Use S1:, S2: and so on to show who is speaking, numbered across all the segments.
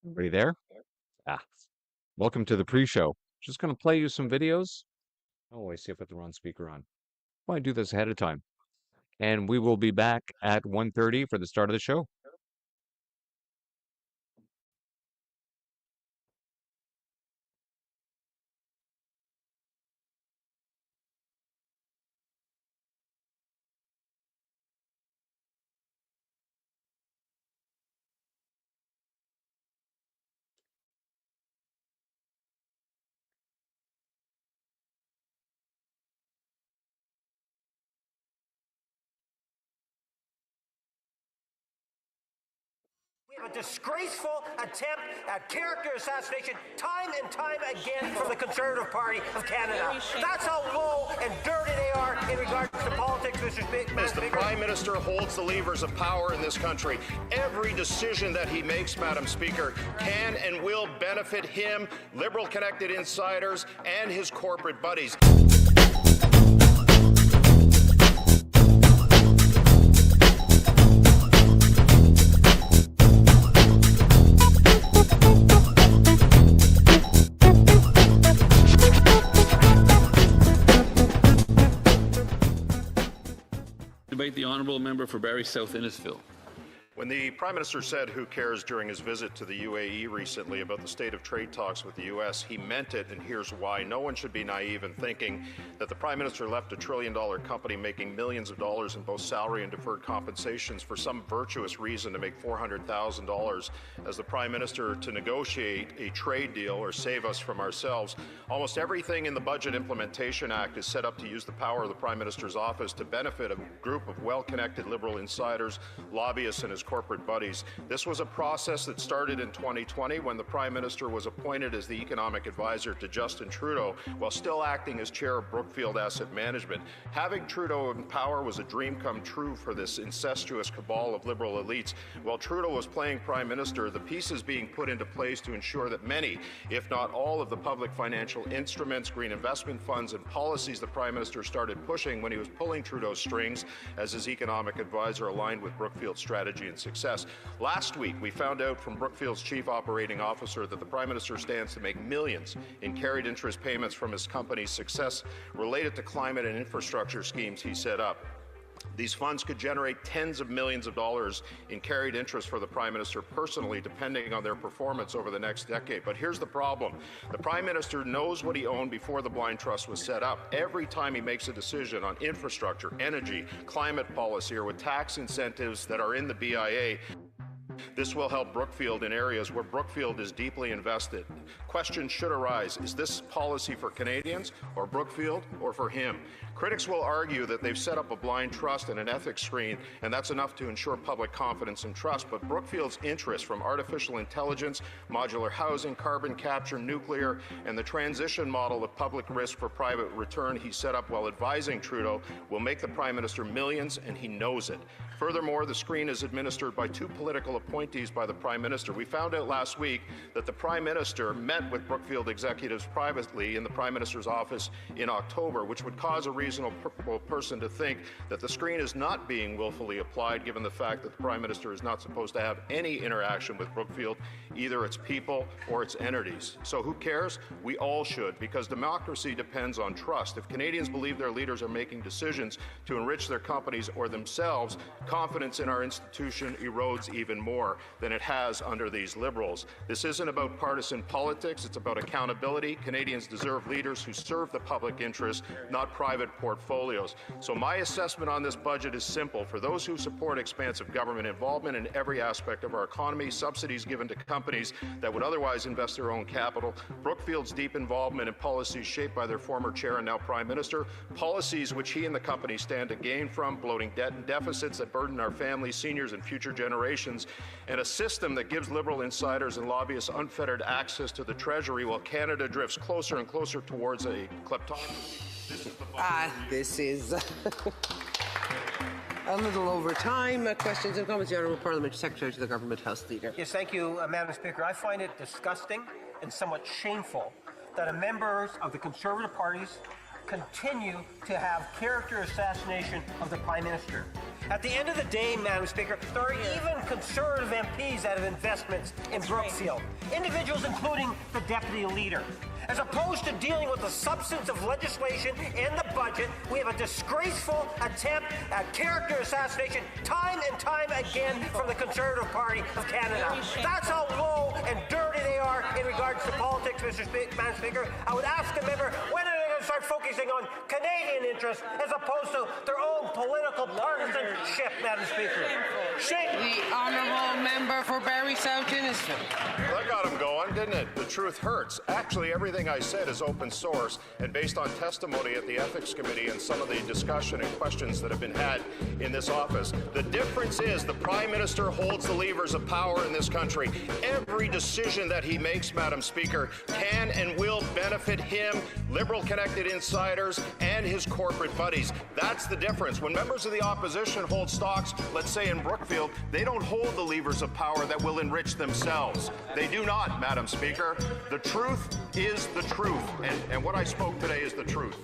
S1: Everybody there? Ah, welcome to the pre-show. Just going to play you some videos. Oh, I see I put the wrong speaker on. Why do this ahead of time? And we will be back at 1:30 for the start of the show.
S2: We have a disgraceful attempt at character assassination time and time again from the Conservative Party of Canada. That's how low and dirty they are in regards to politics, Mr. Speaker.
S3: As the Prime Minister holds the levers of power in this country, every decision that he makes, Madam Speaker, can and will benefit him, Liberal connected insiders, and his corporate buddies.
S4: Debate the honourable member for Barrie South Innisfil.
S3: When the Prime Minister said who cares during his visit to the UAE recently about the state of trade talks with the U.S., he meant it, and here's why. No one should be naive in thinking that the Prime Minister left a trillion-dollar company making millions of dollars in both salary and deferred compensations for some virtuous reason to make $400,000 as the Prime Minister to negotiate a trade deal or save us from ourselves. Almost everything in the Budget Implementation Act is set up to use the power of the Prime Minister's office to benefit a group of well-connected Liberal insiders, lobbyists, and his corporate buddies. This was a process that started in 2020 when the Prime Minister was appointed as the economic advisor to Justin Trudeau while still acting as chair of Brookfield Asset Management. Having Trudeau in power was a dream come true for this incestuous cabal of Liberal elites. While Trudeau was playing Prime Minister, the pieces being put into place to ensure that many, if not all, of the public financial instruments, green investment funds, and policies the Prime Minister started pushing when he was pulling Trudeau's strings as his economic advisor aligned with Brookfield's strategy and success. Last week, we found out from Brookfield's chief operating officer that the Prime Minister stands to make millions in carried interest payments from his company's success related to climate and infrastructure schemes he set up. These funds could generate tens of millions of dollars in carried interest for the Prime Minister personally, depending on their performance over the next decade. But here's the problem. The Prime Minister knows what he owned before the Blind Trust was set up. Every time he makes a decision on infrastructure, energy, climate policy, or with tax incentives that are in the BIA, this will help Brookfield in areas where Brookfield is deeply invested. Questions should arise. Is this policy for Canadians or Brookfield or for him? Critics will argue that they've set up a blind trust and an ethics screen, and that's enough to ensure public confidence and trust. But Brookfield's interests from artificial intelligence, modular housing, carbon capture, nuclear, and the transition model of public risk for private return he set up while advising Trudeau will make the Prime Minister millions, and he knows it. Furthermore, the screen is administered by two political appointees by the Prime Minister. We found out last week that the Prime Minister met with Brookfield executives privately in the Prime Minister's office in October, which would cause a reasonable person to think that the screen is not being willfully applied, given the fact that the Prime Minister is not supposed to have any interaction with Brookfield, either its people or its entities. So who cares? We all should, because democracy depends on trust. If Canadians believe their leaders are making decisions to enrich their companies or themselves, confidence in our institution erodes even more than it has under these Liberals. This isn't about partisan politics, it's about accountability. Canadians deserve leaders who serve the public interest, not private portfolios. So my assessment on this budget is simple. For those who support expansive government involvement in every aspect of our economy, subsidies given to companies that would otherwise invest their own capital, Brookfield's deep involvement in policies shaped by their former chair and now Prime Minister, policies which he and the company stand to gain from, bloating debt and deficits that burden our families, seniors, and future generations, and a system that gives Liberal insiders and lobbyists unfettered access to the Treasury while Canada drifts closer and closer towards a kleptocracy.
S5: This is a little over time. Questions and comments, the Honourable Parliamentary Secretary to the Government House Leader.
S2: Yes, thank you, Madam Speaker. I find it disgusting and somewhat shameful that members of the Conservative parties continue to have character assassination of the Prime Minister. At the end of the day, Madam Speaker, there are even Conservative MPs that have investments in Brookfield. Individuals including the Deputy Leader. As opposed to dealing with the substance of legislation and the budget, we have a disgraceful attempt at character assassination time and time again from the Conservative Party of Canada. That's how low and dirty they are in regards to politics, Madam Speaker. I would ask the member, when are they going to start focusing on Canadian interests as opposed to their own political partisanship, Madam Speaker? Shame.
S5: The honourable member for Barrie South Innisfil.
S3: That got him going, didn't it? The truth hurts. Actually, everything I said is open source and based on testimony at the Ethics Committee and some of the discussion and questions that have been had in this office. The difference is the Prime Minister holds the levers of power in this country. Every decision that he makes, Madam Speaker, can and will benefit him, Liberal-connected insiders, and his corporate buddies. That's the difference. When members of the opposition hold stocks, let's say in Brookfield, they don't hold the levers of power that will enrich themselves. They do not, Madam Speaker. The truth is the truth, and what I spoke today is the truth.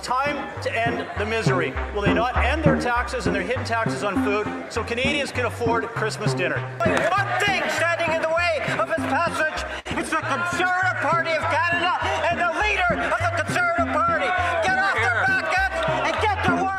S6: time to end the misery. Will they not end their taxes and their hidden taxes on food so Canadians can afford Christmas dinner?
S2: One thing standing in the way of its passage, it's the Conservative Party of Canada and the leader of the Conservative Party. Get off their back and get to work.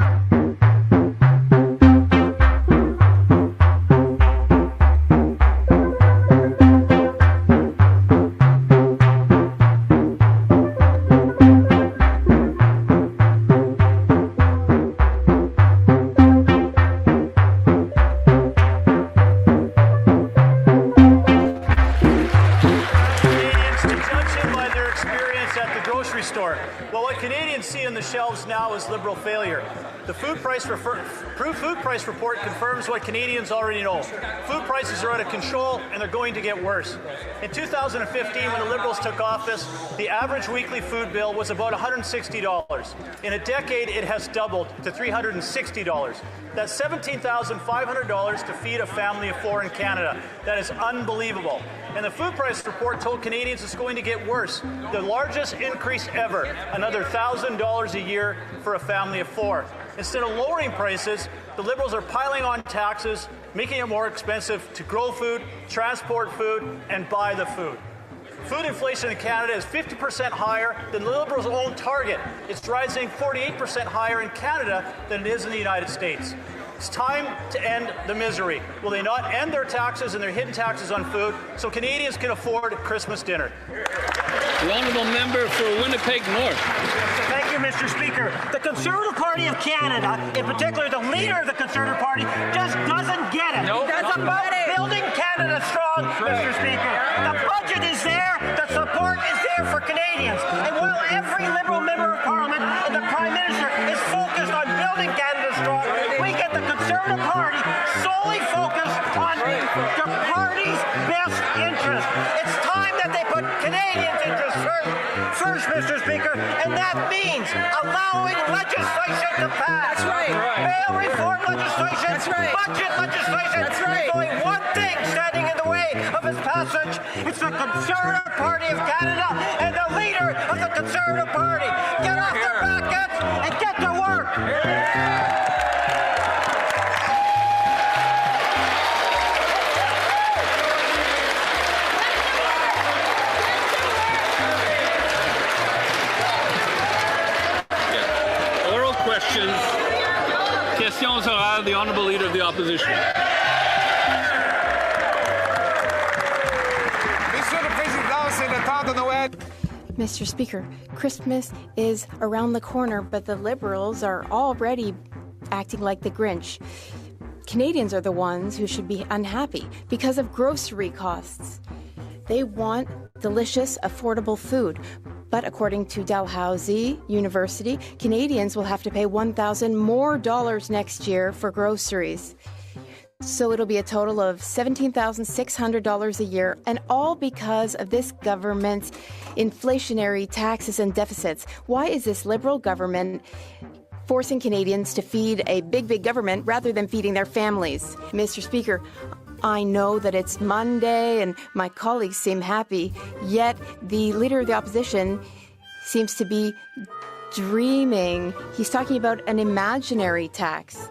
S6: Well, what Canadians see on the shelves now is Liberal failure. The food price report confirms what Canadians already know. Food prices are out of control and they're going to get worse. In 2015, when the Liberals took office, the average weekly food bill was about $160. In a decade, it has doubled to $360. That's $17,500 to feed a family of four in Canada. That is unbelievable. And the food price report told Canadians it's going to get worse. The largest increase ever, another $1,000 a year for a family of four. Instead of lowering prices, the Liberals are piling on taxes, making it more expensive to grow food, transport food, and buy the food. Food inflation in Canada is 50% higher than the Liberals' own target. It's rising 48% higher in Canada than it is in the United States. It's time to end the misery. Will they not end their taxes and their hidden taxes on food so Canadians can afford Christmas dinner?
S4: The honourable member for Winnipeg North.
S2: Thank you, Mr. Speaker. The Conservative Party of Canada, in particular the leader of the Conservative Party, just doesn't get it.
S7: Nope.
S2: It's about building Canada strong, Mr. Speaker. The budget is there, the support is there for Canadians. And while every Liberal member of Parliament and the Prime Minister is focused on building Canada strong, we get the Conservative Party solely focused on the party's best interest. It's time that they put Canadians' interests first, Mr. Speaker, and that means allowing legislation to pass.
S7: That's right.
S2: Bail reform legislation.
S7: That's right.
S2: Budget legislation.
S7: That's right.
S2: There's only one thing standing in the way of its passage. It's the Conservative Party of Canada and the leader of the Conservative Party. Get off their back and get to work.
S4: Questions orales, the Honourable Leader of the Opposition.
S8: Mr. Speaker, Christmas is around the corner, but the Liberals are already acting like the Grinch. Canadians are the ones who should be unhappy because of grocery costs. They want delicious, affordable food. But according to Dalhousie University, Canadians will have to pay $1,000 more next year for groceries. So it'll be a total of $17,600 a year, and all because of this government's inflationary taxes and deficits. Why is this Liberal government forcing Canadians to feed a big government rather than feeding their families? Mr. Speaker, I know that it's Monday and my colleagues seem happy, yet the Leader of the Opposition seems to be dreaming. He's talking about an imaginary tax.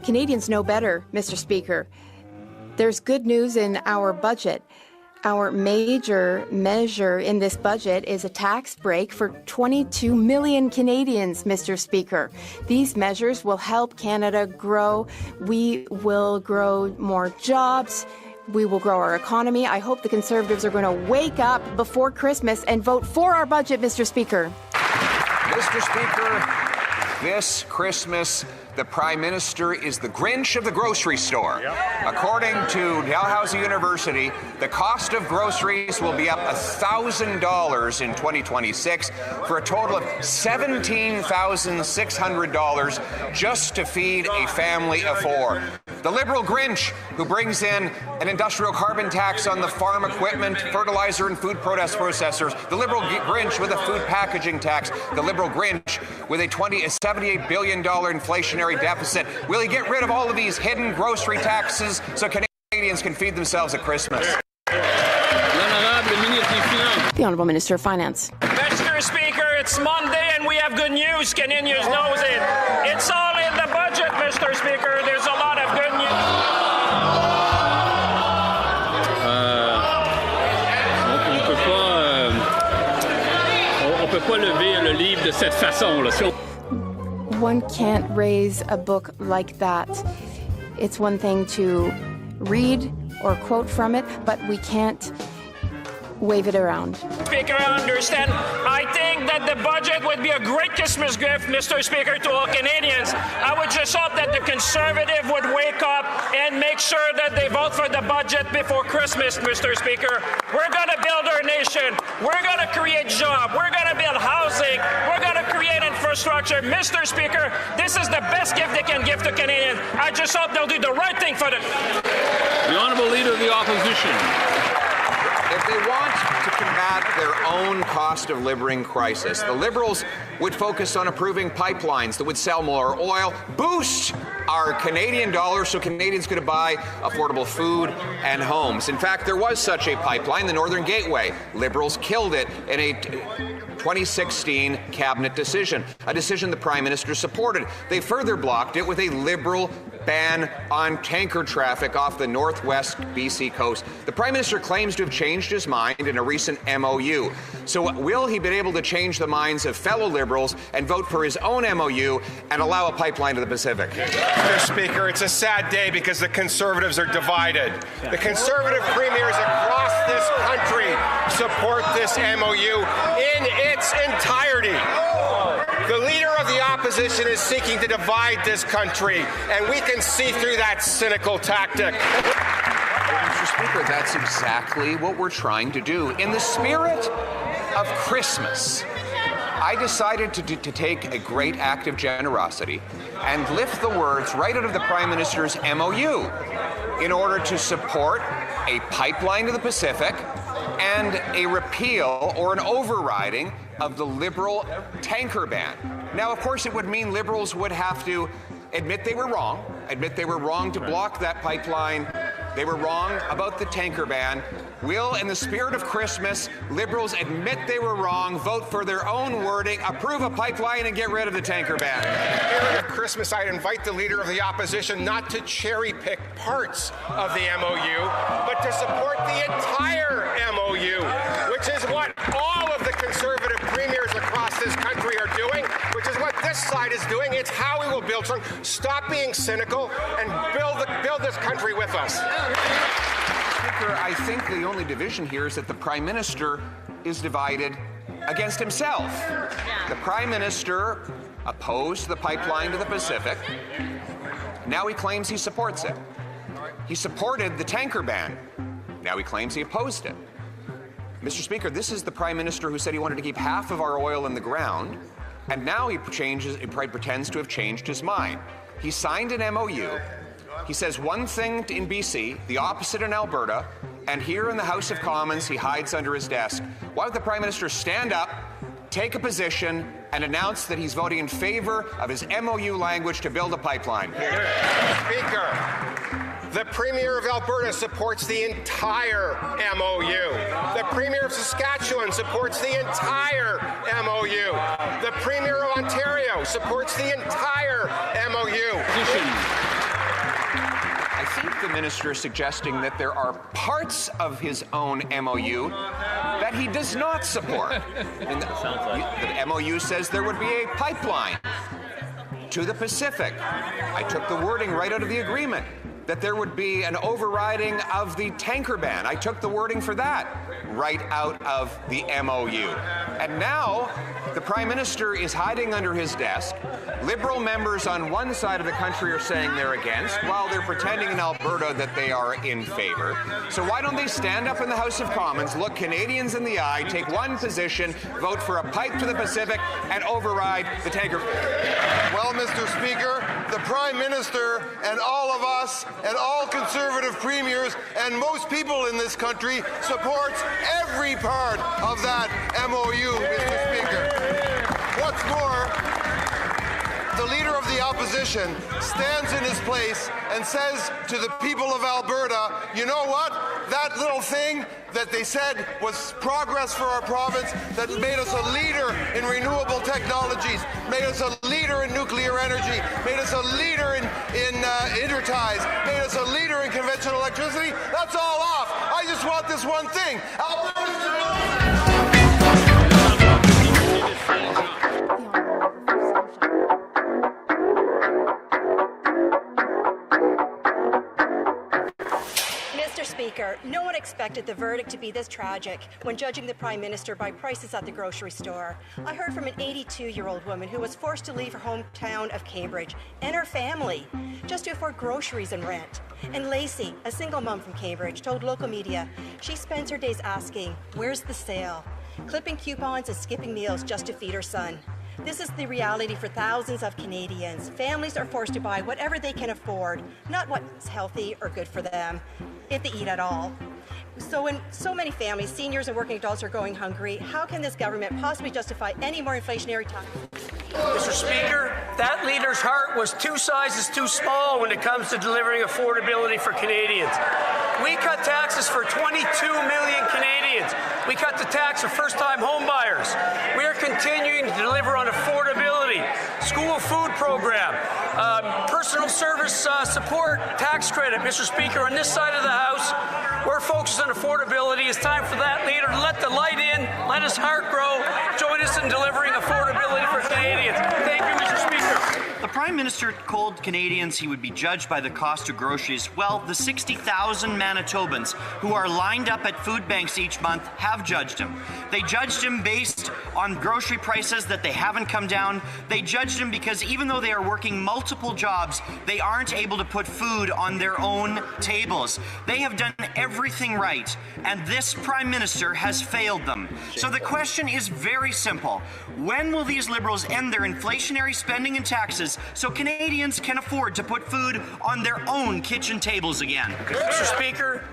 S8: Canadians know better, Mr. Speaker. There's good news in our budget. Our major measure in this budget is a tax break for 22 million Canadians, Mr. Speaker. These measures will help Canada grow. We will grow more jobs. We will grow our economy. I hope the Conservatives are going to wake up before Christmas and vote for our budget, Mr. Speaker.
S9: Mr. Speaker, this Christmas, the Prime Minister is the Grinch of the grocery store. According to Dalhousie University, the cost of groceries will be up $1,000 in 2026 for a total of $17,600 just to feed a family of four. The Liberal Grinch, who brings in an industrial carbon tax on the farm equipment, fertilizer, and food processors. The Liberal Grinch with a food packaging tax. The Liberal Grinch with a $78 billion inflationary deficit. Will he get rid of all of these hidden grocery taxes so Canadians can feed themselves at Christmas?
S8: The Honourable Minister of Finance.
S7: Mr. Speaker, it's Monday and we have good news. Canadians knows it. It's all in the budget, Mr. Speaker. There's a lot of good news.
S4: On peut pas lever le livre de cette façon, là.
S8: One can't raise a book like that. It's one thing to read or quote from it, but we can't wave it around.
S7: Speaker, I understand. I think that the budget would be a great Christmas gift, Mr. Speaker, to all Canadians. I would just hope that the Conservative would wake up and make sure that they vote for the budget before Christmas, Mr. Speaker. We're going to build our nation. We're going to create jobs. We're going to build housing. We're going to create infrastructure. Mr. Speaker, this is the best gift they can give to Canadians. I just hope they'll do the right thing for them.
S4: The Honourable Leader of the Opposition.
S9: If they want to combat their own cost of living crisis, the Liberals would focus on approving pipelines that would sell more oil, boost our Canadian dollar so Canadians could buy affordable food and homes. In fact, there was such a pipeline, the Northern Gateway. Liberals killed it in a 2016 cabinet decision, a decision the Prime Minister supported. They further blocked it with a Liberal ban on tanker traffic off the northwest BC coast. The Prime Minister claims to have changed his mind in a recent MOU. So will he be able to change the minds of fellow Liberals and vote for his own MOU and allow a pipeline to the Pacific?
S10: Mr. Speaker, it's a sad day because the Conservatives are divided. The Conservative premiers across this country support this MOU in its entirety. The Leader of the Opposition is seeking to divide this country, and we can see through that cynical tactic.
S9: Mr. Speaker, that's exactly what we're trying to do. In the spirit of Christmas, I decided to take a great act of generosity and lift the words right out of the Prime Minister's MOU in order to support a pipeline to the Pacific and a repeal or an overriding of the Liberal tanker ban. Now, of course, it would mean Liberals would have to admit they were wrong to block that pipeline. They were wrong about the tanker ban. Will, in the spirit of Christmas, Liberals admit they were wrong, vote for their own wording, approve a pipeline, and get rid of the tanker ban?
S10: In the spirit of Christmas, I'd invite the Leader of the Opposition not to cherry-pick parts of the MOU, but to support the entire MOU, which is what all of the Conservative premiers across this country are doing, which is what this side is doing. It's how we will build strong. Stop being cynical and build this country with us.
S9: Speaker, I think the only division here is that the Prime Minister is divided against himself. The Prime Minister opposed the pipeline to the Pacific. Now he claims he supports it. He supported the tanker ban. Now he claims he opposed it. Mr. Speaker, this is the Prime Minister who said he wanted to keep half of our oil in the ground, and now he pretends to have changed his mind. He signed an MOU. He says one thing in BC, the opposite in Alberta, and here in the House of Commons, he hides under his desk. Why would the Prime Minister stand up, take a position, and announce that he's voting in favor of his MOU language to build a pipeline?
S10: Speaker, the Premier of Alberta supports the entire MOU. The Premier of Saskatchewan supports the entire MOU. The Premier of Ontario supports the entire MOU.
S9: I think the minister is suggesting that there are parts of his own MOU that he does not support. And the MOU says there would be a pipeline to the Pacific. I took the wording right out of the agreement, that there would be an overriding of the tanker ban. I took the wording for that right out of the MOU. And now the Prime Minister is hiding under his desk. Liberal members on one side of the country are saying they're against, while they're pretending in Alberta that they are in favor. So why don't they stand up in the House of Commons, look Canadians in the eye, take one position, vote for a pipe to the Pacific, and override the tanker?
S11: Well, Mr. Speaker, the Prime Minister and all of us and all Conservative premiers and most people in this country supports every part of that MOU, Mr. Speaker. What's more, the leader of the opposition stands in his place and says to the people of Alberta, you know what? That little thing that they said was progress for our province, that made us a leader in renewable technologies, made us a leader in nuclear energy, made us a leader in interties, made us a leader in conventional electricity, that's all off. I just want this one thing.
S12: Mr. Speaker, no one expected the verdict to be this tragic when judging the Prime Minister by prices at the grocery store. I heard from an 82-year-old woman who was forced to leave her hometown of Cambridge and her family just to afford groceries and rent. And Lacey, a single mom from Cambridge, told local media she spends her days asking, where's the sale? Clipping coupons and skipping meals just to feed her son. This is the reality for thousands of Canadians. Families are forced to buy whatever they can afford, not what's healthy or good for them, if they eat at all. So when so many families, seniors and working adults are going hungry, how can this government possibly justify any more inflationary taxes?
S2: Mr. Speaker, that leader's heart was 2 sizes too small when it comes to delivering affordability for Canadians. We cut taxes for 22 million Canadians. We cut the tax for first-time homebuyers. We are continuing to deliver on affordability, school food program, personal service support tax credit. Mr. Speaker, on this side of the House, we're focused on affordability. It's time for that leader to let the light in, let his heart grow, join us in delivering affordability for Canadians. Thank you, Mr. Speaker.
S13: The Prime Minister told Canadians he would be judged by the cost of groceries. Well, the 60,000 Manitobans who are lined up at food banks each month have judged him. They judged him based on grocery prices that they haven't come down. They judged him because even though they are working multiple jobs, they aren't able to put food on their own tables. They have done everything right, and this Prime Minister has failed them. So the question is very simple. When will these Liberals end their inflationary spending and taxes so Canadians can afford to put food on their own kitchen tables again?
S2: Mr. Speaker,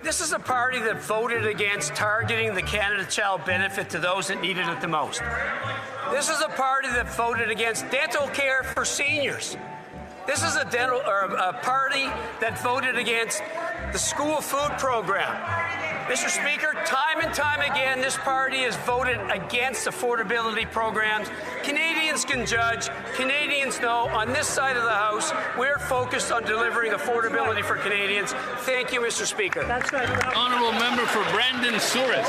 S2: this is a party that voted against targeting the Canada Child benefit to those that needed it the most. This is a party that voted against dental care for seniors. This is a party that voted against the school food program. Mr. Speaker, time and time again, this party has voted against affordability programs. Canadians can judge. Canadians know on this side of the House, we're focused on delivering affordability for Canadians. Thank you, Mr. Speaker.
S12: That's right.
S4: Honourable member for Brandon Souris.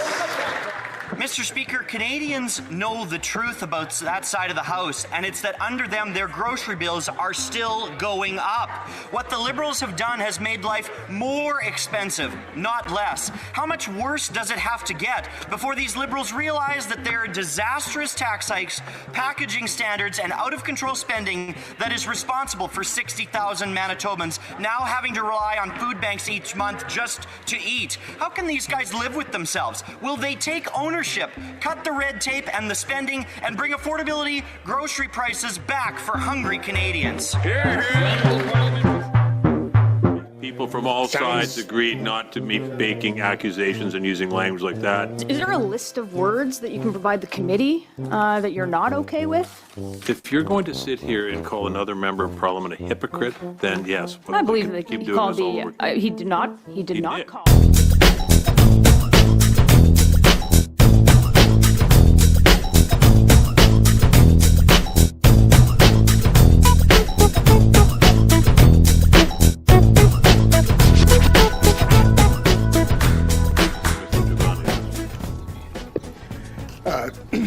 S13: Mr. Speaker, Canadians know the truth about that side of the House, and it's that under them, their grocery bills are still going up. What the Liberals have done has made life more expensive, not less. How much worse does it have to get before these Liberals realize that their disastrous tax hikes, packaging standards, and out-of-control spending that is responsible for 60,000 Manitobans now having to rely on food banks each month just to eat? How can these guys live with themselves? Will they take ownership, cut the red tape and the spending, and bring affordability grocery prices back for hungry Canadians?
S14: People from all sides agreed not to make making accusations and using language like that.
S15: Is there a list of words that you can provide the committee that you're not okay with?
S14: If you're going to sit here and call another member of Parliament a hypocrite, then yes.
S15: I believe that he called he did not call.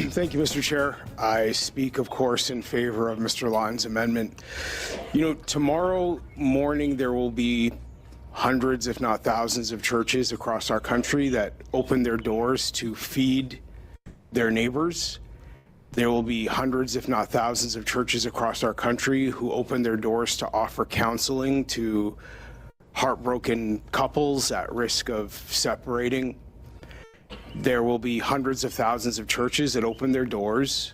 S16: Thank you, Mr. Chair. I speak, of course, in favor of Mr. Lyon's amendment. You know, tomorrow morning there will be hundreds, if not thousands, of churches across our country that open their doors to feed their neighbors. There will be hundreds, if not thousands, of churches across our country who open their doors to offer counseling to heartbroken couples at risk of separating. There will be hundreds of thousands of churches that open their doors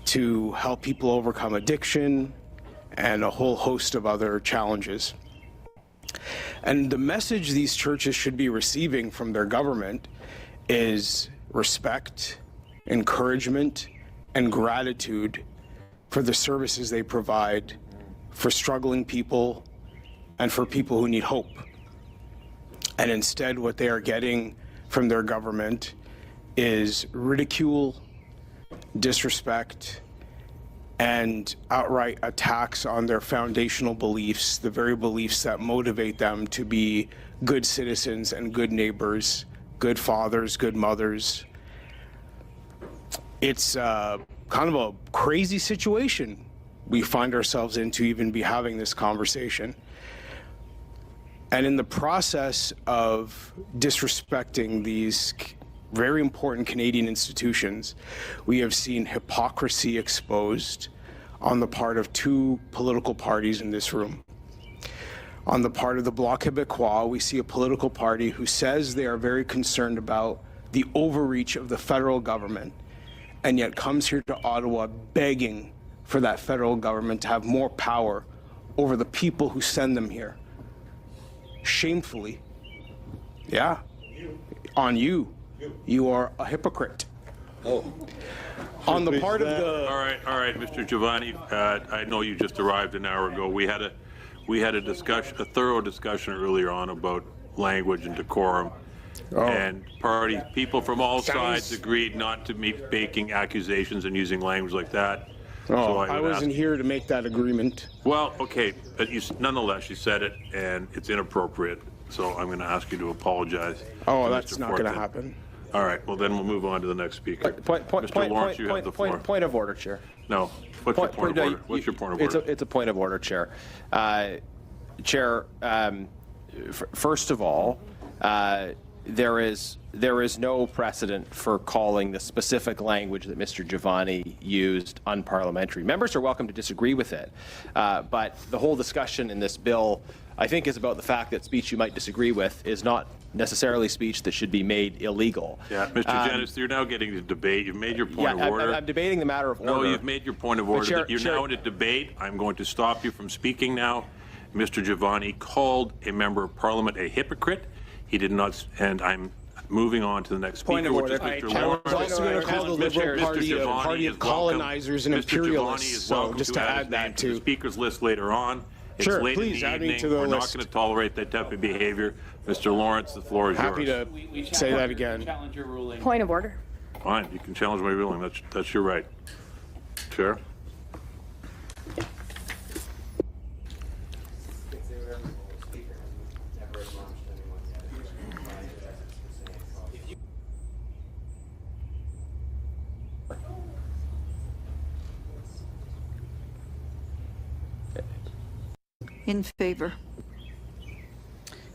S16: to help people overcome addiction and a whole host of other challenges. And the message these churches should be receiving from their government is respect, encouragement, and gratitude for the services they provide for struggling people and for people who need hope. And instead, what they are getting from their government is ridicule, disrespect, and outright attacks on their foundational beliefs, the very beliefs that motivate them to be good citizens and good neighbors, good fathers, good mothers. It's kind of a crazy situation we find ourselves in to even be having this conversation. And in the process of disrespecting these very important Canadian institutions, we have seen hypocrisy exposed on the part of two political parties in this room. On the part of the Bloc Québécois, we see a political party who says they are very concerned about the overreach of the federal government, and yet comes here to Ottawa begging for that federal government to have more power over the people who send them here. Shamefully. Yeah. On you. You are a hypocrite.
S14: Oh.
S16: On the part of the...
S14: All right, Mr. Giovanni, I know you just arrived an hour ago. We had a discussion, a thorough discussion earlier on about language and decorum. And people from all sides agreed not to be making accusations and using language like that. So
S16: I wasn't here to make that agreement.
S14: Well, okay, but nonetheless, you said it, and it's inappropriate. So I'm going to ask you to apologize.
S16: Oh, that's not going to happen.
S14: All right, well, then we'll move on to the next speaker. Mr. Lawrence, you have the floor.
S17: Point of order, Chair.
S14: No. What's your point of order? What's your point of order?
S17: It's a point of order, Chair. Chair, first of all, there is no precedent for calling the specific language that Mr. Giovanni used unparliamentary. Members are welcome to disagree with it, but the whole discussion in this bill, I think, is about the fact that speech you might disagree with is not necessarily speech that should be made illegal.
S14: Yeah, Mr. Janice, you're now getting to debate. You've made your point of order.
S17: I'm debating the matter of order.
S14: No, you've made your point of order. You're now in a debate. I'm going to stop you from speaking now. Mr. Giovanni called a member of Parliament a hypocrite. He did not, and I'm moving on to the next speaker, which is Mr. Lawrence.
S16: I was also going to call the Liberal Party a party of colonizers and imperialists, so just to add that to
S14: the speakers list later on. It's late in the evening. We're not going to tolerate that type of behavior. Mr. Lawrence, the floor is yours.
S16: Happy to say that again.
S15: Point of order.
S14: Fine, you can challenge my ruling. That's your right. Chair.
S18: In favor.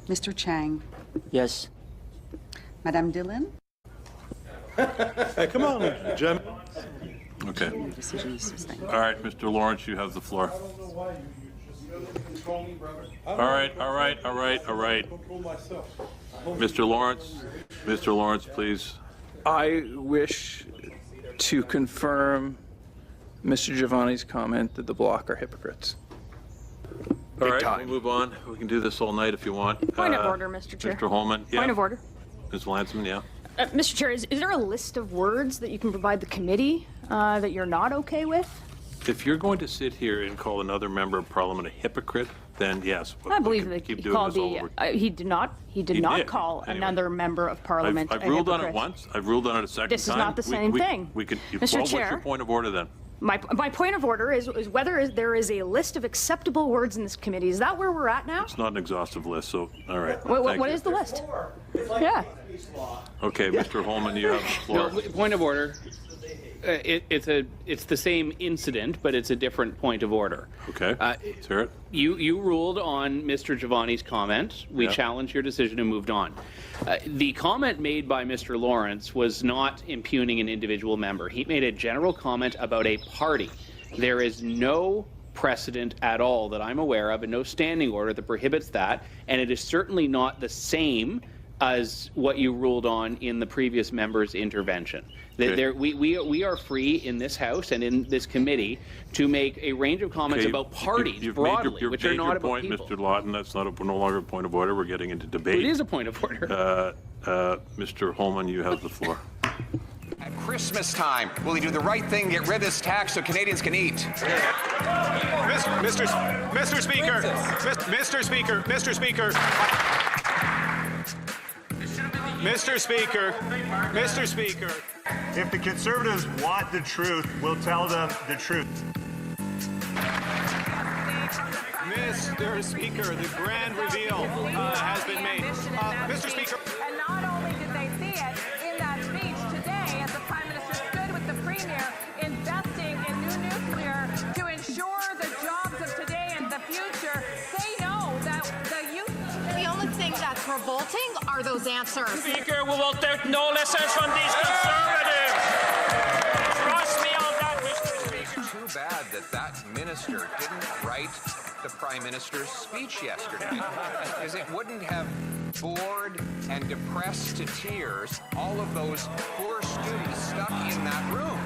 S18: Mr. Chang.
S19: Yes.
S18: Madame Dillon.
S14: Hey, come on, Jim. Okay. All right, Mr. Lawrence, you have the floor. All right. Mr. Lawrence, please.
S20: I wish to confirm Mr. Giovanni's comment that the Bloc are hypocrites.
S14: All right, we'll move on. We can do this all night if you want.
S15: Point of order, Mr. Chair.
S14: Mr. Holman. Yeah.
S15: Point of order.
S14: Ms. Lansman, yeah.
S15: Mr. Chair, is there a list of words that you can provide the committee that you're not okay with?
S14: If you're going to sit here and call another member of Parliament a hypocrite, then yes.
S15: I believe that he called he did not call another member of Parliament
S14: I've ruled on it once. I've ruled on it a second time.
S15: This is not the same thing.
S14: Mr. Chair. What's your point of order then?
S15: My point of order is whether there is a list of acceptable words in this committee. Is that where we're at now?
S14: It's not an exhaustive list, so all right.
S15: What is the list? Yeah.
S14: Okay, Mr. Holman, you have the floor.
S4: No, point of order. It's the same incident, but it's a different point of order.
S14: Okay. Let's hear it.
S4: You ruled on Mr. Giovanni's comment. We challenged your decision and moved on. The comment made by Mr. Lawrence was not impugning an individual member. He made a general comment about a party. There is no precedent at all that I'm aware of, and no standing order that prohibits that, and it is certainly not the same as what you ruled on in the previous member's intervention. Okay. We are free in this House and in this committee to make a range of comments about parties broadly, which are not about people.
S14: Mr. Lawton, that's no longer a point of order. We're getting into debate.
S4: It is a point of order.
S14: Mr. Holman, you have the floor.
S9: Christmas time, will he do the right thing, get rid of this tax so Canadians can eat?
S6: Mr. Speaker, Mr. Speaker, Mr. Speaker. Mr. Speaker, Mr. Speaker.
S19: If the Conservatives want the truth, we'll tell them the truth.
S6: Mr. Speaker, the grand reveal has been made. Mr. Speaker.
S21: And not only did they see it in that speech today, as the Prime Minister stood with the Premier investing in new nuclear to ensure the jobs of today and the future, they know that the youth...
S22: The only thing that's revolting are those answers.
S7: Speaker, we will take no lessons from these Conservatives. Trust me on that, Mr. Speaker.
S9: Too bad that minister didn't write the Prime Minister's speech yesterday, because it wouldn't have bored and depressed to tears all of those poor students stuck in that room.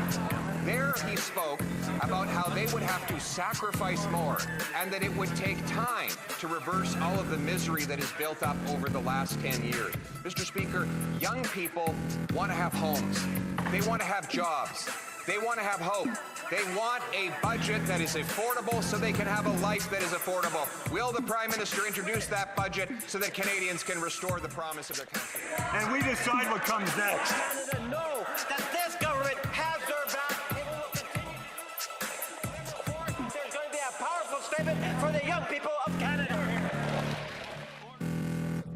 S9: There he spoke about how they would have to sacrifice more and that it would take time to reverse all of the misery that has built up over the last 10 years. Mr. Speaker, young people want to have homes. They want to have jobs. They want to have hope. They want a budget that is affordable so they can have a life that is affordable. Will the Prime Minister introduce that budget so that Canadians can restore the promise of their country?
S19: And we decide what comes next.
S2: Canada know that this government has their back. It will continue. There's going to be a powerful statement for the young people of Canada.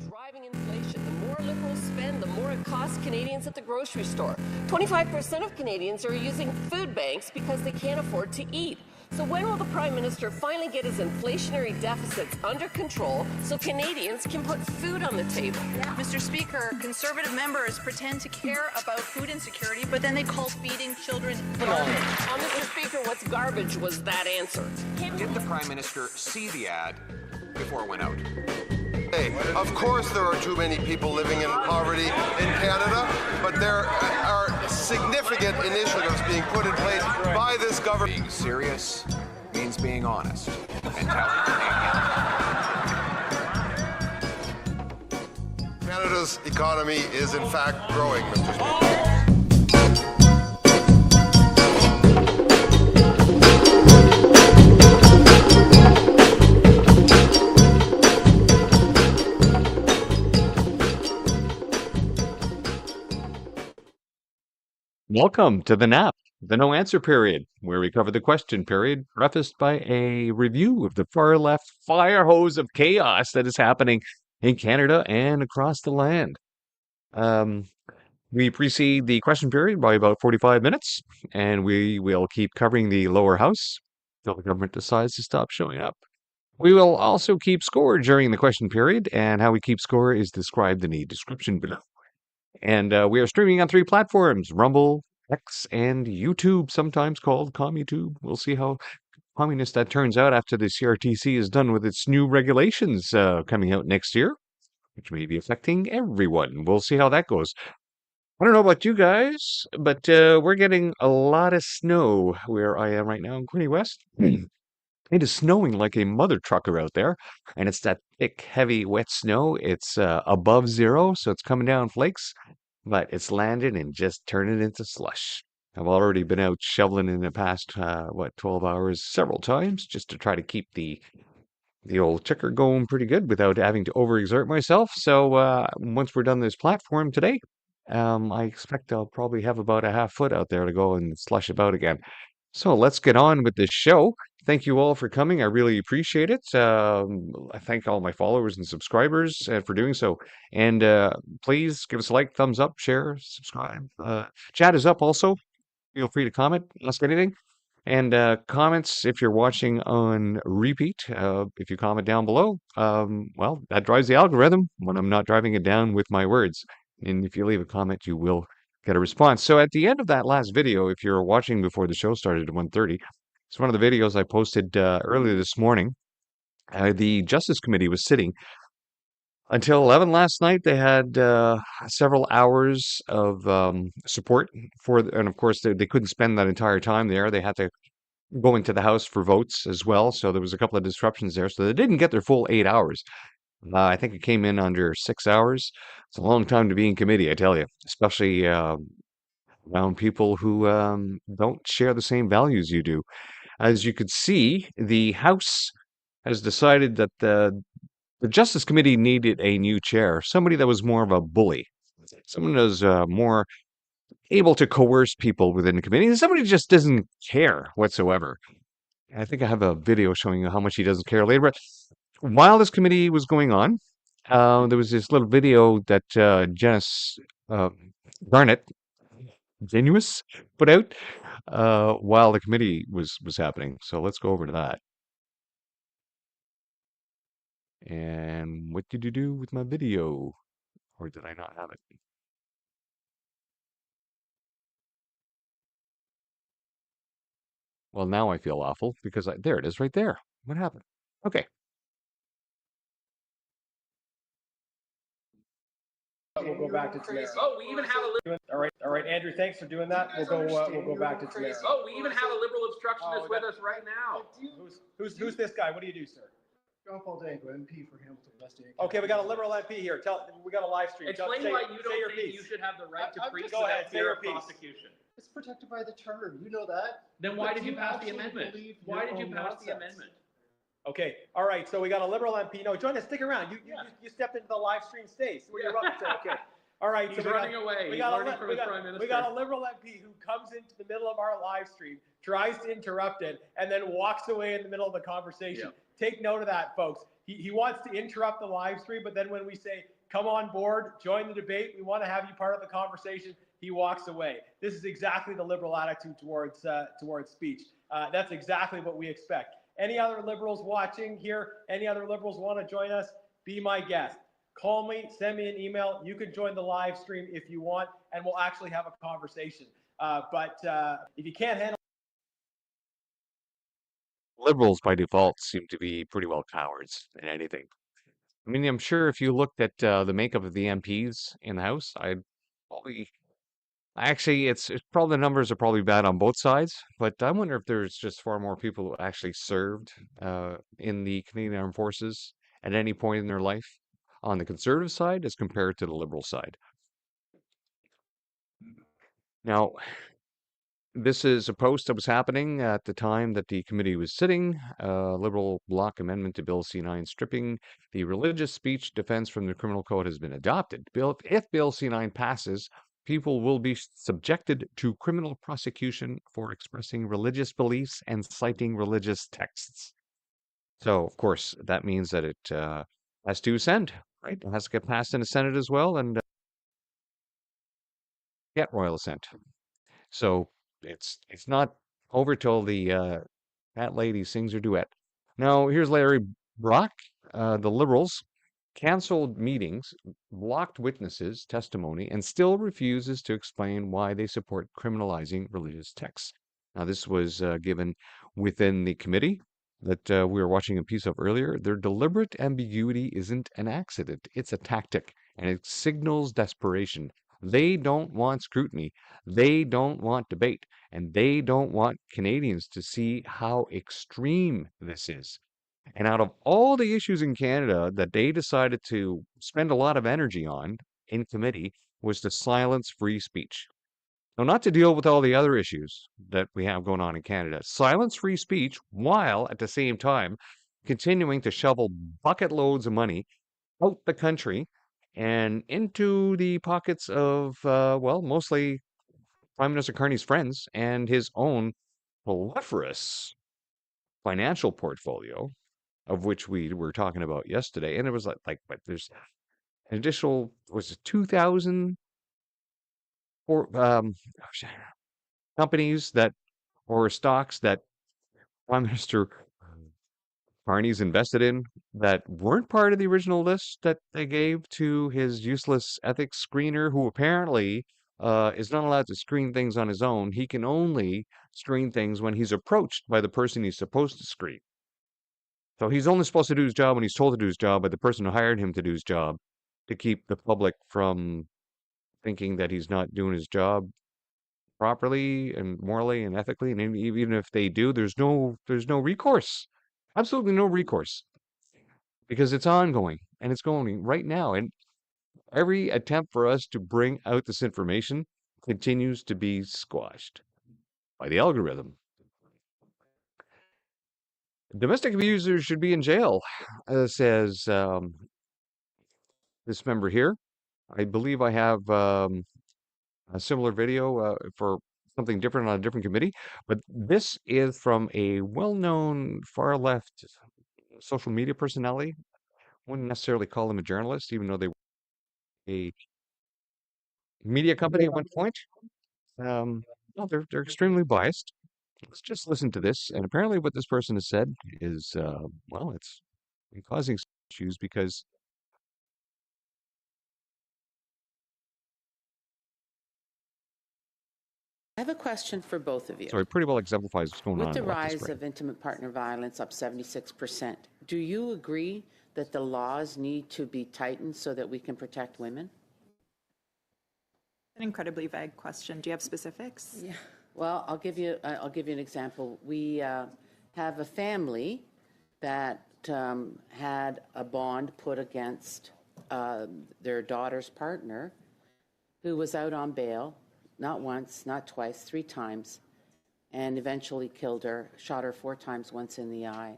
S23: Driving inflation. The more Liberals spend, the more it costs Canadians at the grocery store. 25% of Canadians are using food banks because they can't afford to eat. So when will the Prime Minister finally get his inflationary deficits under control so Canadians can put food on the table?
S24: Mr. Speaker, Conservative members pretend to care about food insecurity, but then they call feeding children garbage.
S23: Mr. Speaker, what's garbage was that answer?
S9: Did the Prime Minister see the ad before it went out?
S11: Hey, of course there are too many people living in poverty in Canada, but there are significant initiatives being put in place by this government.
S9: Being serious means being honest and telling Canadians.
S11: Canada's economy is in fact growing, Mr. Speaker.
S1: Welcome to the NAP, the no answer period, where we cover the question period, prefaced by a review of the far left fire hose of chaos that is happening in Canada and across the land. We precede the question period by about 45 minutes, and we will keep covering the lower house until the government decides to stop showing up. We will also keep score during the question period, and how we keep score is described in the description below. And we are streaming on 3 platforms, Rumble, X, and YouTube, sometimes called CommuTube. We'll see how communist that turns out after the CRTC is done with its new regulations coming out next year, which may be affecting everyone. We'll see how that goes. I don't know about you guys, but we're getting a lot of snow where I am right now in Quinte West. It is snowing like a mother trucker out there, and it's that thick, heavy, wet snow. It's above zero, so it's coming down flakes, but it's landed and just turning into slush. I've already been out shoveling in the past, 12 hours several times just to try to keep the old ticker going pretty good without having to overexert myself. So once we're done this platform today, I expect I'll probably have about a half foot out there to go and slush about again. So let's get on with this show. Thank you all for coming. I really appreciate it. I thank all my followers and subscribers for doing so. And please give us a like, thumbs up, share, subscribe. Chat is up also. Feel free to comment, ask anything. And comments, if you're watching on repeat, if you comment down below, well, that drives the algorithm when I'm not driving it down with my words. And if you leave a comment, you will get a response. So at the end of that last video, if you're watching before the show started at 1:30, it's one of the videos I posted earlier this morning. The Justice Committee was sitting until 11 last night. They had several hours of support for, and of course they couldn't spend that entire time there. They had to go into the House for votes as well. So there was a couple of disruptions there. So they didn't get their full 8 hours. I think it came in under 6 hours. It's a long time to be in committee, I tell you, especially around people who don't share the same values you do. As you could see, the House has decided that the Justice Committee needed a new chair, somebody that was more of a bully, someone that was more able to coerce people within the committee, and somebody who just doesn't care whatsoever. I think I have a video showing you how much he doesn't care later. But while this committee was going on, there was this little video that Janice uh, Garnett, Genuous, put out while the committee was happening. So let's go over to that. And what did you do with my video? Or did I not have it? Well, now I feel awful because there it is right there. What happened? Okay.
S3: We'll go back to Tamara. Oh, we even have a liberal. All right, Andrew. Thanks for doing that. We'll go back to Tamara.
S4: Oh, we even have a liberal obstructionist with us right now.
S3: Who's this guy? What do you do, sir?
S5: John Paul Danko, MP for Hamilton West.
S3: Okay, we got a liberal MP here. We got a live stream.
S4: Explain why you don't think you should have the right to preach without fear of prosecution.
S5: It's protected by the charter. You know that.
S4: Then why did you pass the amendment? Why did you pass the amendment?
S3: Okay, all right. So we got a liberal MP. No, join us. Stick around. You stepped into the live stream stage. You're up. Okay. All right.
S4: He's running away. He's learning from his prime minister.
S3: We got a liberal MP who comes into the middle of our live stream, tries to interrupt it, and then walks away in the middle of the conversation.
S4: Yep.
S3: Take note of that, folks. He wants to interrupt the live stream, but then when we say, come on board, join the debate, we want to have you part of the conversation, he walks away. This is exactly the liberal attitude towards speech. That's exactly what we expect. Any other liberals watching here? Any other liberals want to join us? Be my guest. Call me, send me an email. You can join the live stream if you want, and we'll actually have a conversation. But if you can't handle
S1: Liberals by default seem to be pretty well cowards in anything. I mean, I'm sure if you looked at the makeup of the MPs in the House, I'd probably actually it's probably the numbers are probably bad on both sides, but I wonder if there's just far more people who actually served in the Canadian Armed Forces at any point in their life on the conservative side as compared to the liberal side. Now, this is a post that was happening at the time that the committee was sitting. Liberal bloc amendment to Bill C9 stripping the religious speech defense from the criminal code has been adopted. If Bill C9 passes, people will be subjected to criminal prosecution for expressing religious beliefs and citing religious texts. So, of course, that means that it has to ascend, right? It has to get passed in the Senate as well and get royal assent. So it's not over till the that lady sings her duet. Now here's Larry Brock. The Liberals canceled meetings, blocked witnesses' testimony, and still refuses to explain why they support criminalizing religious texts. Now this was given within the committee that we were watching a piece of earlier. Their deliberate ambiguity isn't an accident; it's a tactic, and it signals desperation. They don't want scrutiny. They don't want debate. And they don't want Canadians to see how extreme this is. And out of all the issues in Canada that they decided to spend a lot of energy on in committee was to silence free speech. Now, not to deal with all the other issues that we have going on in Canada, silence free speech while at the same time continuing to shovel bucket loads of money out the country and into the pockets of, well, mostly Prime Minister Carney's friends and his own proliferous financial portfolio, of which we were talking about yesterday. And it was like but there's an additional, was it 2,000 companies that, or stocks that Prime Minister Carney's invested in that weren't part of the original list that they gave to his useless ethics screener, who apparently is not allowed to screen things on his own. He can only screen things when he's approached by the person he's supposed to screen. So he's only supposed to do his job when he's told to do his job by the person who hired him to do his job, to keep the public from thinking that he's not doing his job properly and morally and ethically. And even if they do, there's no recourse. Absolutely no recourse, because it's ongoing and it's going right now. And every attempt for us to bring out this information continues to be squashed by the algorithm. Domestic abusers should be in jail, says this member here. I believe I have a similar video for something different on a different committee, but this is from a well-known far-left social media personality. Wouldn't necessarily call them a journalist, even though they were a media company at one point. No, they're extremely biased. Let's just listen to this. And apparently, what this person has said is, well, it's causing issues because.
S8: I have a question for both of you.
S1: So it pretty well exemplifies what's going on
S8: With the
S1: in the leftist
S8: rise
S1: brain.
S8: of intimate partner violence up 76%, do you agree that the laws need to be tightened so that we can protect women?
S10: An incredibly vague question. Do you have specifics?
S8: Yeah. Well, I'll give you an example. We have a family that had a bond put against their daughter's partner, who was out on bail, not once, not twice, 3 times, and eventually killed her, shot her 4 times, once in the eye.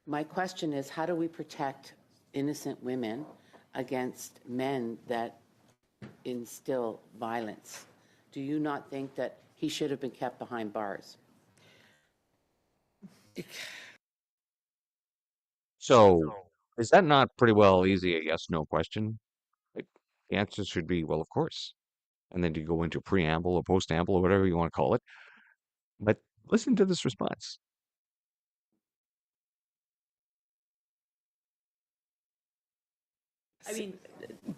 S8: My question is, how do we protect innocent women against men that instill violence? Do you not think that he should have been kept behind bars?
S1: So is that not pretty well easy a yes/no question? Like, the answer should be, well, of course. And then you go into a preamble or postamble or whatever you want to call it. But listen to this response.
S10: I mean,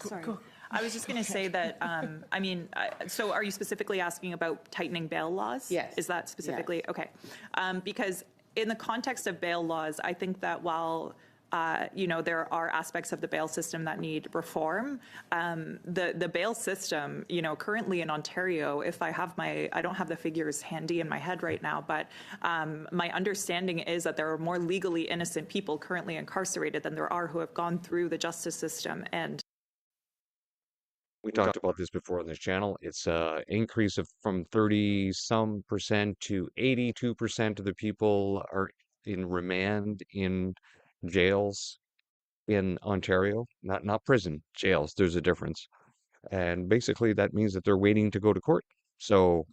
S10: sorry. I was just going to say that, I mean, so are you specifically asking about tightening bail laws?
S8: Yes.
S10: Is that specifically? Yes. Okay. Because in the context of bail laws, I think that while you know, there are aspects of the bail system that need reform. The bail system, you know, currently in Ontario, if I don't have the figures handy in my head right now, but my understanding is that there are more legally innocent people currently incarcerated than there are who have gone through the justice system. And
S1: we talked about this before on this channel. It's an increase of from 30-some% to 82% of the people are in remand in jails in Ontario, not prison, jails. There's a difference. And basically that means that they're waiting to go to court. So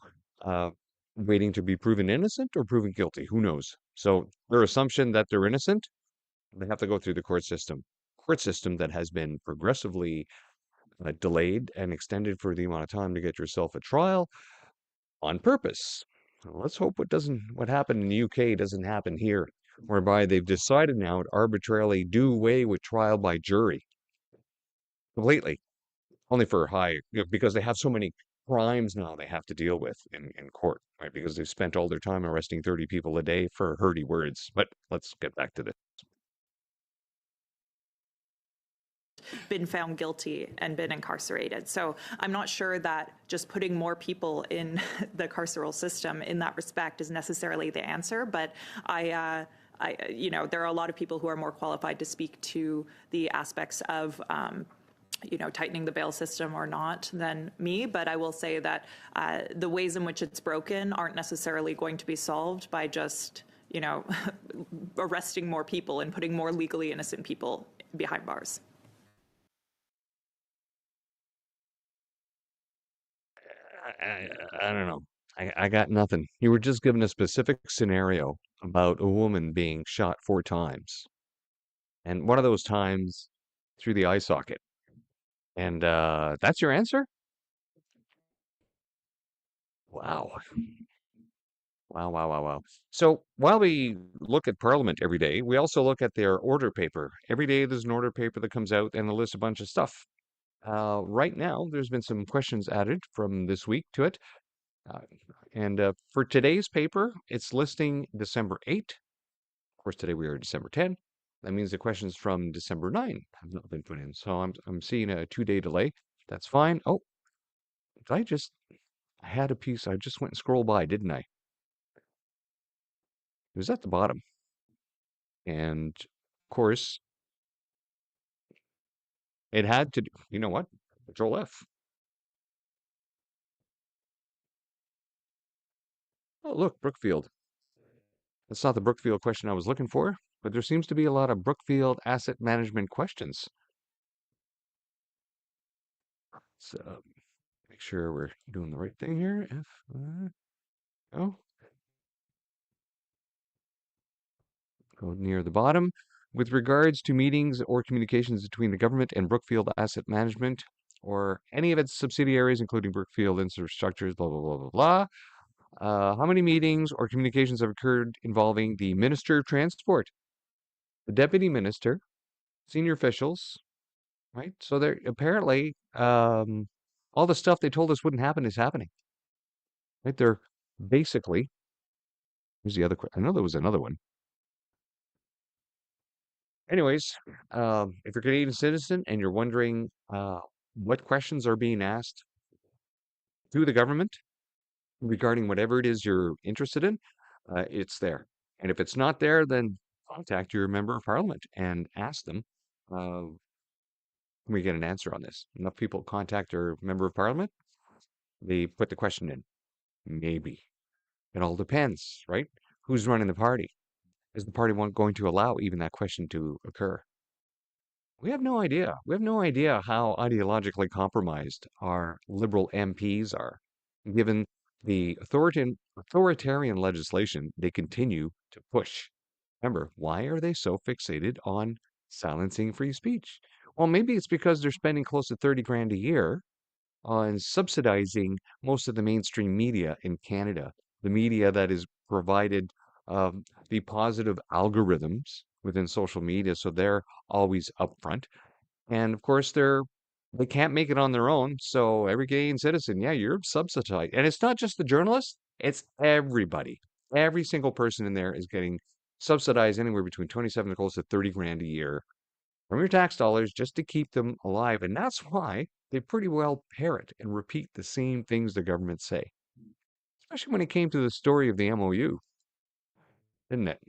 S1: waiting to be proven innocent or proven guilty, who knows? So their assumption that they're innocent, they have to go through the court system that has been progressively delayed and extended for the amount of time to get yourself a trial on purpose. Let's hope what happened in the UK doesn't happen here, whereby they've decided now to arbitrarily do away with trial by jury completely, only for because they have so many crimes now they have to deal with in court, right? Because they've spent all their time arresting 30 people a day for hurdy words. But let's get back to this.
S10: Been found guilty and been incarcerated. So I'm not sure that just putting more people in the carceral system in that respect is necessarily the answer. But you know, there are a lot of people who are more qualified to speak to the aspects of you know, tightening the bail system or not than me. But I will say that the ways in which it's broken aren't necessarily going to be solved by just, you know, arresting more people and putting more legally innocent people behind bars.
S1: I don't know. I got nothing. You were just given a specific scenario about a woman being shot 4 times. And one of those times through the eye socket. And that's your answer? Wow. Wow. So while we look at Parliament every day, we also look at their order paper. Every day there's an order paper that comes out and it lists a bunch of stuff. Right now, there's been some questions added from this week to it. And for today's paper, it's listing December 8. Of course, today we are December 10. That means the questions from December 9 have not been put in. So I'm seeing a 2-day delay. That's fine. Oh, I had a piece. I just went and scrolled by, didn't I? It was at the bottom. And of course, it had to do, you know what? Control F. Oh, look, Brookfield. That's not the Brookfield question I was looking for, but there seems to be a lot of Brookfield asset management questions. So make sure we're doing the right thing here. Oh, go near the bottom. With regards to meetings or communications between the government and Brookfield Asset Management or any of its subsidiaries, including Brookfield Infrastructures, blah, blah, blah, blah, blah. How many meetings or communications have occurred involving the Minister of Transport, the Deputy Minister, senior officials, right? So they're apparently all the stuff they told us wouldn't happen is happening, right? They're basically, here's the other, I know there was another one. Anyways, if you're a Canadian citizen and you're wondering what questions are being asked to the government regarding whatever it is you're interested in, it's there. And if it's not there, then contact your member of parliament and ask them, can we get an answer on this? Enough people contact their member of parliament, they put the question in. Maybe. It all depends, right? Who's running the party? Is the party going to allow even that question to occur? We have no idea. We have no idea how ideologically compromised our Liberal MPs are, given the authoritarian legislation they continue to push. Remember, why are they so fixated on silencing free speech? Well, maybe it's because they're spending close to 30 grand a year on subsidizing most of the mainstream media in Canada, the media that is provided the positive algorithms within social media, so they're always upfront. And of course, they can't make it on their own. So every Canadian citizen, yeah, you're subsidized, and it's not just the journalists; it's everybody. Every single person in there is getting subsidized anywhere between 27 to close to 30 grand a year from your tax dollars just to keep them alive. And that's why they pretty well parrot and repeat the same things the government say, especially when it came to the story of the MOU, didn't it?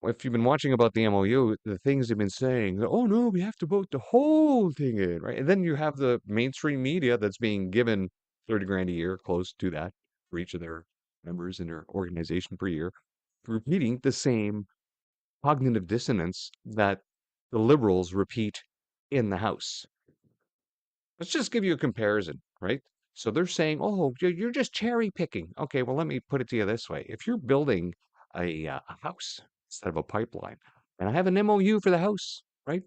S1: If you've been watching about the MOU, the things they've been saying, oh no, we have to vote the whole thing in, right? And then you have the mainstream media that's being given 30 grand a year, close to that, for each of their members in their organization per year, repeating the same cognitive dissonance that the Liberals repeat in the House. Let's just give you a comparison, right? So they're saying, oh, you're just cherry picking. Okay, well, let me put it to you this way. If you're building a house instead of a pipeline, and I have an MOU for the house, right?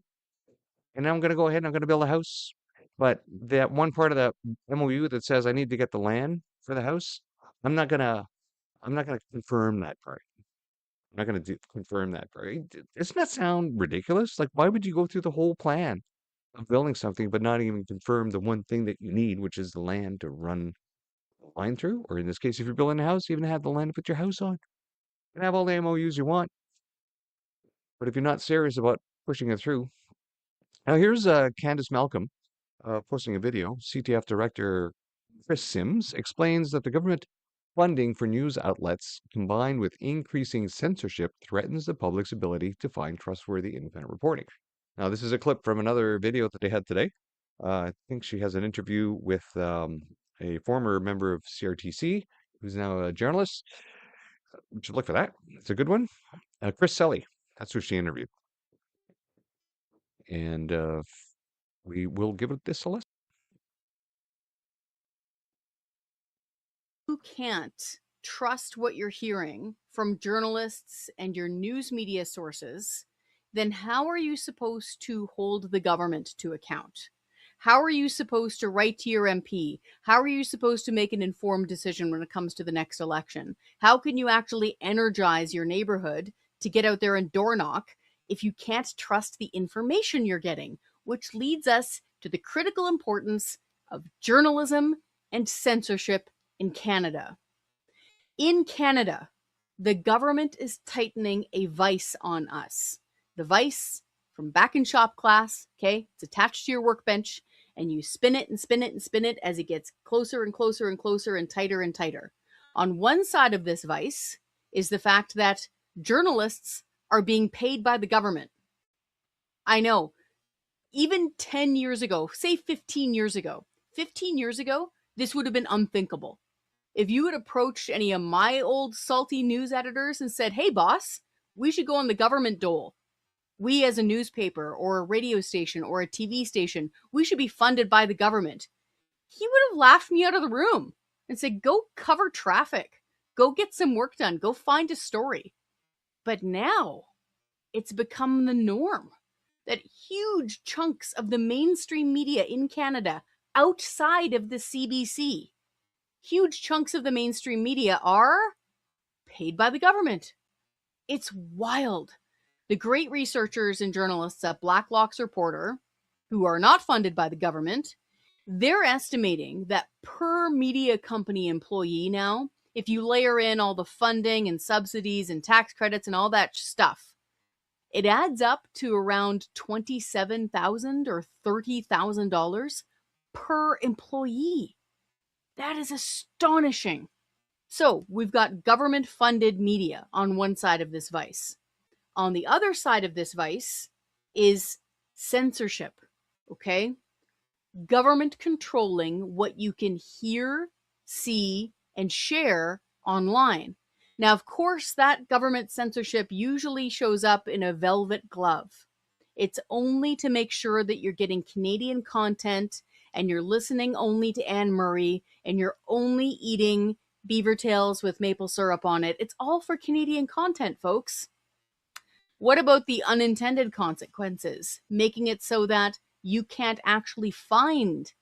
S1: And I'm going to go ahead and I'm going to build a house. But that one part of the MOU that says I need to get the land for the house, I'm not going to confirm that part. I'm not going to confirm that part. Doesn't that sound ridiculous? Like, why would you go through the whole plan of building something, but not even confirm the one thing that you need, which is the land to run the line through? Or in this case, if you're building a house, even have the land to put your house on. You can have all the MOUs you want. But if you're not serious about pushing it through. Now, here's Candace Malcolm posting a video. CTF Director Chris Sims explains that the government funding for news outlets combined with increasing censorship threatens the public's ability to find trustworthy independent reporting. Now, this is a clip from another video that they had today. I think she has an interview with a former member of CRTC, who's now a journalist. You should look for that. It's a good one. Chris Selly, that's who she interviewed. And we will give it this a listen.
S15: You can't trust what you're hearing from journalists and your news media sources, then how are you supposed to hold the government to account? How are you supposed to write to your MP? How are you supposed to make an informed decision when it comes to the next election? How can you actually energize your neighborhood to get out there and door knock if you can't trust the information you're getting? Which leads us to the critical importance of journalism and censorship in Canada. In Canada, the government is tightening a vice on us. The vice from back in shop class, okay? It's attached to your workbench, and you spin it and spin it and spin it as it gets closer and closer and closer and tighter and tighter. On one side of this vice is the fact that journalists are being paid by the government. I know, even 10 years ago, say 15 years ago, this would have been unthinkable. If you had approached any of my old salty news editors and said, hey, boss, we should go on the government dole. We as a newspaper or a radio station or a TV station, we should be funded by the government. He would have laughed me out of the room and said, go cover traffic. Go get some work done. Go find a story. But now it's become the norm that huge chunks of the mainstream media in Canada outside of the CBC, huge chunks of the mainstream media are paid by the government. It's wild. The great researchers and journalists at Blacklock's Reporter, who are not funded by the government, they're estimating that per media company employee now, if you layer in all the funding and subsidies and tax credits and all that stuff, it adds up to around $27,000 or $30,000 per employee. That is astonishing. So we've got government-funded media on one side of this vice. On the other side of this vice is censorship, okay? Government controlling what you can hear, see, and share online. Now, of course, that government censorship usually shows up in a velvet glove. It's only to make sure that you're getting Canadian content and you're listening only to Anne Murray and you're only eating beaver tails with maple syrup on it. It's all for Canadian content, folks. What about the unintended consequences? Making it so that you can't actually find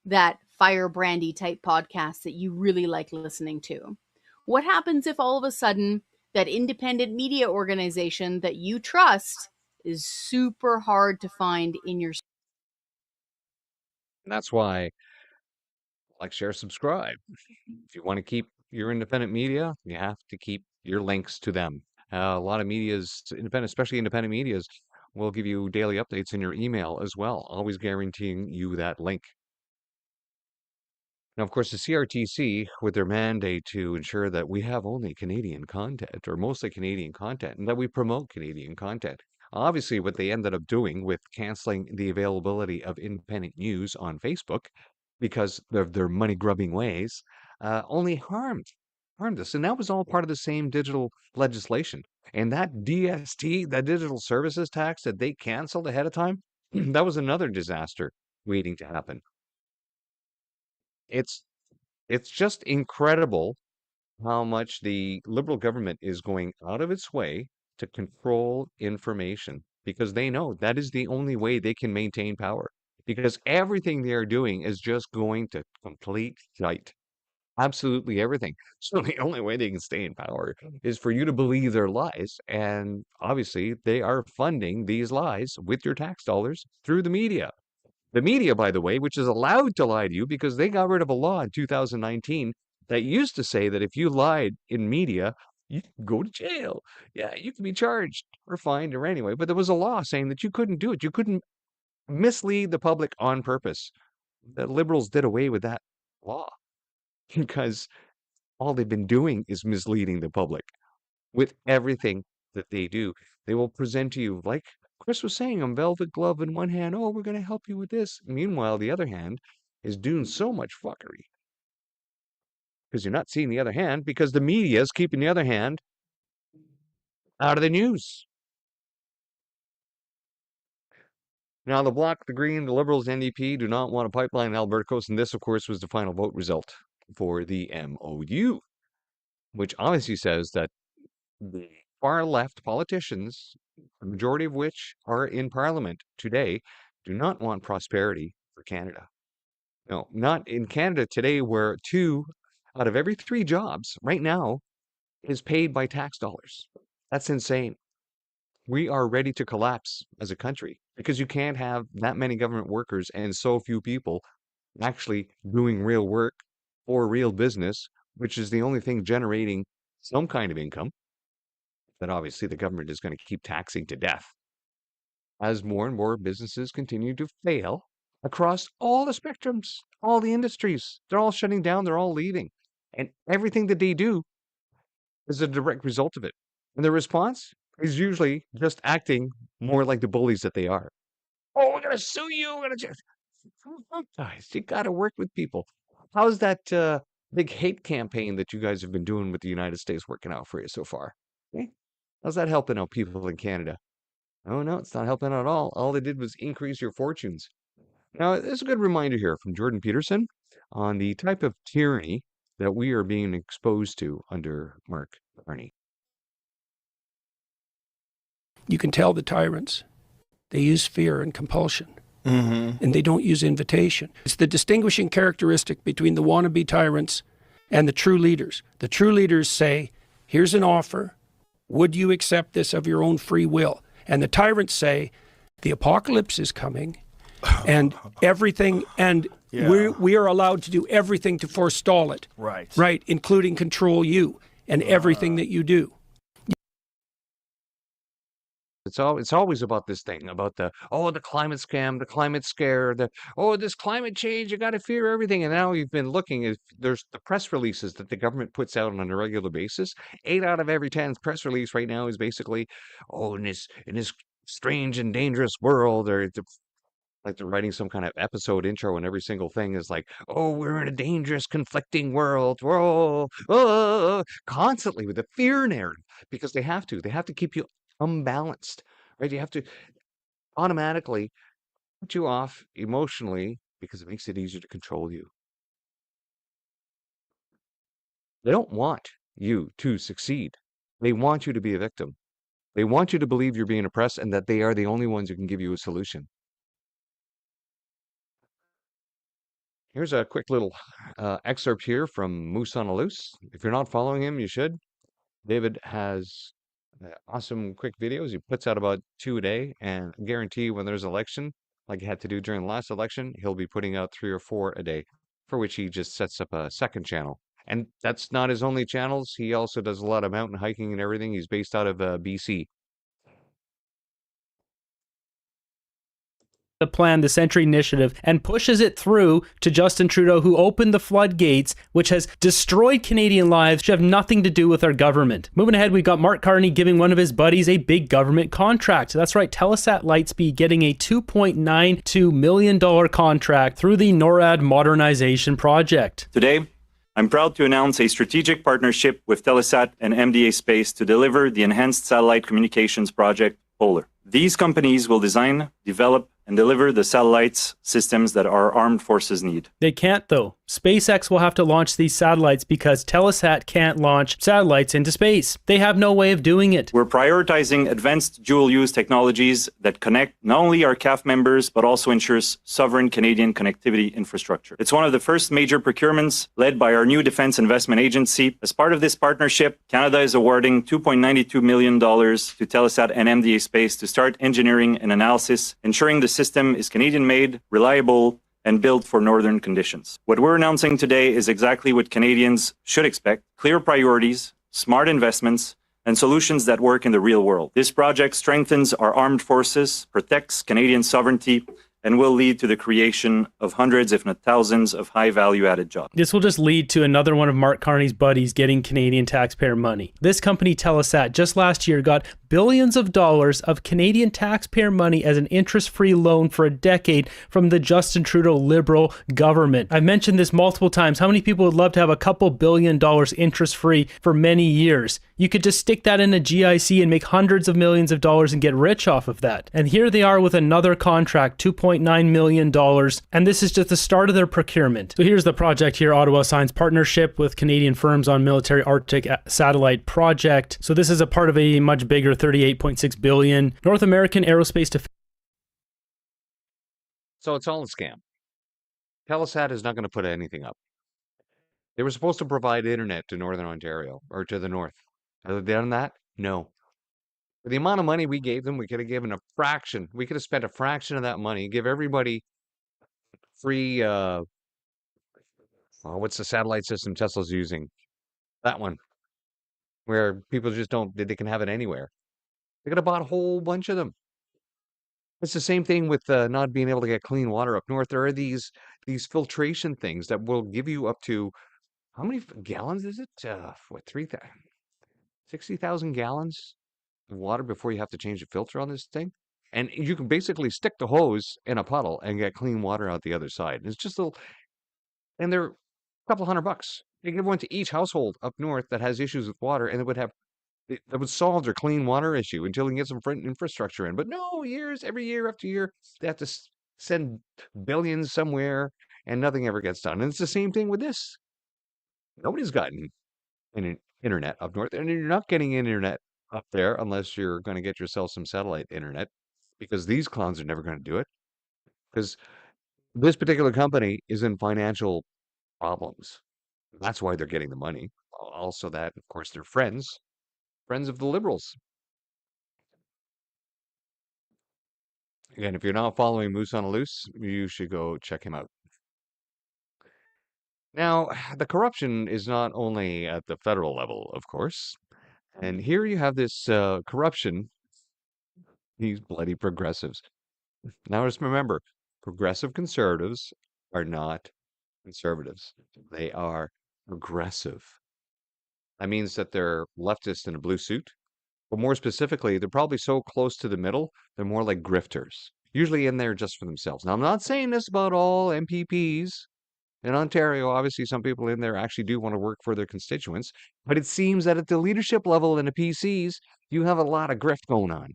S15: that Firebrandy type podcast that you really like listening to. What happens if all of a sudden that independent media organization that you trust is super hard to find in your...
S1: And that's why, like, share, subscribe. If you want to keep your independent media, you have to keep your links to them. A lot of medias, independent, especially independent medias, will give you daily updates in your email as well, always guaranteeing you that link. Now, of course, the CRTC, with their mandate to ensure that we have only Canadian content, or mostly Canadian content, and that we promote Canadian content. Obviously, what they ended up doing with canceling the availability of independent news on Facebook because of their money-grubbing ways, only harmed us. And that was all part of the same digital legislation. And that DST, that digital services tax that they canceled ahead of time, that was another disaster waiting to happen. It's just incredible how much the Liberal government is going out of its way to control information because they know that is the only way they can maintain power. Because everything they are doing is just going to complete shite. Absolutely everything. So the only way they can stay in power is for you to believe their lies. And obviously, they are funding these lies with your tax dollars through the media. The media, by the way, which is allowed to lie to you because they got rid of a law in 2019 that used to say that if you lied in media, you could go to jail. Yeah, you could be charged or fined or anyway. But there was a law saying that you couldn't do it. You couldn't mislead the public on purpose. The Liberals did away with that law because all they've been doing is misleading the public with everything that they do. They will present to you, like Chris was saying, a velvet glove in one hand. Oh, we're going to help you with this. Meanwhile, the other hand is doing so much fuckery because you're not seeing the other hand because the media is keeping the other hand out of the news. Now, the Bloc, the Green, the Liberals, NDP do not want a pipeline in Alberta Coast, and this, of course, was the final vote result for the MOU, which obviously says that the far left politicians, the majority of which are in Parliament today, do not want prosperity for Canada. No, not in Canada today, where 2 out of every 3 jobs right now is paid by tax dollars. That's insane. We are ready to collapse as a country because you can't have that many government workers and so few people actually doing real work or real business, which is the only thing generating some kind of income that obviously the government is going to keep taxing to death as more and more businesses continue to fail across all the spectrums, all the industries. They're all shutting down, they're all leaving. And everything that they do is a direct result of it. And the response is usually just acting more like the bullies that they are. Oh, we're going to sue you. We're going to just... Guys, you got to work with people. How's that big hate campaign that you guys have been doing with the United States working out for you so far? Okay? How's that helping out people in Canada? Oh, no, it's not helping at all. All they did was increase your fortunes. Now, there's a good reminder here from Jordan Peterson on the type of tyranny that we are being exposed to under Mark Carney.
S12: You can tell the tyrants. They use fear and compulsion. And they don't use invitation. It's the distinguishing characteristic between the wannabe tyrants and the true leaders. The true leaders say, here's an offer. Would you accept this of your own free will? And the tyrants say, the apocalypse is coming and everything, and we are allowed to do everything to forestall it. Right, including control you and everything that you do.
S1: It's always about this thing, about the climate scam, the climate scare, this climate change, you got to fear everything. And now you've been looking at, there's the press releases that the government puts out on a regular basis. 8 out of every 10 press release right now is basically, in this strange and dangerous world, or like they're writing some kind of episode intro, and every single thing is like, we're in a dangerous, conflicting world. Whoa, constantly with the fear narrative, because they have to keep you unbalanced, right? You have to automatically put you off emotionally because it makes it easier to control you. They don't want you to succeed. They want you to be a victim. They want you to believe you're being oppressed and that they are the only ones who can give you a solution. Here's a quick little excerpt here from Moose on a Loose. If you're not following him, you should. David has awesome quick videos. He puts out about 2 a day, and I guarantee when there's an election, like he had to do during the last election, he'll be putting out 3 or 4 a day, for which he just sets up a second channel. And that's not his only channels. He also does a lot of mountain hiking and everything. He's based out of BC.
S13: The plan, the Century Initiative, and pushes it through to Justin Trudeau, who opened the floodgates, which has destroyed Canadian lives, which have nothing to do with our government. Moving ahead, we've got Mark Carney giving one of his buddies a big government contract. That's right, Telesat Lightspeed getting a $2.92 million contract through the NORAD modernization project.
S16: Today, I'm proud to announce a strategic partnership with Telesat and MDA Space to deliver the Enhanced Satellite Communications Project, Polar. These companies will design, develop, and deliver the satellites systems that our armed forces need.
S13: They can't, though. SpaceX will have to launch these satellites because Telesat can't launch satellites into space. They have no way of doing it.
S16: We're prioritizing advanced dual-use technologies that connect not only our CAF members, but also ensures sovereign Canadian connectivity infrastructure. It's one of the first major procurements led by our new Defence Investment Agency. As part of this partnership, Canada is awarding $2.92 million to Telesat and MDA Space to start engineering and analysis, ensuring the system is Canadian-made, reliable, and built for northern conditions. What we're announcing today is exactly what Canadians should expect: clear priorities, smart investments, and solutions that work in the real world. This project strengthens our armed forces, protects Canadian sovereignty, and will lead to the creation of hundreds, if not thousands, of high-value added jobs.
S13: This will just lead to another one of Mark Carney's buddies getting Canadian taxpayer money. This company, Telesat, just last year got billions of dollars of Canadian taxpayer money as an interest-free loan for a decade from the Justin Trudeau Liberal government. I've mentioned this multiple times. How many people would love to have a couple $billion interest-free for many years? You could just stick that in a GIC and make hundreds of millions of dollars and get rich off of that. And here they are with another contract, $2.9 million, and this is just the start of their procurement. So here's the project here. Ottawa signs partnership with Canadian firms on military Arctic satellite project. So this is a part of a much bigger $38.6 billion North American aerospace defense.
S1: So it's all a scam. Telesat is not going to put anything up. They were supposed to provide internet to Northern Ontario, or to the north. Have they done that? No. For the amount of money we gave them, we could have given a fraction. We could have spent a fraction of that money, give everybody free, what's the satellite system Tesla's using? That one, where people just they can have it anywhere. They could have bought a whole bunch of them. It's the same thing with not being able to get clean water up north. There are these filtration things that will give you up to, how many gallons is it? 60,000 gallons of water before you have to change the filter on this thing. And you can basically stick the hose in a puddle and get clean water out the other side. It's just a little, and they're a couple $100. They give one to each household up north that has issues with water, and that would solve their clean water issue until we can get some infrastructure in. But no, every year after year, they have to send billions somewhere, and nothing ever gets done. And it's the same thing with this. Nobody's gotten an internet up north, and you're not getting internet up there unless you're going to get yourself some satellite internet, because these clowns are never going to do it. Because this particular company is in financial problems. That's why they're getting the money. Also, that, of course, they're friends of the Liberals. Again, if you're not following Moose on a Loose, you should go check him out. Now, the corruption is not only at the federal level, of course. And here you have this corruption, these bloody progressives. Now, just remember, progressive conservatives are not conservatives. They are progressive. That means that they're leftist in a blue suit. But more specifically, they're probably so close to the middle, they're more like grifters, usually in there just for themselves. Now, I'm not saying this about all MPPs in Ontario. Obviously, some people in there actually do want to work for their constituents, but it seems that at the leadership level in the PCs, you have a lot of grift going on,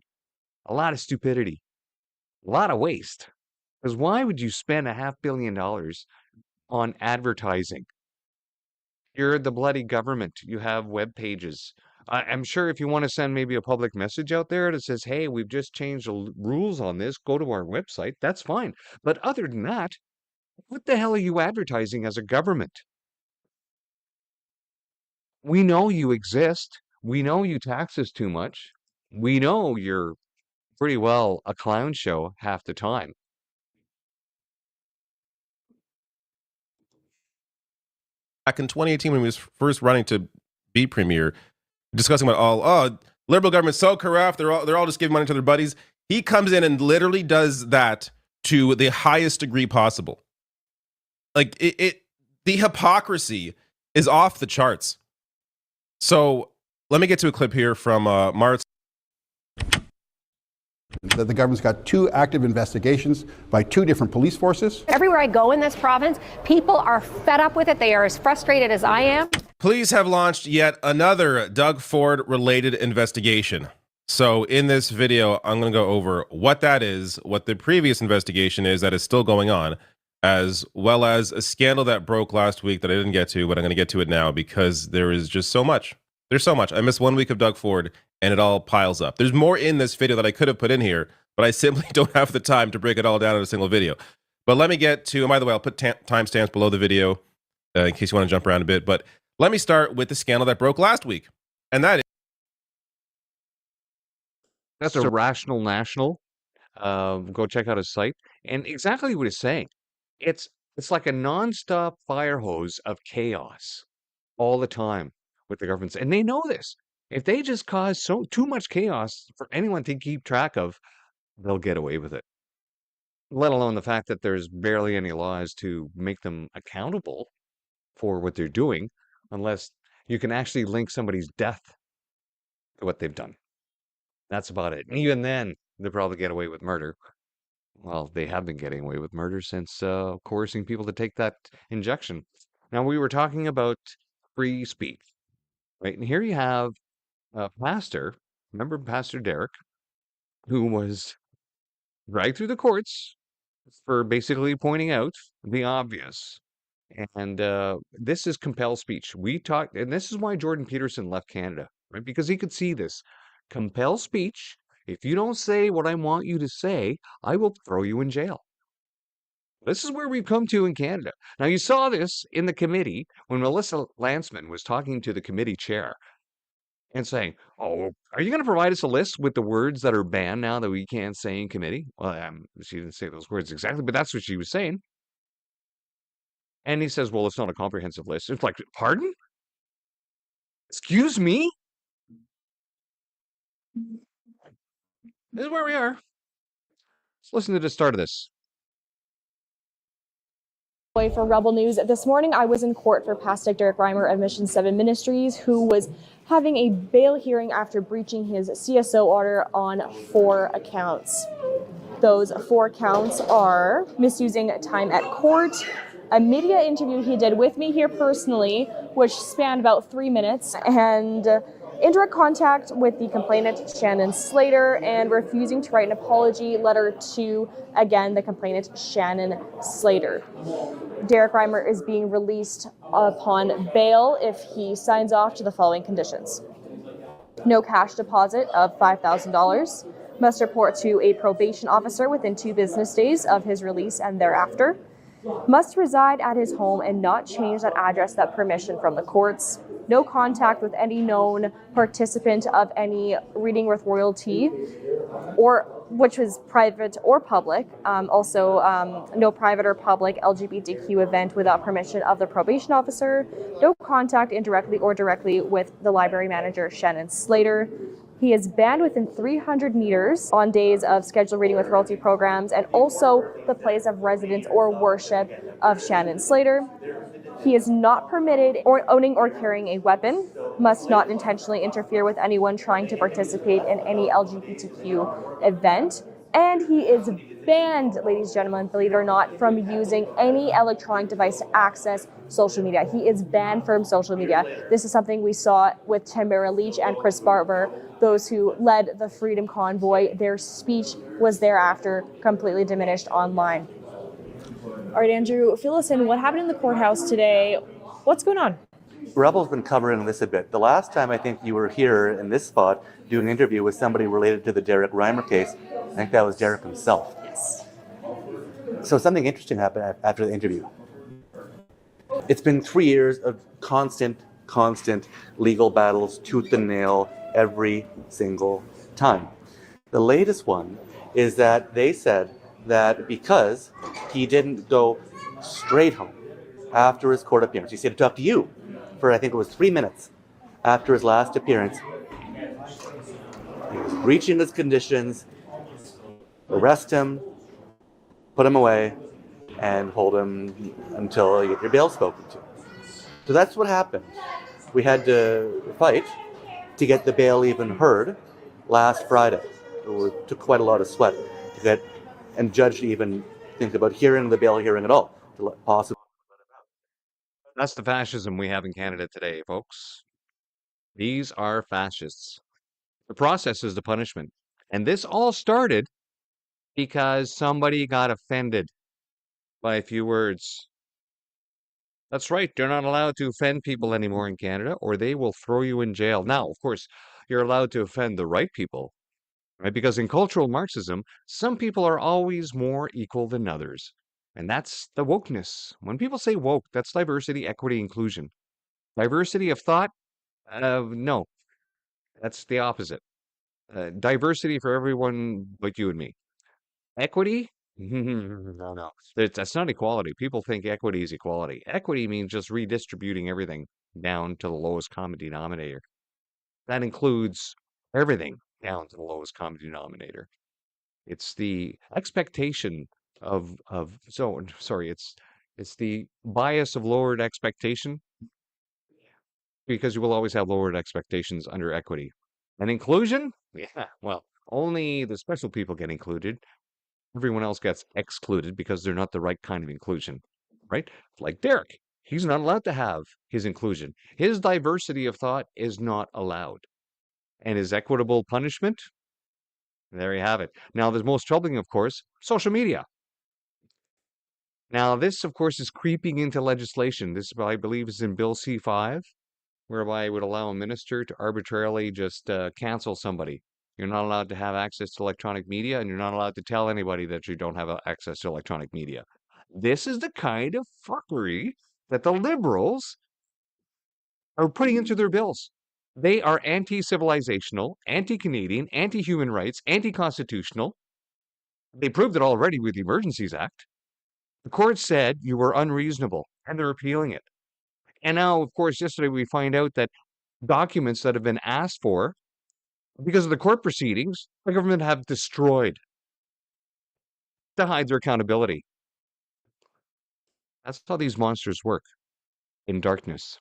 S1: a lot of stupidity, a lot of waste. Because why would you spend $500 million on advertising? You're the bloody government. You have web pages. I'm sure if you want to send maybe a public message out there that says, hey, we've just changed the rules on this, go to our website, that's fine. But other than that, what the hell are you advertising as a government? We know you exist. We know you tax us too much. We know you're pretty well a clown show half the time.
S14: Back in 2018, when he was first running to be premier, discussing about Liberal government's so corrupt, they're all just giving money to their buddies. He comes in and literally does that to the highest degree possible. Like the hypocrisy is off the charts. So let me get to a clip here from Mart's.
S17: That the government's got 2 active investigations by 2 different police forces.
S18: Everywhere I go in this province, people are fed up with it. They are as frustrated as I am.
S14: Police have launched yet another Doug Ford-related investigation. So in this video, I'm going to go over what that is, what the previous investigation is that is still going on, as well as a scandal that broke last week that I didn't get to, but I'm going to get to it now because there is just so much. There's so much. I missed 1 week of Doug Ford, and it all piles up. There's more in this video that I could have put in here, but I simply don't have the time to break it all down in a single video. But let me get to, and by the way, I'll put timestamps below the video in case you want to jump around a bit. But let me start with the scandal that broke last week, and that is...
S1: That's a Rational National. Go check out his site. And exactly what he's saying. It's like a nonstop fire hose of chaos all the time with the governments. And they know this. If they just cause too much chaos for anyone to keep track of, they'll get away with it. Let alone the fact that there's barely any laws to make them accountable for what they're doing, unless you can actually link somebody's death to what they've done. That's about it. And even then, they'll probably get away with murder. Well, they have been getting away with murder since coercing people to take that injection. Now, we were talking about free speech, right? And here you have a pastor, remember Pastor Derek, who was dragged through the courts for basically pointing out the obvious. And this is compelled speech. We talked, and this is why Jordan Peterson left Canada, right? Because he could see this. Compelled speech. If you don't say what I want you to say, I will throw you in jail. This is where we've come to in Canada. Now, you saw this in the committee when Melissa Lantsman was talking to the committee chair and saying, oh, are you going to provide us a list with the words that are banned now that we can't say in committee? Well, she didn't say those words exactly, but that's what she was saying. And he says, well, it's not a comprehensive list. It's like, pardon? Excuse me? This is where we are. Let's listen to the start of this.
S20: For Rebel News, this morning I was in court for Pastor Derek Reimer of Mission 7 Ministries, who was having a bail hearing after breaching his CSO order on 4 accounts. Those 4 counts are misusing time at court, a media interview he did with me here personally, which spanned about 3 minutes, and indirect contact with the complainant, Shannon Slater, and refusing to write an apology letter to, again, the complainant, Shannon Slater. Derek Reimer is being released upon bail if he signs off to the following conditions. No cash deposit of $5,000, must report to a probation officer within 2 business days of his release and thereafter, must reside at his home and not change that address without permission from the courts, no contact with any known participant of any Reading with Royalty, or which was private or public, no private or public LGBTQ event without permission of the probation officer, no contact indirectly or directly with the library manager, Shannon Slater. He is banned within 300 meters on days of scheduled Reading with Royalty programs and also the place of residence or worship of Shannon Slater. He is not permitted or owning or carrying a weapon, must not intentionally interfere with anyone trying to participate in any LGBTQ event, and he is banned, ladies and gentlemen, believe it or not, from using any electronic device to access social media. He is banned from social media. This is something we saw with Tamara Leach and Chris Barber, those who led the Freedom Convoy. Their speech was thereafter completely diminished online. All right, Andrew, fill us in. What happened in the courthouse today? What's going on?
S6: Rebel's been covering this a bit. The last time I think you were here in this spot doing an interview with somebody related to the Derek Reimer case, I think that was Derek himself.
S20: Yes.
S6: So something interesting happened after the interview. It's been 3 years of constant legal battles, tooth and nail, every single time. The latest one is that they said that because he didn't go straight home after his court appearance, he said to talk to you for I think it was 3 minutes after his last appearance, he was breaching his conditions, arrest him, put him away, and hold him until you get your bail spoken to. So that's what happened. We had to fight to get the bail even heard last Friday. It took quite a lot of sweat to get and judge to even think about hearing the bail hearing at all. Possibly.
S1: That's the fascism we have in Canada today, folks. These are fascists. The process is the punishment. And this all started because somebody got offended by a few words. That's right. They're not allowed to offend people anymore in Canada, or they will throw you in jail. Now, of course, you're allowed to offend the right people, right? Because in cultural Marxism, some people are always more equal than others. And that's the wokeness. When people say woke, that's diversity, equity, inclusion. Diversity of thought? No, that's the opposite. Diversity for everyone but you and me. Equity? No. That's not equality. People think equity is equality. Equity means just redistributing everything down to the lowest common denominator. That includes everything down to the lowest common denominator. It's the expectation it's the bias of lowered expectation, because you will always have lowered expectations under equity. And inclusion? Yeah, well, only the special people get included. Everyone else gets excluded because they're not the right kind of inclusion, right? Like Derek, he's not allowed to have his inclusion. His diversity of thought is not allowed. And his equitable punishment? There you have it. Now, the most troubling, of course, social media. Now, this, of course, is creeping into legislation. This, I believe, is in Bill C-5, whereby it would allow a minister to arbitrarily just cancel somebody. You're not allowed to have access to electronic media, and you're not allowed to tell anybody that you don't have access to electronic media. This is the kind of fuckery that the Liberals are putting into their bills. They are anti-civilizational, anti-Canadian, anti-human rights, anti-constitutional. They proved it already with the Emergencies Act. The court said you were unreasonable, and they're appealing it. And now, of course, yesterday we find out that documents that have been asked for because of the court proceedings, the government have destroyed to hide their accountability. That's how these monsters work, in darkness.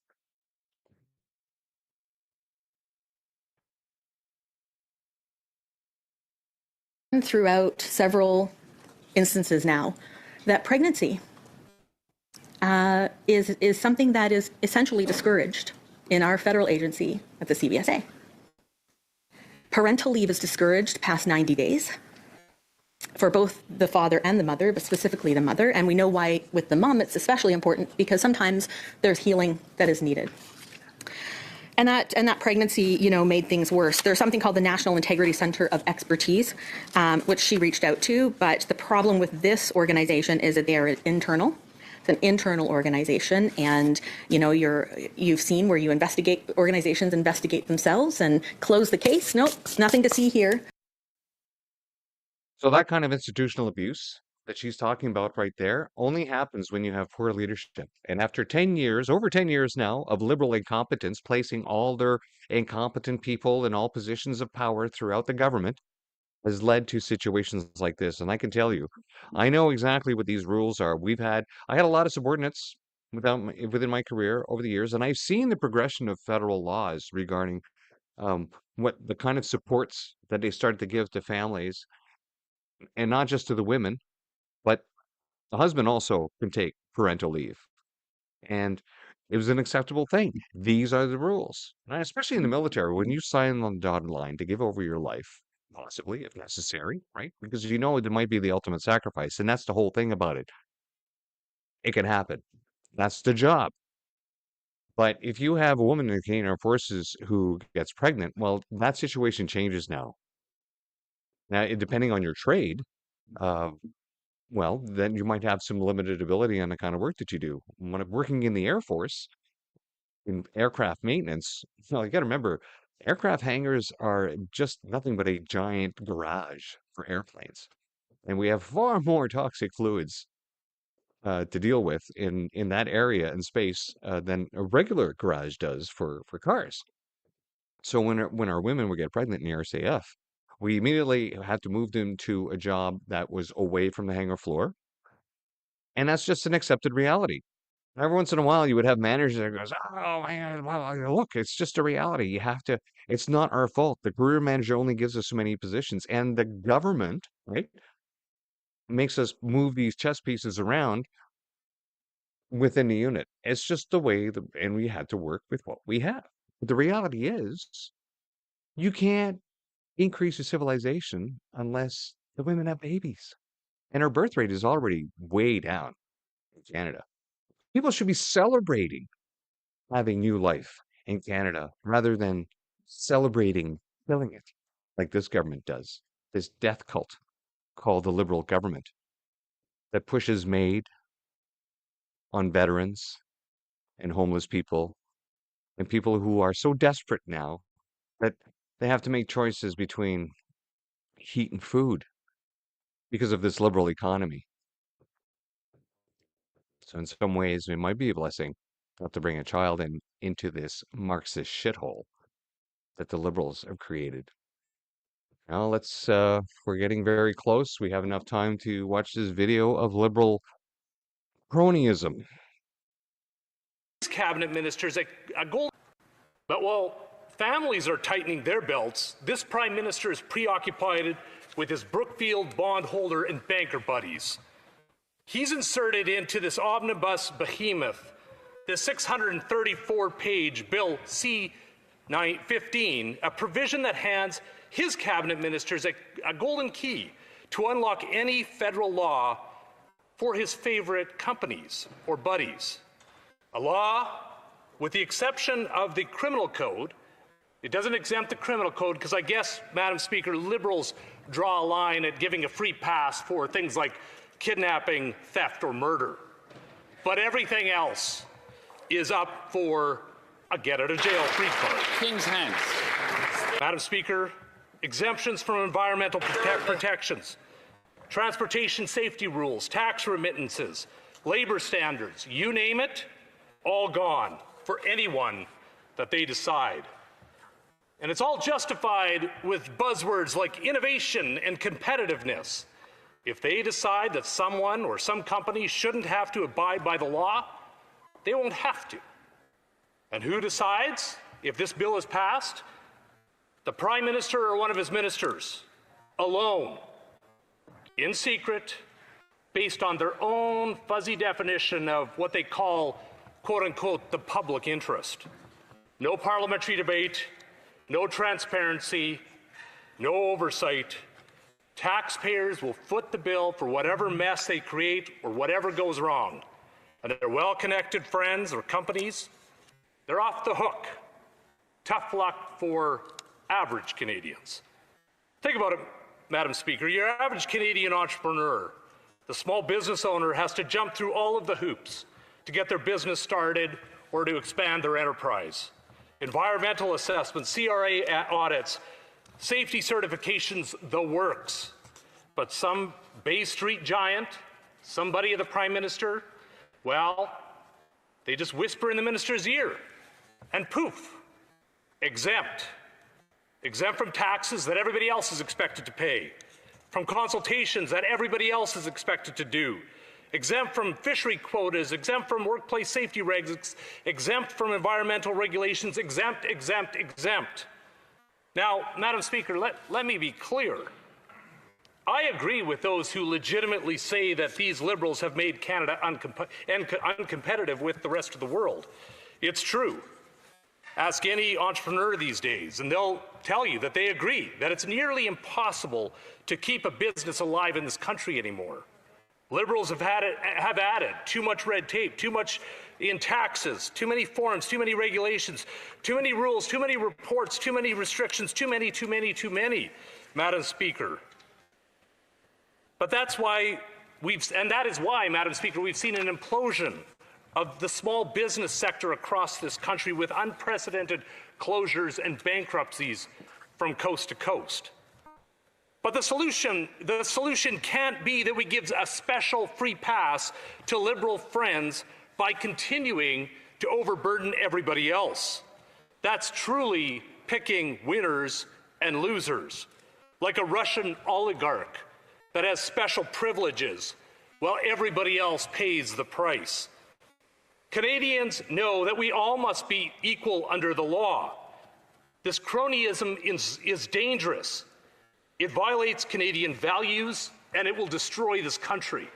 S7: Throughout several instances now that pregnancy is something that is essentially discouraged in our federal agency at the CBSA. Parental leave is discouraged past 90 days for both the father and the mother, but specifically the mother. And we know why with the mom it's especially important, because sometimes there's healing that is needed. And that pregnancy, made things worse. There's something called the National Integrity Center of Expertise, which she reached out to. But the problem with this organization is that they are internal. It's an internal organization, and you've seen where organizations investigate themselves and close the case. Nope, nothing to see here.
S1: So that kind of institutional abuse that she's talking about right there only happens when you have poor leadership. And after 10 years, over 10 years now, of liberal incompetence, placing all their incompetent people in all positions of power throughout the government, has led to situations like this. And I can tell you, I know exactly what these rules are. I had a lot of subordinates within my career over the years, and I've seen the progression of federal laws regarding what the kind of supports that they started to give to families, and not just to the women, but the husband also can take parental leave. And it was an acceptable thing. These are the rules. And especially in the military, when you sign on the dotted line to give over your life, possibly if necessary, right? Because it might be the ultimate sacrifice. And that's the whole thing about it. It can happen. That's the job. But if you have a woman in the Canadian Armed Forces who gets pregnant, well, that situation changes now. Now, depending on your trade, well, then you might have some limited ability on the kind of work that you do. When I'm working in the Air Force, in aircraft maintenance, you got to remember, aircraft hangars are just nothing but a giant garage for airplanes. And we have far more toxic fluids to deal with in that area and space than a regular garage does for cars. So when our women would get pregnant in the RCF, we immediately had to move them to a job that was away from the hangar floor. And that's just an accepted reality. Every once in a while, you would have managers that goes, "Oh, man, well, look, it's just a reality. It's not our fault. The career manager only gives us so many positions, and the government, right, makes us move these chess pieces around within the unit. It's just the way, and we had to work with what we have. But the reality is, you can't increase your civilization unless the women have babies. And our birth rate is already way down in Canada. People should be celebrating having new life in Canada rather than celebrating killing it like this government does. This death cult called the Liberal government that pushes MAID on veterans and homeless people and people who are so desperate now that they have to make choices between heat and food because of this liberal economy. So in some ways, it might be a blessing not to bring a child into this Marxist shithole that the liberals have created. Now we're getting very close. We have enough time to watch this video of liberal cronyism.
S19: Cabinet ministers a goal. But while families are tightening their belts, this prime minister is preoccupied with his Brookfield bondholder and banker buddies. He's inserted into this omnibus behemoth the 634-page Bill C-15, a provision that hands his cabinet ministers a golden key to unlock any federal law for his favorite companies or buddies. A law, with the exception of the criminal code, it doesn't exempt the criminal code because I guess, Madam Speaker, Liberals draw a line at giving a free pass for things like kidnapping, theft, or murder. But everything else is up for a get-out-of-jail-free card. King's hands. Madam Speaker, exemptions from environmental protections, transportation safety rules, tax remittances, labor standards, you name it, all gone for anyone that they decide. And it's all justified with buzzwords like innovation and competitiveness. If they decide that someone or some company shouldn't have to abide by the law, they won't have to. And who decides if this bill is passed? The Prime Minister or one of his ministers, alone, in secret, based on their own fuzzy definition of what they call, quote unquote, the public interest. No parliamentary debate, no transparency, no oversight. Taxpayers will foot the bill for whatever mess they create or whatever goes wrong. And their well-connected friends or companies, they're off the hook. Tough luck for average Canadians. Think about it, Madam Speaker. Your average Canadian entrepreneur, the small business owner, has to jump through all of the hoops to get their business started or to expand their enterprise. Environmental assessments, CRA audits, safety certifications, the works. But some Bay Street giant, somebody of the Prime Minister, well, they just whisper in the minister's ear and poof, exempt. Exempt from taxes that everybody else is expected to pay, from consultations that everybody else is expected to do, exempt from fishery quotas, exempt from workplace safety regs, exempt from environmental regulations, exempt, exempt, exempt. Now, Madam Speaker, let me be clear. I agree with those who legitimately say that these Liberals have made Canada uncompetitive with the rest of the world. It's true. Ask any entrepreneur these days, and they'll tell you that they agree that it's nearly impossible to keep a business alive in this country anymore. Liberals have added too much red tape, too much in taxes, too many forms, too many regulations, too many rules, too many reports, too many restrictions, too many, Madam Speaker. But that's why that is why, Madam Speaker, we've seen an implosion of the small business sector across this country with unprecedented closures and bankruptcies from coast to coast. But the solution can't be that we give a special free pass to Liberal friends by continuing to overburden everybody else. That's truly picking winners and losers, like a Russian oligarch that has special privileges while everybody else pays the price. Canadians know that we all must be equal under the law. This cronyism is dangerous. It violates Canadian values, and it will destroy this country.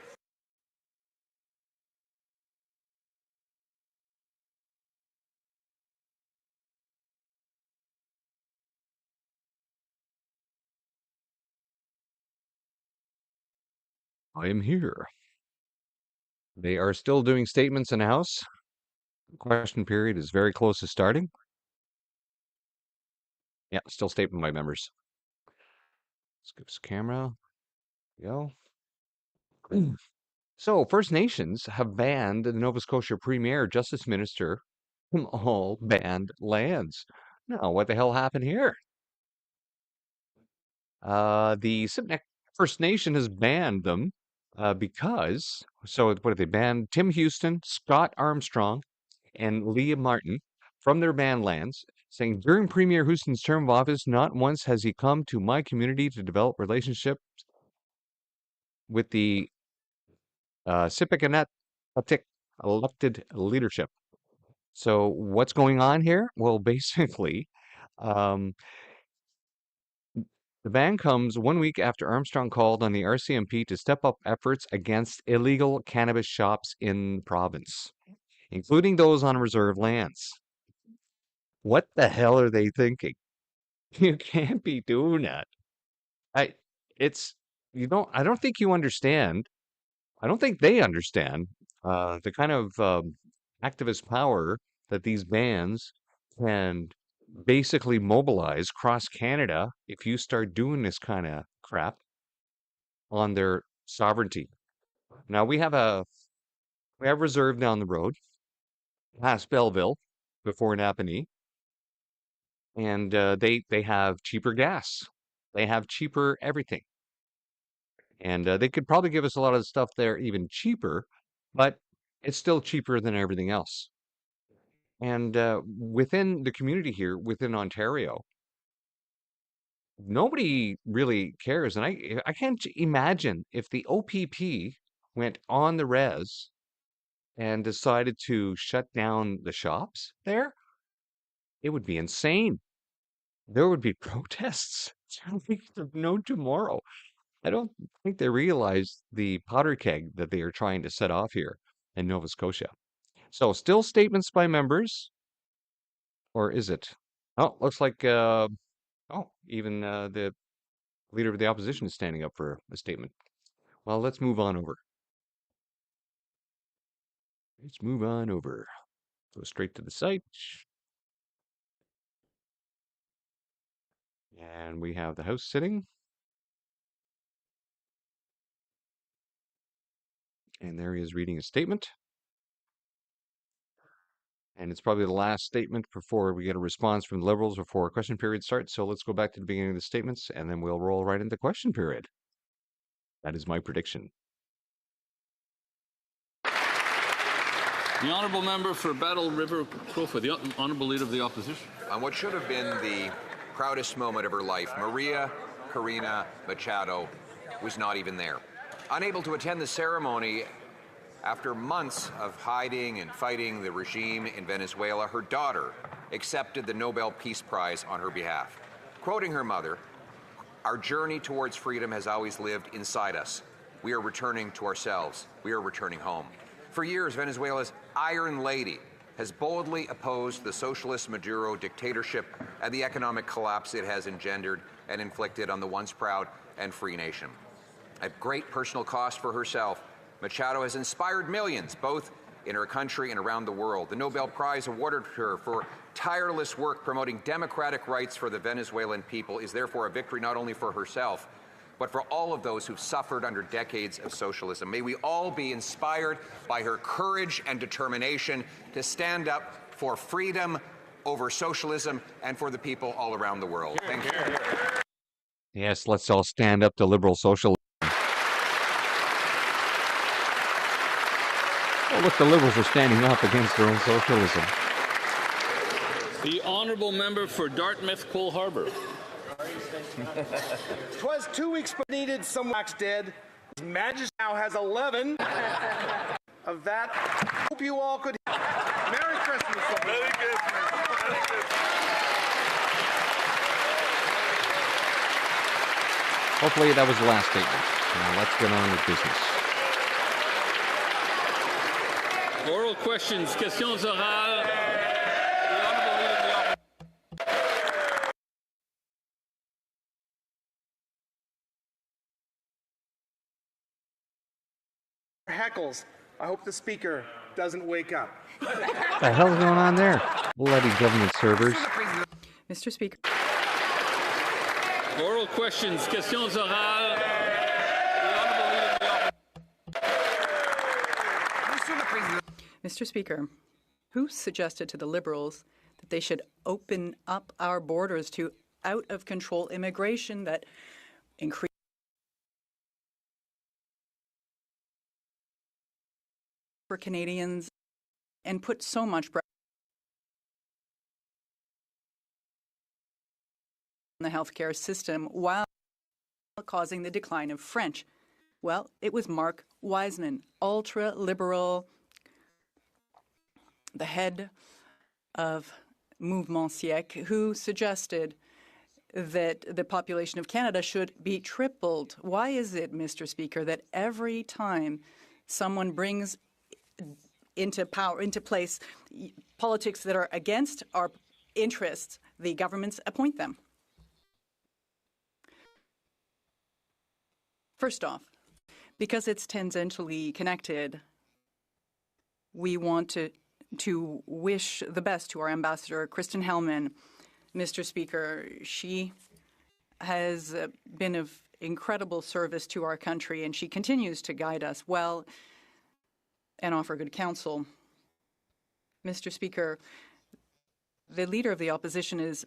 S1: I am here. They are still doing statements in the House. The question period is very close to starting. Yeah, still statement by members. Let's give us a camera. There we go. So, First Nations have banned the Nova Scotia Premier Justice Minister from all banned lands. Now, what the hell happened here? The Sipnek First Nation has banned them because, so what did they ban? Tim Houston, Scott Armstrong, and Leah Martin from their banned lands, saying during Premier Houston's term of office, not once has he come to my community to develop relationships with the Sipekanetik elected leadership. So what's going on here? Well, basically, the ban comes 1 week after Armstrong called on the RCMP to step up efforts against illegal cannabis shops in the province, including those on reserve lands. What the hell are they thinking? You can't be doing that. I don't think you understand. I don't think they understand the kind of activist power that these bans can basically mobilize across Canada if you start doing this kind of crap on their sovereignty. Now we have reserve down the road past Belleville before Napanee, and they have cheaper gas. They have cheaper everything. And they could probably give us a lot of stuff there even cheaper, but it's still cheaper than everything else. And within the community here, within Ontario, nobody really cares. And I can't imagine if the OPP went on the res and decided to shut down the shops there, it would be insane. There would be protests. No tomorrow. I don't think they realize the powder keg that they are trying to set off here in Nova Scotia. So still statements by members, or is it? Oh, looks like, even the leader of the opposition is standing up for a statement. Well, let's move on over. Let's move on over. Go straight to the site. And we have the House sitting. And there he is reading a statement. And it's probably the last statement before we get a response from the Liberals before question period starts. So let's go back to the beginning of the statements and then we'll roll right into question period. That is my prediction.
S2: The Honourable Member for Battle River Crowfoot, the Honourable Leader of the Opposition.
S9: On what should have been the proudest moment of her life, Maria Corina Machado was not even there. Unable to attend the ceremony after months of hiding and fighting the regime in Venezuela, her daughter accepted the Nobel Peace Prize on her behalf. Quoting her mother, "Our journey towards freedom has always lived inside us. We are returning to ourselves. We are returning home." For years, Venezuela's Iron Lady has boldly opposed the socialist Maduro dictatorship and the economic collapse it has engendered and inflicted on the once proud and free nation. At great personal cost for herself, Machado has inspired millions, both in her country and around the world. The Nobel Prize awarded her for tireless work promoting democratic rights for the Venezuelan people is therefore a victory not only for herself, but for all of those who've suffered under decades of socialism. May we all be inspired by her courage and determination to stand up for freedom over socialism and for the people all around the world. Thank you.
S1: Yes, let's all stand up to liberal socialism. Oh, look, the Liberals are standing up against their own socialism.
S2: The Honourable Member for Dartmouth Cole Harbour.
S21: 'Twas 2 weeks but needed, some wax dead. His Majesty now has 11 of that. Hope you all could. Merry Christmas. Merry Christmas.
S1: Hopefully that was the last statement. Now let's get on with business.
S2: Oral questions, questions orales. The Honourable Leader of the Opposition.
S21: Heckles. I hope the Speaker doesn't wake up.
S1: What the hell is going on there? Bloody government servers.
S22: Mr. Speaker.
S2: Oral questions, questions orales. The Honourable Leader of the Opposition.
S22: Mr. Speaker, who suggested to the Liberals that they should open up our borders to out-of-control immigration that increase for Canadians and put so much pressure on the healthcare system while causing the decline of French? Well, it was Mark Wiseman, ultra-liberal, the head of Mouvement Siècle, who suggested that the population of Canada should be tripled. Why is it, Mr. Speaker, that every time someone brings into place politics that are against our interests, the governments appoint them? First off, because it's tangentially connected, we want to wish the best to our ambassador, Kristen Hellman. Mr. Speaker, she has been of incredible service to our country, and she continues to guide us well and offer good counsel. Mr. Speaker, the Leader of the Opposition is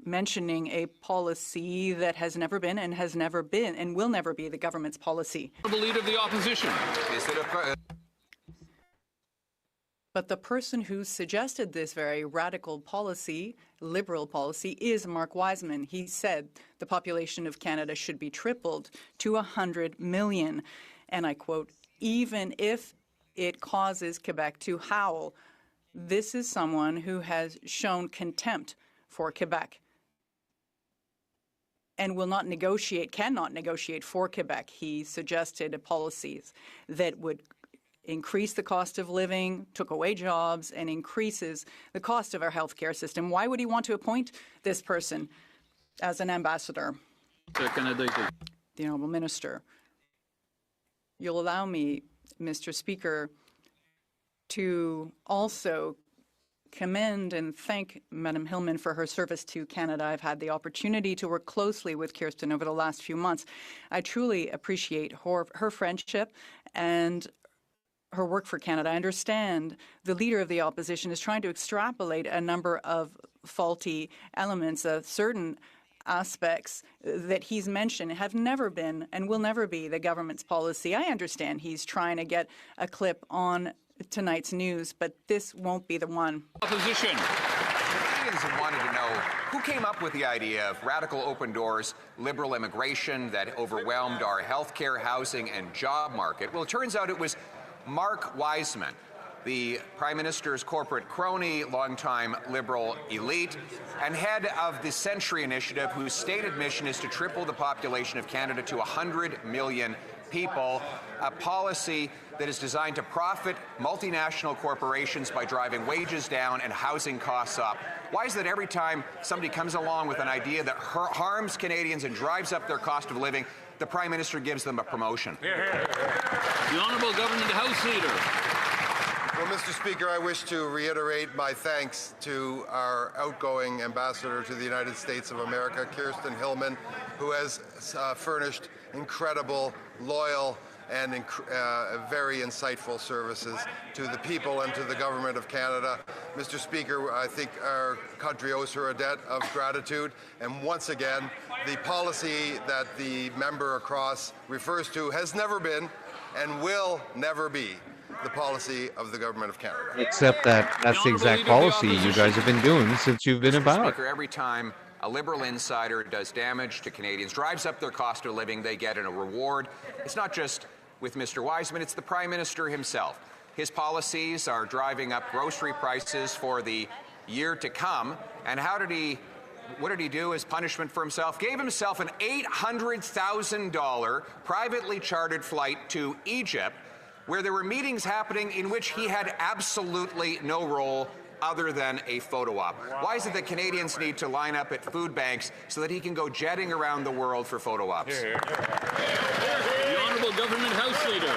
S22: mentioning a policy that has never been and will never be the government's policy.
S2: The Leader of the Opposition.
S22: But the person who suggested this very radical policy, liberal policy, is Mark Wiseman. He said the population of Canada should be tripled to 100 million. And I quote, even if it causes Quebec to howl. This is someone who has shown contempt for Quebec. and will not negotiate, cannot negotiate for Quebec. He suggested policies that would increase the cost of living, took away jobs, and increases the cost of our healthcare system. Why would he want to appoint this person as an ambassador? The Honourable Minister. You'll allow me, Mr. Speaker, to also commend and thank Madam Hillman for her service to Canada. I've had the opportunity to work closely with Kirsten over the last few months. I truly appreciate her friendship and her work for Canada. I understand the Leader of the Opposition is trying to extrapolate a number of faulty elements of certain aspects that he's mentioned have never been and will never be the government's policy. I understand he's trying to get a clip on tonight's news, but this won't be the one.
S9: Opposition. Canadians have wanted to know who came up with the idea of radical open doors, liberal immigration that overwhelmed our healthcare, housing, and job market. Well, it turns out it was Mark Wiseman, the Prime Minister's corporate crony, longtime Liberal elite, and head of the Century Initiative, whose stated mission is to triple the population of Canada to 100 million people, a policy that is designed to profit multinational corporations by driving wages down and housing costs up. Why is it that every time somebody comes along with an idea that harms Canadians and drives up their cost of living, the Prime Minister gives them a promotion?
S2: The Honourable Government House Leader.
S5: Well, Mr. Speaker, I wish to reiterate my thanks to our outgoing ambassador to the United States of America, Kirsten Hillman, who has furnished incredible, loyal, and very insightful services to the people and to the Government of Canada. Mr. Speaker, I think our country owes her a debt of gratitude. And once again, the policy that the member across refers to has never been and will never be the policy of the Government of Canada.
S1: Except that that's the exact policy you guys have been doing since you've been about.
S9: Speaker, every time a Liberal insider does damage to Canadians, drives up their cost of living, they get a reward. It's not just with Mr. Wiseman, it's the Prime Minister himself. His policies are driving up grocery prices for the year to come. And what did he do as punishment for himself? Gave himself an $800,000 privately chartered flight to Egypt, where there were meetings happening in which he had absolutely no role other than a photo op. Why is it that Canadians need to line up at food banks so that he can go jetting around the world for photo ops?
S2: The Honourable Government House Leader.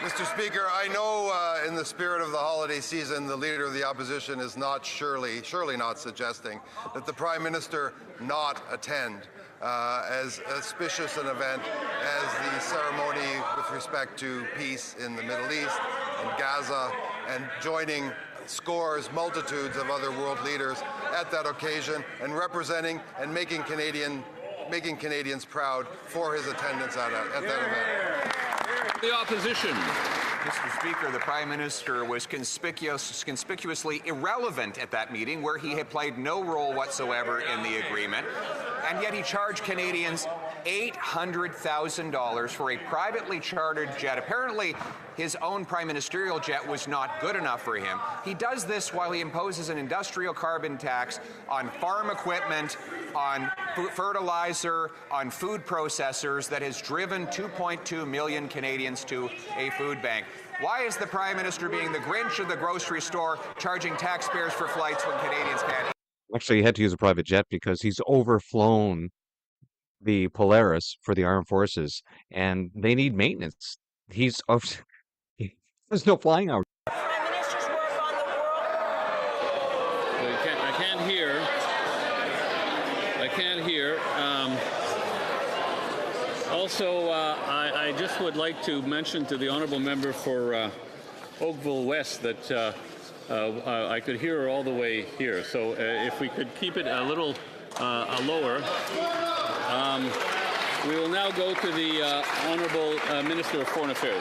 S5: Mr. Speaker, I know in the spirit of the holiday season, the Leader of the Opposition is not surely not suggesting that the Prime Minister not attend as auspicious an event as the ceremony with respect to peace in the Middle East and Gaza, and joining multitudes of other world leaders at that occasion and representing and making Canadians proud for his attendance at that event.
S2: The Opposition.
S9: Mr. Speaker, the Prime Minister was conspicuously irrelevant at that meeting, where he had played no role whatsoever in the agreement, and yet he charged Canadians $800,000 for a privately chartered jet. Apparently, his own prime ministerial jet was not good enough for him. He does this while he imposes an industrial carbon tax on farm equipment, on fertilizer, on food processors that has driven 2.2 million Canadians to a food bank. Why is the Prime Minister being the Grinch of the grocery store, charging taxpayers for flights when Canadians can't?
S1: Actually, he had to use a private jet because he's overflown the Polaris for the armed forces, and they need maintenance. There's no flying hours.
S2: I can't hear. Also, I just would like to mention to the honourable member for Oakville West that I could hear her all the way here. So if we could keep it a little lower. We will now go to the Honourable Minister of Foreign Affairs.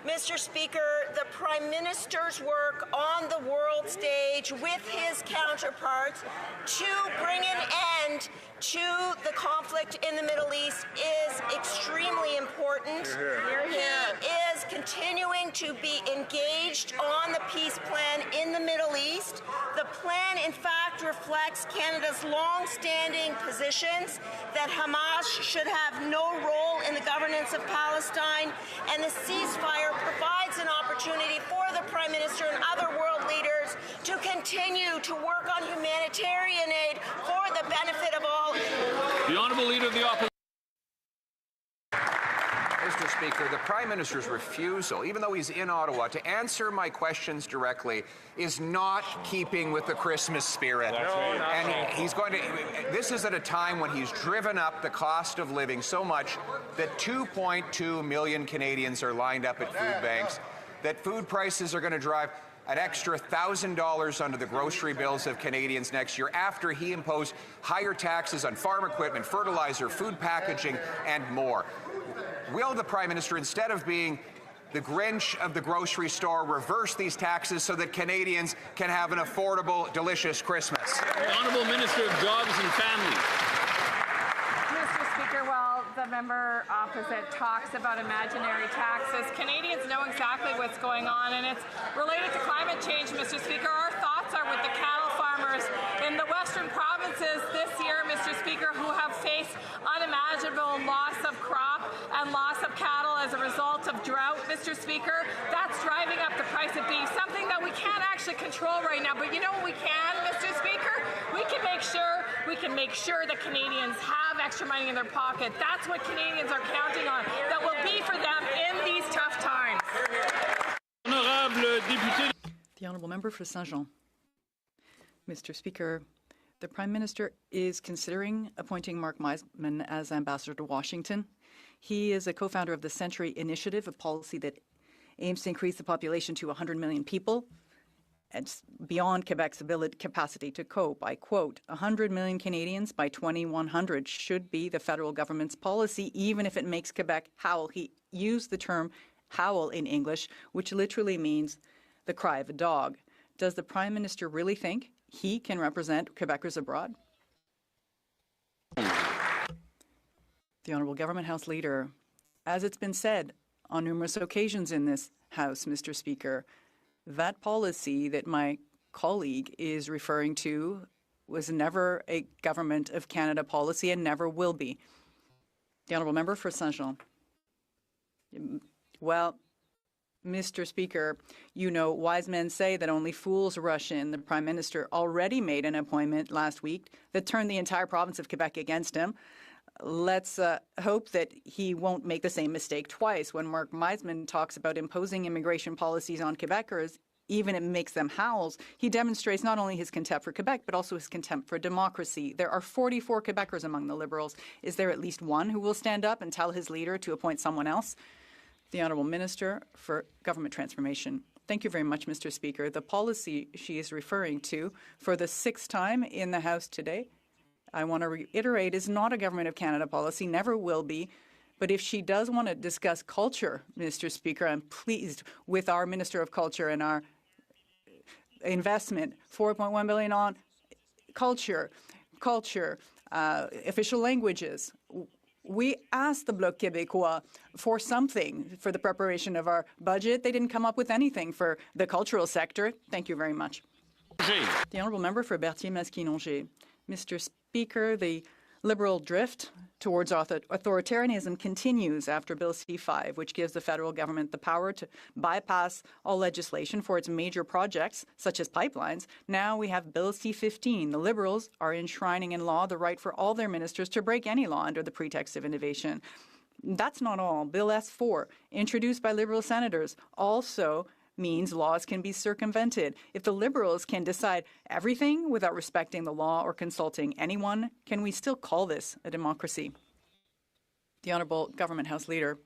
S11: Mr. Speaker, the Prime Minister's work on the world stage with his counterparts to bring an end to the conflict in the Middle East is extremely important. He is continuing to be engaged on the peace plan in the Middle East. The plan, in fact, reflects Canada's long-standing positions that Hamas should have no role in the governance of Palestine, and the ceasefire provides an opportunity for the Prime Minister and other world leaders to continue to work on humanitarian aid for the benefit of all.
S2: The Honourable Leader of the Opposition.
S9: Mr. Speaker, the Prime Minister's refusal, even though he's in Ottawa, to answer my questions directly is not keeping with the Christmas spirit. And he's going to, this is at a time when he's driven up the cost of living so much that 2.2 million Canadians are lined up at food banks, that food prices are going to drive an extra $1,000 under the grocery bills of Canadians next year after he imposed higher taxes on farm equipment, fertilizer, food packaging, and more. Will the Prime Minister, instead of being the Grinch of the grocery store, reverse these taxes so that Canadians can have an affordable, delicious Christmas?
S2: The Honourable Minister of Jobs and Families.
S3: Mr. Speaker, while the member opposite talks about imaginary taxes, Canadians know exactly what's going on, and it's related to climate change, Mr. Speaker. Our thoughts are with the cattle farmers in the western provinces this year, Mr. Speaker, who have faced unimaginable loss of crop and loss of cattle as a result of drought, Mr. Speaker. That's driving up the price of beef, something that we can't actually control right now. But you know what we can, Mr. Speaker? We can make sure that Canadians have extra money in their pocket. That's what Canadians are counting on, that will be for them in these tough times.
S22: The Honourable Member for Saint-Jean. Mr. Speaker, the Prime Minister is considering appointing Mark Meisman as Ambassador to Washington. He is a co-founder of the Century Initiative, a policy that aims to increase the population to 100 million people and beyond Quebec's capacity to cope. I quote, 100 million Canadians by 2100 should be the federal government's policy, even if it makes Quebec howl. He used the term howl in English, which literally means the cry of a dog. Does the Prime Minister really think he can represent Quebecers abroad? The Honourable Government House Leader. As it's been said on numerous occasions in this House, Mr. Speaker, that policy that my colleague is referring to was never a Government of Canada policy and never will be. The Honourable Member for Saint-Jean. Well, Mr. Speaker, you know, wise men say that only fools rush in. The Prime Minister already made an appointment last week that turned the entire province of Quebec against him. Let's hope that he won't make the same mistake twice. When Mark Meisman talks about imposing immigration policies on Quebecers, even if it makes them howls, he demonstrates not only his contempt for Quebec, but also his contempt for democracy. There are 44 Quebecers among the Liberals. Is there at least one who will stand up and tell his leader to appoint someone else? The Honourable Minister for Government Transformation. Thank you very much, Mr. Speaker. The policy she is referring to for the sixth time in the House today, I want to reiterate, is not a Government of Canada policy, never will be. But if she does want to discuss culture, Mr. Speaker, I'm pleased with our Minister of Culture and our investment, $4.1 billion on culture, official languages. We asked the Bloc Québécois for something for the preparation of our budget. They didn't come up with anything for the cultural sector. Thank you very much. The Honourable Member for Berthier-Masquinongé. Mr. Speaker, the Liberal drift towards authoritarianism continues after Bill C-5, which gives the federal government the power to bypass all legislation for its major projects, such as pipelines. Now we have Bill C-15. The Liberals are enshrining in law the right for all their ministers to break any law under the pretext of innovation. That's not all. Bill S-4, introduced by Liberal senators, also means laws can be circumvented. If the Liberals can decide everything without respecting the law or consulting anyone, can we still call this a democracy? The Honourable Government House Leader.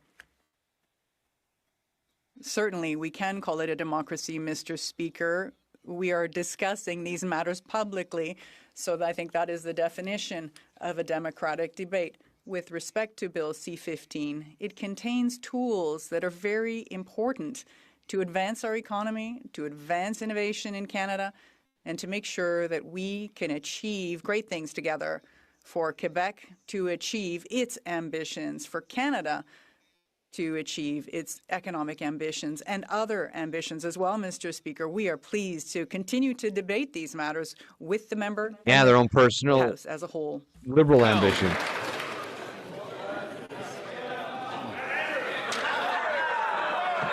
S22: Certainly, we can call it a democracy, Mr. Speaker. We are discussing these matters publicly, so I think that is the definition of a democratic debate. With respect to Bill C-15, it contains tools that are very important to advance our economy, to advance innovation in Canada, and to make sure that we can achieve great things together for Quebec to achieve its ambitions, for Canada to achieve its economic ambitions and other ambitions as well, Mr. Speaker. We are pleased to continue to debate these matters with the member.
S1: Yeah, their own personal
S22: House as a whole.
S1: liberal ambition.
S4: Mr.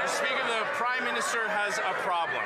S4: Speaker, the Prime Minister has a problem.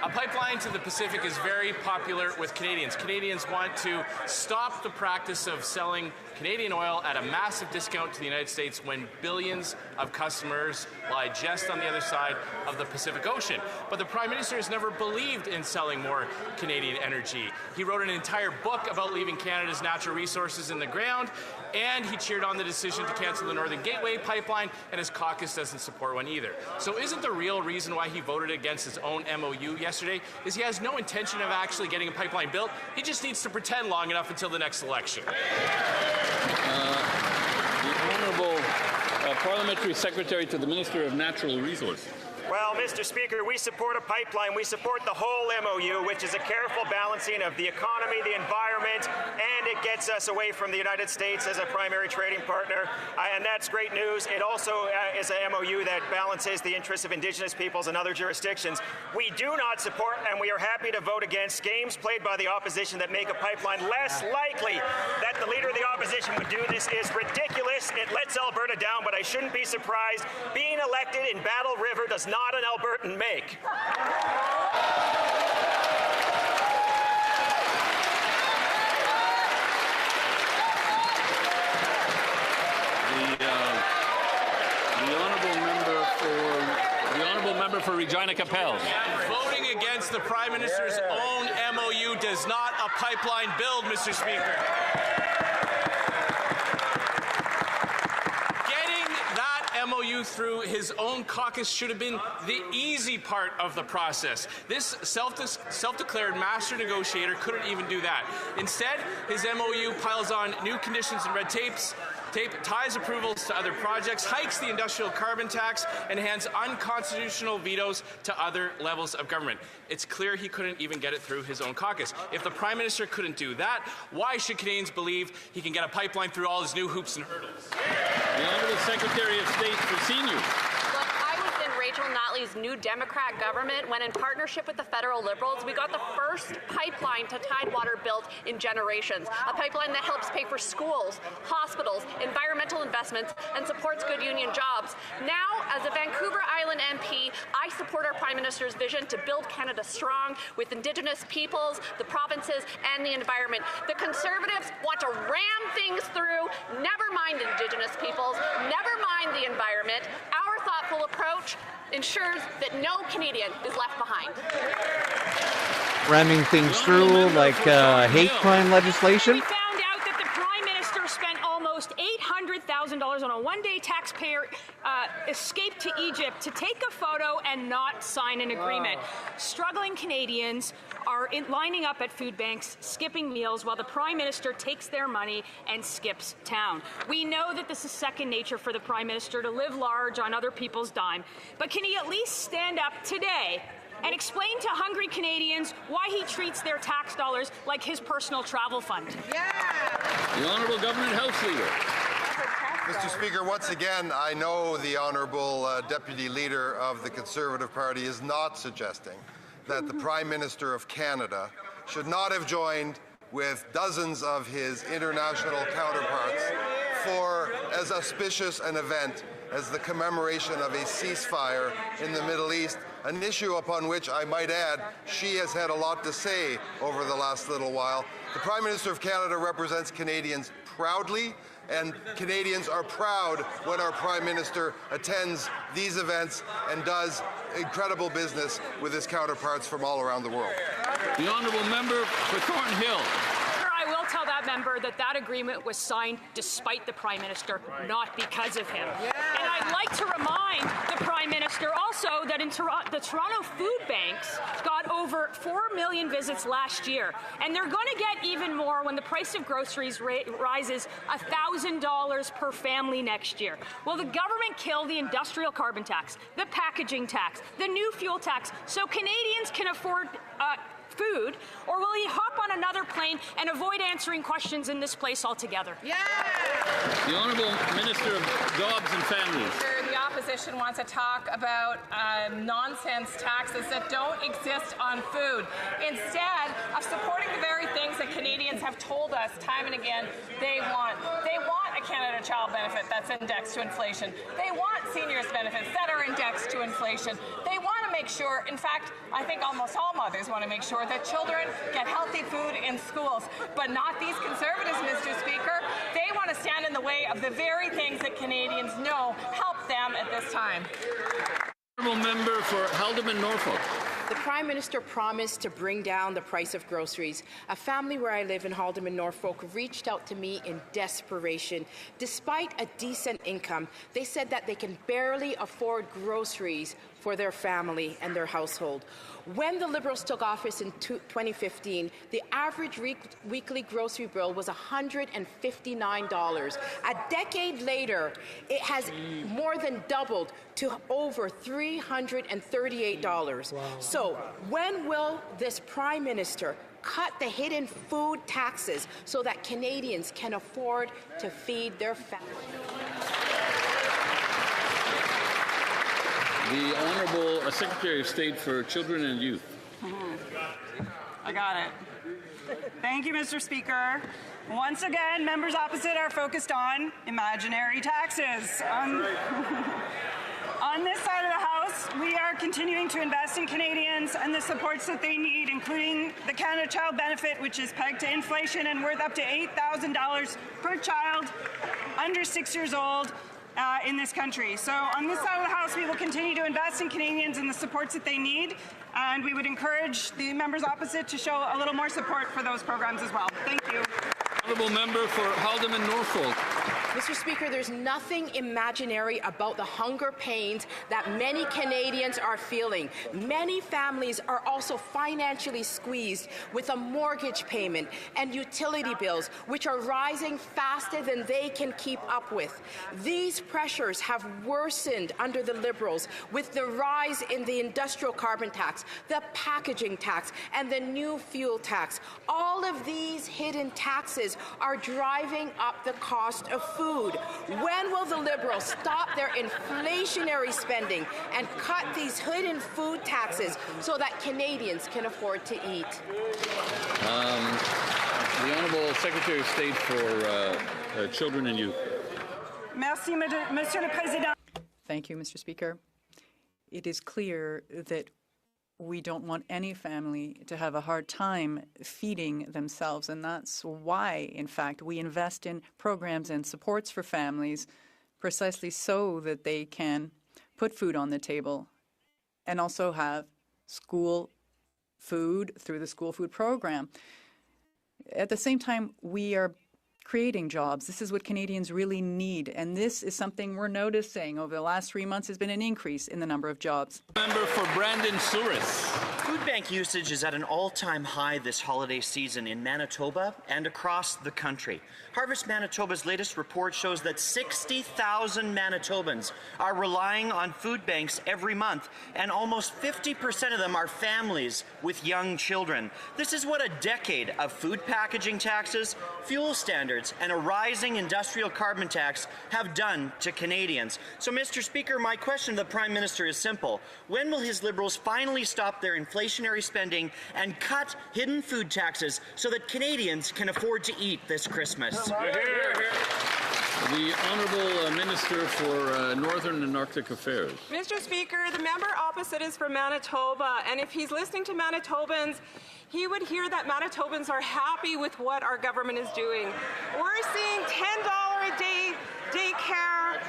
S4: A pipeline to the Pacific is very popular with Canadians. Canadians want to stop the practice of selling Canadian oil at a massive discount to the United States when billions of customers lie just on the other side of the Pacific Ocean. But the Prime Minister has never believed in selling more Canadian energy. He wrote an entire book about leaving Canada's natural resources in the ground, and he cheered on the decision to cancel the Northern Gateway pipeline, and his caucus doesn't support one either. So isn't the real reason why he voted against his own MOU yesterday is he has no intention of actually getting a pipeline built? He just needs to pretend long enough until the next election.
S2: The Honourable Parliamentary Secretary to the Minister of Natural Resources.
S8: Well, Mr. Speaker, we support a pipeline. We support the whole MOU, which is a careful balancing of the economy, the environment, and it gets us away from the United States as a primary trading partner. And that's great news. It also is a MOU that balances the interests of Indigenous peoples and other jurisdictions. We do not support, and we are happy to vote against, games played by the opposition that make a pipeline less likely. That the Leader of the Opposition would do this is ridiculous. It lets Alberta down, but I shouldn't be surprised. Being elected in Battle River does not an Albertan make.
S2: The honourable member for Regina Capel.
S4: Voting against the Prime Minister's own MOU does not a pipeline build, Mr. Speaker. MOU through his own caucus should have been the easy part of the process. This self-declared master negotiator couldn't even do that. Instead, his MOU piles on new conditions and red tape, ties approvals to other projects, hikes the industrial carbon tax, and hands unconstitutional vetoes to other levels of government. It's clear he couldn't even get it through his own caucus. If the Prime Minister couldn't do that, why should Canadians believe he can get a pipeline through all his new hoops and hurdles?
S2: The Honourable Secretary of State for Seniors.
S23: Rachel Notley's new Democrat government, when in partnership with the federal Liberals, we got the first pipeline to Tidewater built in generations. A pipeline that helps pay for schools, hospitals, environmental investments, and supports good union jobs. Now, as a Vancouver Island MP, I support our Prime Minister's vision to build Canada strong with Indigenous peoples, the provinces, and the environment. The Conservatives want to ram things through, never mind Indigenous peoples, never mind the environment. Our thoughtful approach ensures that no Canadian is left behind.
S1: Ramming things through like hate crime legislation.
S24: We found out that the Prime Minister spent almost $800,000 on a one-day taxpayer escape to Egypt to take a photo and not sign an agreement. Struggling Canadians are lining up at food banks, skipping meals, while the Prime Minister takes their money and skips town. We know that this is second nature for the Prime Minister to live large on other people's dime, but can he at least stand up today and explain to hungry Canadians why he treats their tax dollars like his personal travel fund?
S2: The Honourable Government House Leader.
S5: Mr. Speaker, once again, I know the Honourable Deputy Leader of the Conservative Party is not suggesting that the Prime Minister of Canada should not have joined with dozens of his international counterparts for as auspicious an event as the commemoration of a ceasefire in the Middle East, an issue upon which, I might add, she has had a lot to say over the last little while. The Prime Minister of Canada represents Canadians proudly, and Canadians are proud when our Prime Minister attends these events and does incredible business with his counterparts from all around the world.
S2: The Honourable Member for Thornhill.
S24: I will tell that member that that agreement was signed despite the Prime Minister, not because of him. And I'd like to remind the Prime Minister also that in the Toronto food banks got over 4 million visits last year, and they're going to get even more when the price of groceries rises $1,000 per family next year. Will the government kill the industrial carbon tax, the packaging tax, the new fuel tax, so Canadians can afford food, or will he hop on another plane and avoid answering questions in this place altogether?
S2: The Honourable Minister of Jobs and Families.
S23: The
S3: opposition wants to talk about nonsense taxes that don't exist on food, instead of supporting the very things that Canadians have told us time and again they want. They want a Canada Child benefit that's indexed to inflation. They want seniors benefits that are indexed to inflation. They want to make sure, in fact, I think almost all mothers want to make sure that children get healthy food in schools, but not these Conservatives, Mr. Speaker. They want to stand in the way of the very things that Canadians know help them at this time.
S2: Honourable member for Haldimand, Norfolk.
S10: The Prime Minister promised to bring down the price of groceries. A family where I live in Haldimand, Norfolk, reached out to me in desperation. Despite a decent income, they said that they can barely afford groceries for their family and their household. When the Liberals took office in 2015, the average weekly grocery bill was $159. A decade later, it has more than doubled to over $338. Wow. So when will this Prime Minister cut the hidden food taxes so that Canadians can afford to feed their families?
S2: The Honourable Secretary of State for Children and Youth.
S12: I got it. Thank you, Mr. Speaker. Once again, members opposite are focused on imaginary taxes. On this side of the House, we are continuing to invest in Canadians and the supports that they need, including the Canada Child benefit, which is pegged to inflation and worth up to $8,000 per child under 6 years old. In this country. So on this side of the House, we will continue to invest in Canadians and the supports that they need, and we would encourage the members opposite to show a little more support for those programs as well. Thank you.
S2: Honourable member for Haldimand, Norfolk.
S10: Mr. Speaker, there's nothing imaginary about the hunger pains that many Canadians are feeling. Many families are also financially squeezed with a mortgage payment and utility bills, which are rising faster than they can keep up with. These pressures have worsened under the Liberals with the rise in the industrial carbon tax, the packaging tax, and the new fuel tax. All of these hidden taxes are driving up the cost of food. When will the Liberals stop their inflationary spending and cut these hidden food taxes so that Canadians can afford to eat?
S2: The Honourable Secretary of State for Children and Youth.
S12: Merci, Monsieur le Président.
S22: Thank you, Mr. Speaker. It is clear that we don't want any family to have a hard time feeding themselves, and that's why, in fact, we invest in programs and supports for families precisely so that they can put food on the table and also have school food through the school food program. At the same time, we are creating jobs. This is what Canadians really need, and this is something we're noticing. Over the last 3 months has been an increase in the number of jobs.
S2: Member for Brandon Souris.
S15: Food bank usage is at an all-time high this holiday season in Manitoba and across the country. Harvest Manitoba's latest report shows that 60,000 Manitobans are relying on food banks every month, and almost 50% of them are families with young children. This is what a decade of food packaging taxes, fuel standards, and a rising industrial carbon tax have done to Canadians. So, Mr. Speaker, my question to the Prime Minister is simple. When will his Liberals finally stop their inflationary spending and cut hidden food taxes so that Canadians can afford to eat this Christmas?
S2: The Honourable Minister for Northern and Arctic Affairs.
S3: Mr. Speaker, the member opposite is from Manitoba, and if he's listening to Manitobans, he would hear that Manitobans are happy with what our government is doing. We're seeing $10 a day daycare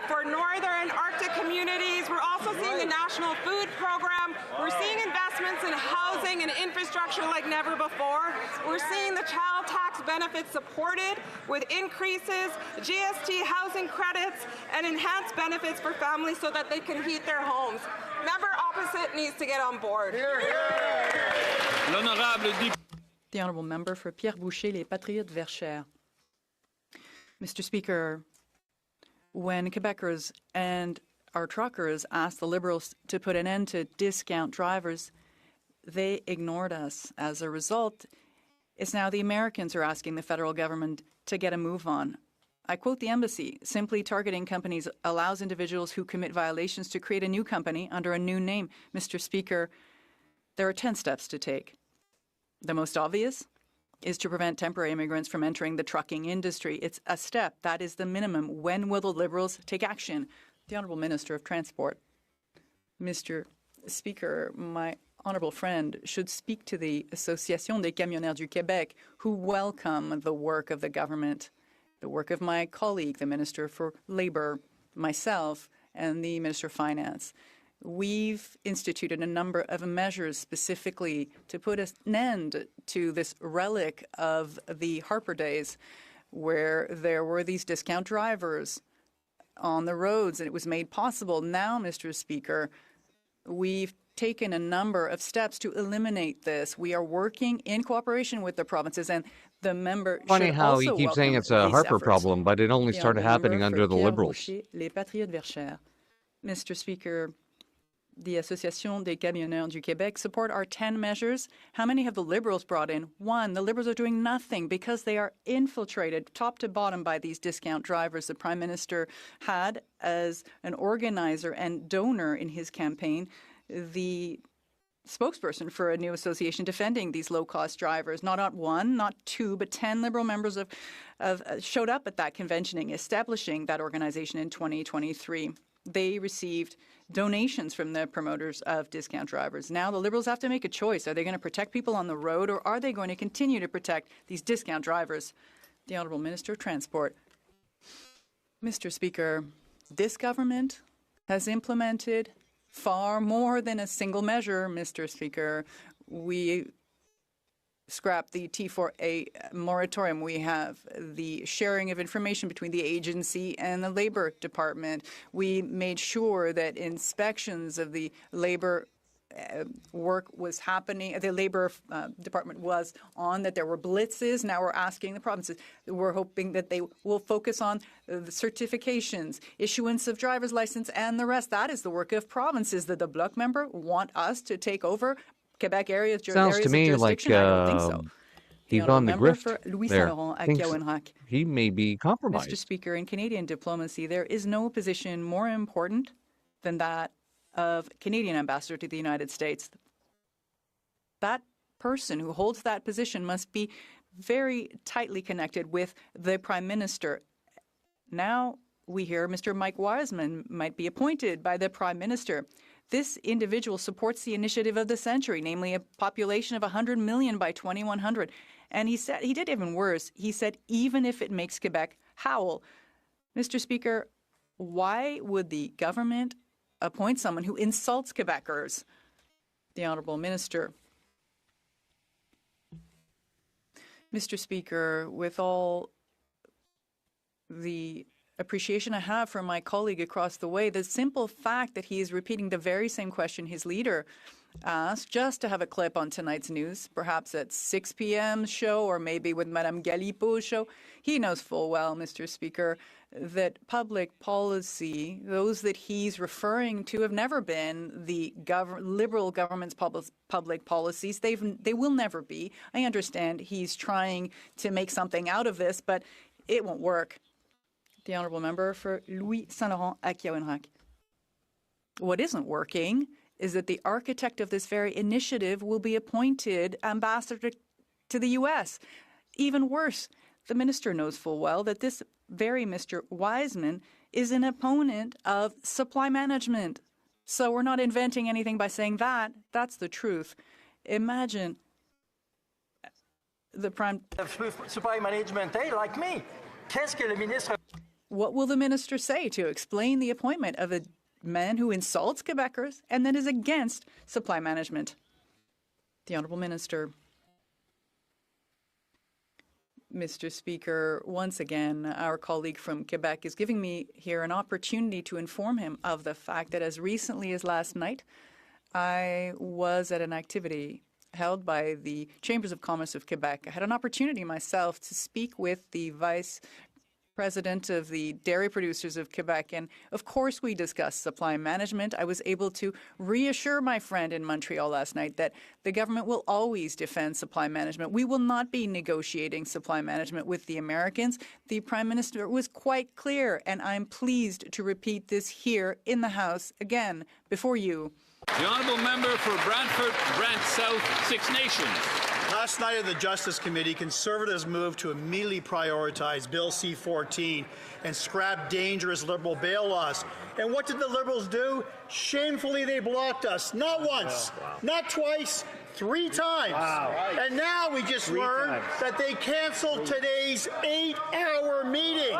S3: for northern Arctic communities. We're also seeing the National Food Program. We're seeing investments in housing and infrastructure like never before. We're seeing the child tax benefits supported with increases, GST housing credits, and enhanced benefits for families so that they can heat their homes. Member opposite needs to get on board.
S22: The Honourable Member for Pierre Boucher, les Patriotes Verchères. Mr. Speaker, when Quebecers and our truckers asked the Liberals to put an end to discount drivers, they ignored us. As a result, it's now the Americans who are asking the federal government to get a move on. I quote the embassy, simply targeting companies allows individuals who commit violations to create a new company under a new name. Mr. Speaker, there are 10 steps to take. The most obvious is to prevent temporary immigrants from entering the trucking industry. It's a step. That is the minimum. When will the Liberals take action? The Honourable Minister of Transport. Mr. Speaker, my honourable friend should speak to the Association des Camionneurs du Québec, who welcome the work of the government, the work of my colleague, the Minister for Labour, myself, and the Minister of Finance. We've instituted a number of measures specifically to put an end to this relic of the Harper days, where there were these discount drivers on the roads, and it was made possible. Now, Mr. Speaker, we've taken a number of steps to eliminate this. We are working in cooperation with the provinces, and the member
S1: Funny
S22: should
S1: how he
S22: also
S1: keeps saying
S22: welcome
S1: it's a
S22: these
S1: Harper
S22: efforts.
S1: problem, but it only
S22: The
S1: started
S22: honourable
S1: happening
S22: member
S1: under
S22: for
S1: the
S22: Pierre
S1: Liberals.
S22: Rocher, Les Patriotes Verchères. Mr. Speaker, the Association des Camionneurs du Québec support our 10 measures. How many have the Liberals brought in? 1. The Liberals are doing nothing because they are infiltrated top to bottom by these discount drivers. The Prime Minister had, as an organizer and donor in his campaign, the spokesperson for a new association defending these low-cost drivers. Not 1, not 2, but 10 Liberal members showed up at that convention, establishing that organization in 2023. They received donations from the promoters of discount drivers. Now the Liberals have to make a choice. Are they going to protect people on the road, or are they going to continue to protect these discount drivers? The Honourable Minister of Transport. Mr. Speaker, this government has implemented far more than a single measure, Mr. Speaker. We scrapped the T4A moratorium. We have the sharing of information between the agency and the Labour Department. We made sure that inspections of the Labour work was happening. The Labour Department was on, that there were blitzes. Now we're asking the provinces. We're hoping that they will focus on the certifications, issuance of driver's license, and the rest. That is the work of provinces. The Bloc member want us to take over Quebec areas
S1: Sounds to
S22: of
S1: me like
S22: jurisdiction? I don't think so.
S1: he's on the grift
S22: For Louis
S1: there.
S22: Saint-Laurent at
S1: Thinks
S22: Kyawenhak.
S1: he may be
S22: Mr.
S1: compromised.
S22: Speaker, in Canadian diplomacy, there is no position more important than that of Canadian ambassador to the United States. That person who holds that position must be very tightly connected with the Prime Minister. Now we hear Mr. Mike Wiseman might be appointed by the Prime Minister. This individual supports the initiative of the century, namely a population of 100 million by 2100. And he did even worse. He said, even if it makes Quebec howl. Mr. Speaker, why would the government appoint someone who insults Quebecers? The Honourable Minister. Mr. Speaker, with all the appreciation I have for my colleague across the way, the simple fact that he is repeating the very same question his leader asked, just to have a clip on tonight's news, perhaps at 6 p.m. show or maybe with Madame Galipo's show, he knows full well, Mr. Speaker, that public policy, those that he's referring to, have never been the Liberal government's public policies. They will never be. I understand he's trying to make something out of this, but it won't work. The Honourable Member for Louis Saint-Laurent at Kyawenhak. What isn't working is that the architect of this very initiative will be appointed ambassador to the U.S. Even worse, the minister knows full well that this very Mr. Wiseman is an opponent of supply management. So we're not inventing anything by saying that. That's the truth. Imagine the prime...
S13: Supply management, hey, like me. Qu'est-ce que le ministre...
S22: What will the minister say to explain the appointment of a man who insults Quebecers and then is against supply management? The Honourable Minister. Mr. Speaker, once again, our colleague from Quebec is giving me here an opportunity to inform him of the fact that as recently as last night, I was at an activity held by the Chambers of Commerce of Quebec. I had an opportunity myself to speak with the Vice president of the Dairy Producers of Quebec, and of course we discussed supply management. I was able to reassure my friend in Montreal last night that the government will always defend supply management. We will not be negotiating supply management with the Americans. The Prime Minister was quite clear, and I'm pleased to repeat this here in the House again before you.
S2: The honourable member for Brantford, Brant South, Six Nations.
S14: Last night at the Justice Committee, Conservatives moved to immediately prioritize Bill C-14 and scrap dangerous Liberal bail laws. And what did the Liberals do? Shamefully, they blocked us. Not once, not twice, 3 times. And now we just learned that they canceled today's 8-hour meeting.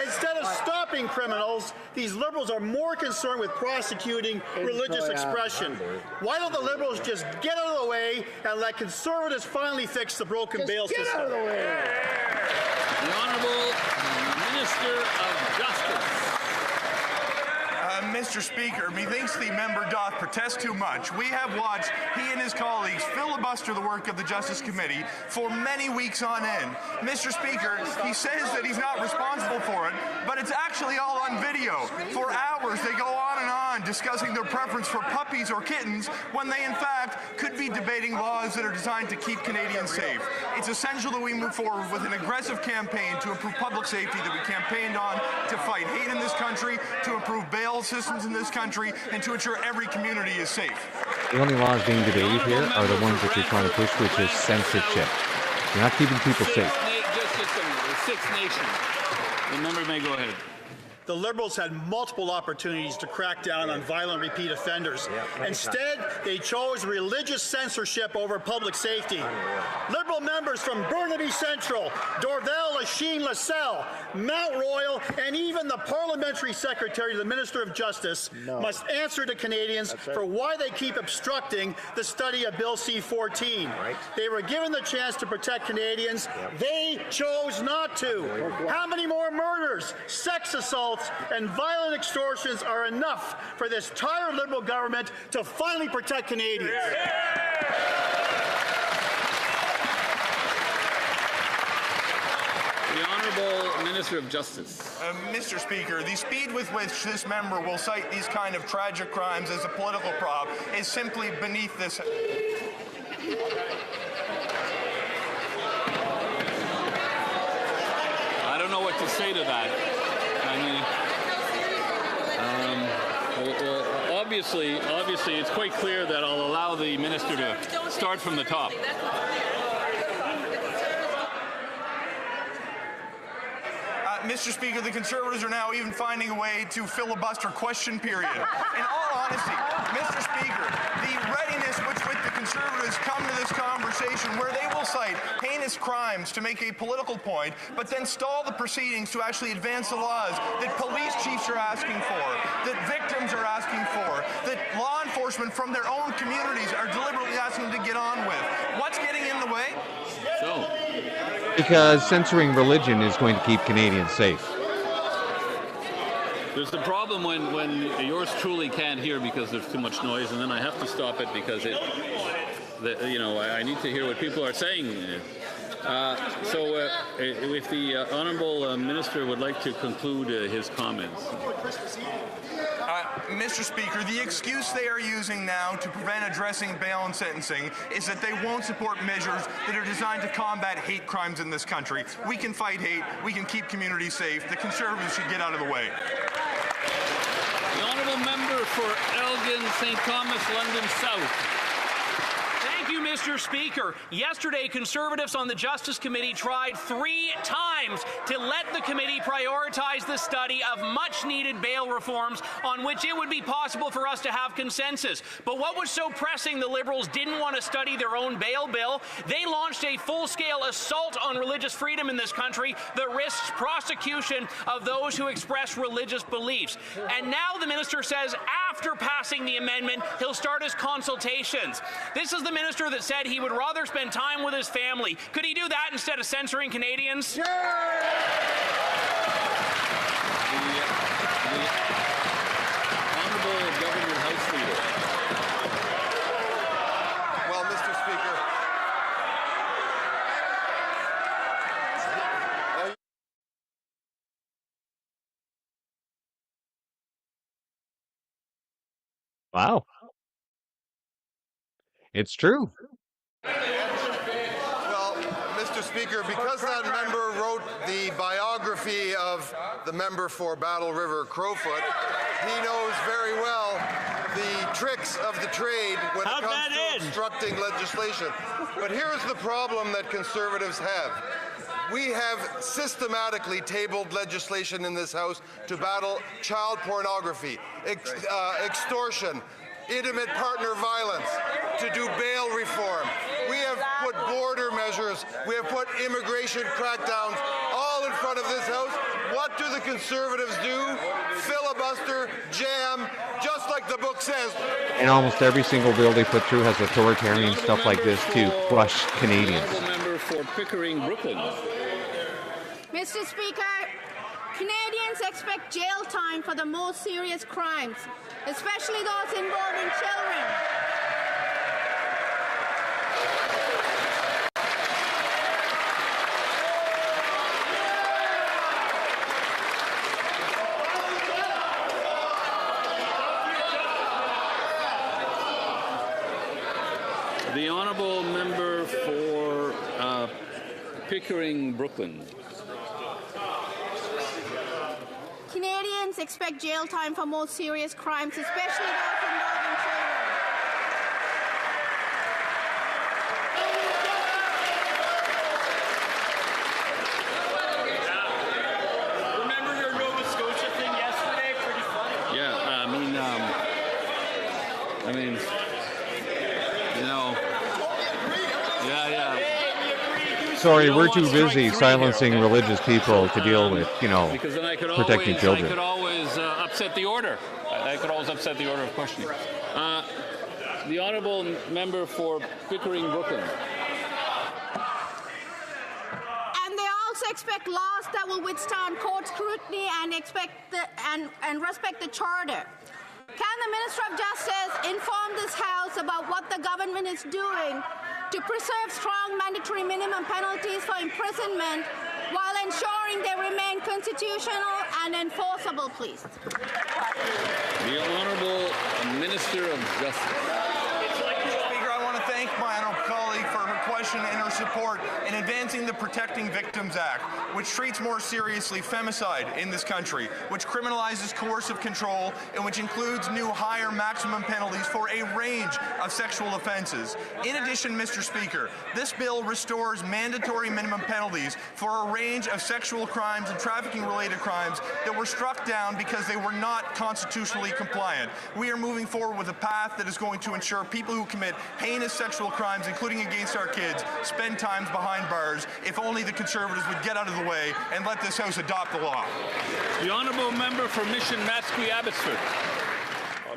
S14: Instead of stopping criminals, these Liberals are more concerned with prosecuting religious expression. Why don't the Liberals just get out of the way and let Conservatives finally fix the broken bail system? Get out of the way.
S2: The Honourable Minister of Justice.
S16: Mr. Speaker, methinks the member doth protest too much. We have watched he and his colleagues filibuster the work of the Justice Committee for many weeks on end. Mr. Speaker, he says that he's not responsible for it, but it's actually all on video. For hours, they go on and on discussing their preference for puppies or kittens when they, in fact, could be debating laws that are designed to keep Canadians safe. It's essential that we move forward with an aggressive campaign to improve public safety that we campaigned on to fight hate in this country, to improve bail systems in this country, and to ensure every community is safe.
S1: The only laws being debated here are the ones that you're trying to push, which is censorship. You're not keeping people safe.
S2: Just a minute. Six Nations. The member may go ahead.
S14: The Liberals had multiple opportunities to crack down on violent repeat offenders. Instead, they chose religious censorship over public safety. Liberal members from Burnaby Central, Dorval, Lachine, LaSalle, Mount Royal, and even the Parliamentary Secretary to the Minister of Justice must answer to Canadians for why they keep obstructing the study of Bill C-14. They were given the chance to protect Canadians. They chose not to. How many more murders, sex assaults, and violent extortions are enough for this tired Liberal government to finally protect Canadians?
S2: The Honourable Minister of Justice.
S16: Mr. Speaker, the speed with which this member will cite these kind of tragic crimes as a political prop is simply beneath this.
S2: I don't know what to say to that. I mean, obviously, it's quite clear that I'll allow the minister to start from the top.
S16: Mr. Speaker, the Conservatives are now even finding a way to filibuster question period. In all honesty, Mr. Speaker, the readiness with which the Conservatives come to this conversation where they will cite heinous crimes to make a political point, but then stall the proceedings to actually advance the laws that police chiefs are asking for, that victims are asking for, that law enforcement from their own communities are deliberately asking them to get on with. What's getting in the way?
S2: So.
S1: Because censoring religion is going to keep Canadians safe.
S2: There's the problem when yours truly can't hear because there's too much noise, and then I have to stop it because I need to hear what people are saying. So if the Honourable Minister would like to conclude his comments.
S16: Mr. Speaker, the excuse they are using now to prevent addressing bail and sentencing is that they won't support measures that are designed to combat hate crimes in this country. We can fight hate. We can keep communities safe. The Conservatives should get out of the way.
S2: The Honourable Member for Elgin, St. Thomas, London South.
S17: Thank you, Mr. Speaker. Yesterday, Conservatives on the Justice Committee tried 3 times to let the committee prioritize the study of much-needed bail reforms on which it would be possible for us to have consensus. But what was so pressing the Liberals didn't want to study their own bail bill? They launched a full-scale assault on religious freedom in this country that risks prosecution of those who express religious beliefs. And now the minister says after passing the amendment, he'll start his consultations. This is the minister that said he would rather spend time with his family. Could he do that instead of censoring Canadians?
S1: Wow. It's true.
S5: Well, Mr. Speaker, because that member wrote the biography of the member for Battle River Crowfoot, he knows very well the tricks of the trade when it comes to obstructing legislation. But here's the problem that Conservatives have. We have systematically tabled legislation in this House to battle child pornography, extortion, intimate partner violence, to do bail reform. We have put border measures, we have put immigration crackdowns all in front of this House. What do the Conservatives do? Filibuster, jam, just like the book says.
S1: And almost every single bill they put through has authoritarian stuff like this to crush Canadians.
S2: Member for Pickering, Brooklyn.
S6: Mr. Speaker, Canadians expect jail time for the most serious crimes, especially those involving children.
S2: The honourable member for Pickering, Brooklyn.
S6: Canadians expect jail time for most serious crimes, especially those involving children.
S21: Remember your Nova Scotia thing yesterday? Pretty funny.
S2: Yeah, I mean, you know, yeah.
S1: Sorry, we're too busy silencing religious people to deal with,
S2: Because then I could
S1: protecting children.
S2: I could always upset the order. I could always upset the order of questioning. The honourable member for Pickering, Brooklyn.
S6: And they also expect laws that will withstand court scrutiny and and respect the Charter. Can the Minister of Justice inform this House about what the government is doing to preserve strong mandatory minimum penalties for imprisonment while ensuring they remain constitutional and enforceable, please?
S2: The Honourable Minister of Justice.
S16: Speaker, I want to thank my honourable colleague for her question and her support in advancing the Protecting Victims Act, which treats more seriously femicide in this country, which criminalizes coercive control, and which includes new higher maximum penalties for a range of sexual offenses. In addition, Mr. Speaker, this bill restores mandatory minimum penalties for a range of sexual crimes and trafficking-related crimes that were struck down because they were not constitutionally compliant. We are moving forward with a path that is going to ensure people who commit heinous sexual crimes, including against our kids, spend time behind bars. If only the Conservatives would get out of the way and let this House adopt the law.
S2: The honourable member for Mission Matsqui Abbotsford.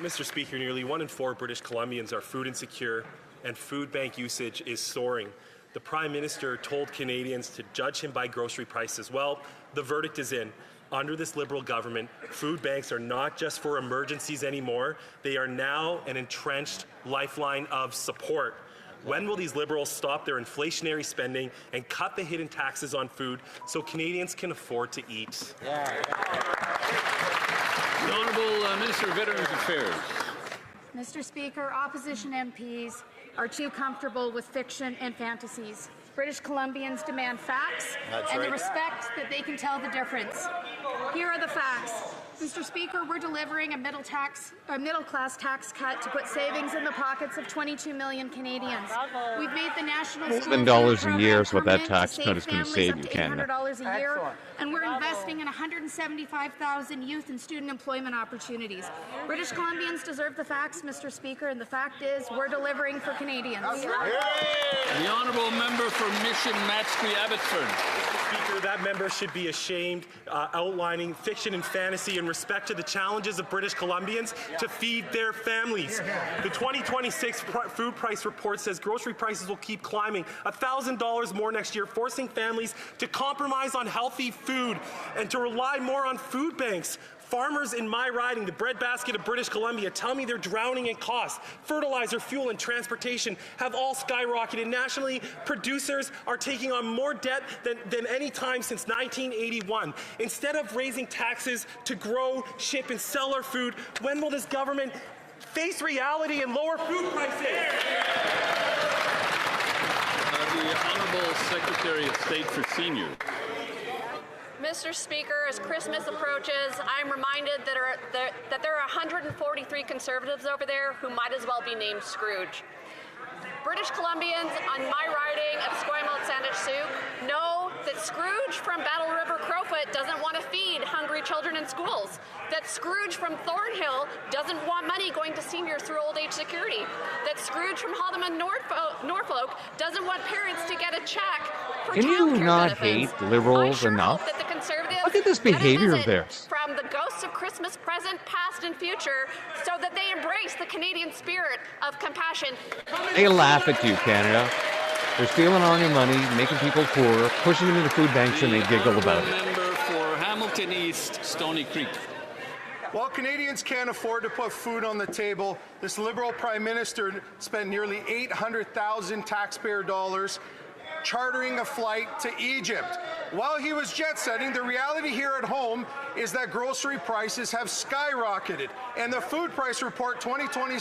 S7: Mr. Speaker, nearly 1 in 4 British Columbians are food insecure, and food bank usage is soaring. The Prime Minister told Canadians to judge him by grocery prices. Well, the verdict is in. Under this Liberal government, food banks are not just for emergencies anymore. They are now an entrenched lifeline of support. When will these Liberals stop their inflationary spending and cut the hidden taxes on food so Canadians can afford to eat?
S2: The Honourable Minister of Veterans Affairs.
S18: Mr. Speaker, opposition MPs are too comfortable with fiction and fantasies. British Columbians demand facts and the respect that they can tell the difference. Here are the facts. Mr. Speaker, we're delivering a middle-class tax cut to put savings in the pockets of 22 million Canadians. We've made the national
S1: $11 a year is what that tax cut is going to save you, Canada.
S18: $800 a year, and we're investing in 175,000 youth and student employment opportunities. British Columbians deserve the facts, Mr. Speaker, and the fact is we're delivering for Canadians.
S2: The honourable member for Mission Matsqui Abbotsford.
S7: Speaker, that member should be ashamed, outlining fiction and fantasy in respect to the challenges of British Columbians to feed their families. The 2026 food price report says grocery prices will keep climbing $1,000 more next year, forcing families to compromise on healthy food and to rely more on food banks. Farmers in my riding, the breadbasket of British Columbia, tell me they're drowning in costs. Fertilizer, fuel, and transportation have all skyrocketed. Nationally, producers are taking on more debt than any time since 1981. Instead of raising taxes to grow, ship, and sell our food, when will this government face reality and lower food prices.
S2: The Honourable Secretary of State for Seniors.
S23: Mr. Speaker, as Christmas approaches, I'm reminded that there are 143 Conservatives over there who might as well be named Scrooge. British Columbians on my riding of Esquimalt-Sandwich-Sooke know that Scrooge from Battle River Crowfoot doesn't want to feed hungry children in schools, that Scrooge from Thornhill doesn't want money going to seniors through old age security, that Scrooge from Haldimand Norfolk doesn't want parents to get a check for
S1: Can you
S23: childcare
S1: not
S23: benefits.
S1: hate liberals enough?
S23: That the Conservatives
S1: Look at this
S23: get a
S1: behavior of
S23: visit
S1: theirs.
S23: from the ghosts of Christmas present, past, and future, so that they embrace the Canadian spirit of compassion.
S1: They laugh at you, Canada. They're stealing all your money, making people poorer, pushing them into food banks, and they giggle about it.
S2: Member for Hamilton East, Stony Creek.
S21: While Canadians can't afford to put food on the table, this Liberal Prime Minister spent nearly $800,000 taxpayer dollars chartering a flight to Egypt. While he was jet-setting, the reality here at home is that grocery prices have skyrocketed, and the Food Price Report 2020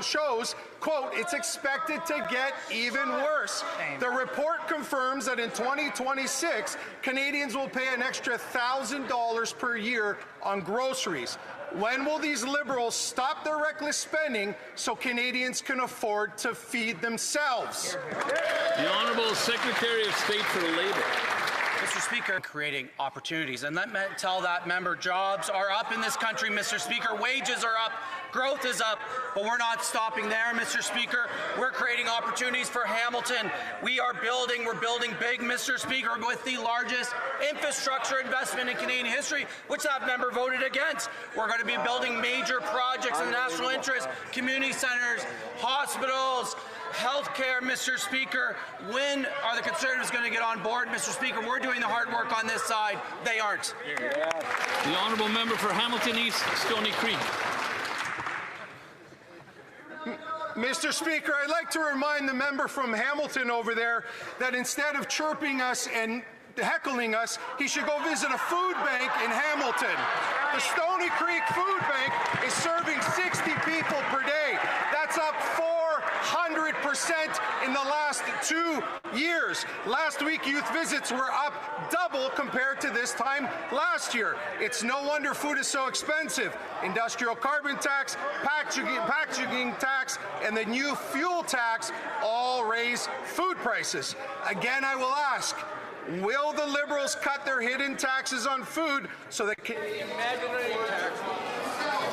S21: shows, quote, it's expected to get even worse. The report confirms that in 2026, Canadians will pay an extra $1,000 per year on groceries. When will these Liberals stop their reckless spending so Canadians can afford to feed themselves?
S2: The Honourable Secretary of State for Labour.
S9: Mr. Speaker, creating opportunities. And let me tell that member, jobs are up in this country, Mr. Speaker. Wages are up. Growth is up. But we're not stopping there, Mr. Speaker. We're creating opportunities for Hamilton. We're building big, Mr. Speaker, with the largest infrastructure investment in Canadian history, which that member voted against. We're going to be building major projects in the national interest, community centres, hospitals, healthcare, Mr. Speaker. When are the Conservatives going to get on board, Mr. Speaker? We're doing the hard work on this side. They aren't.
S2: The Honourable Member for Hamilton East, Stony Creek.
S21: Mr. Speaker, I'd like to remind the member from Hamilton over there that instead of chirping us and heckling us, he should go visit a food bank in Hamilton. The Stony Creek Food Bank is serving 60 people per day. That's up 400% in the last 2 years. Last week, youth visits were up double compared to this time last year. It's no wonder food is so expensive. Industrial carbon tax, packaging tax, and the new fuel tax all raise food prices. Again, I will ask, will the Liberals cut their hidden taxes on food so that imaginary tax?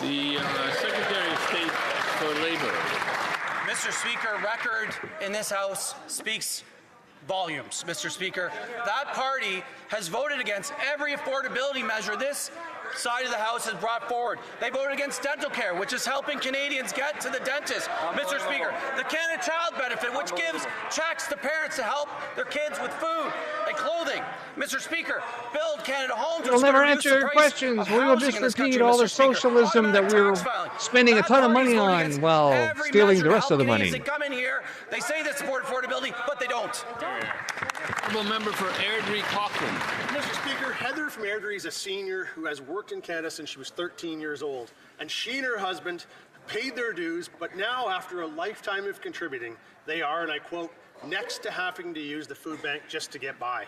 S2: The Secretary of State for Labour.
S9: Mr. Speaker, record in this House speaks volumes, Mr. Speaker. That party has voted against every affordability measure this side of the House has brought forward. They voted against dental care, which is helping Canadians get to the dentist. Mr. Speaker, the Canada Child Benefit, which gives checks to parents to help their kids with food and clothing. Mr. Speaker, build Canada Homes.
S1: We'll never answer your questions. We will just repeat all the socialism that we were spending a ton of money on while stealing the rest of the money.
S9: They come in here, they say they support affordability, but they don't.
S2: Honourable Member for Airdrie Cochrane.
S11: Mr. Speaker, Heather from Airdrie is a senior who has worked in Canada since she was 13 years old. And she and her husband paid their dues, but now after a lifetime of contributing, they are, and I quote, next to having to use the food bank just to get by.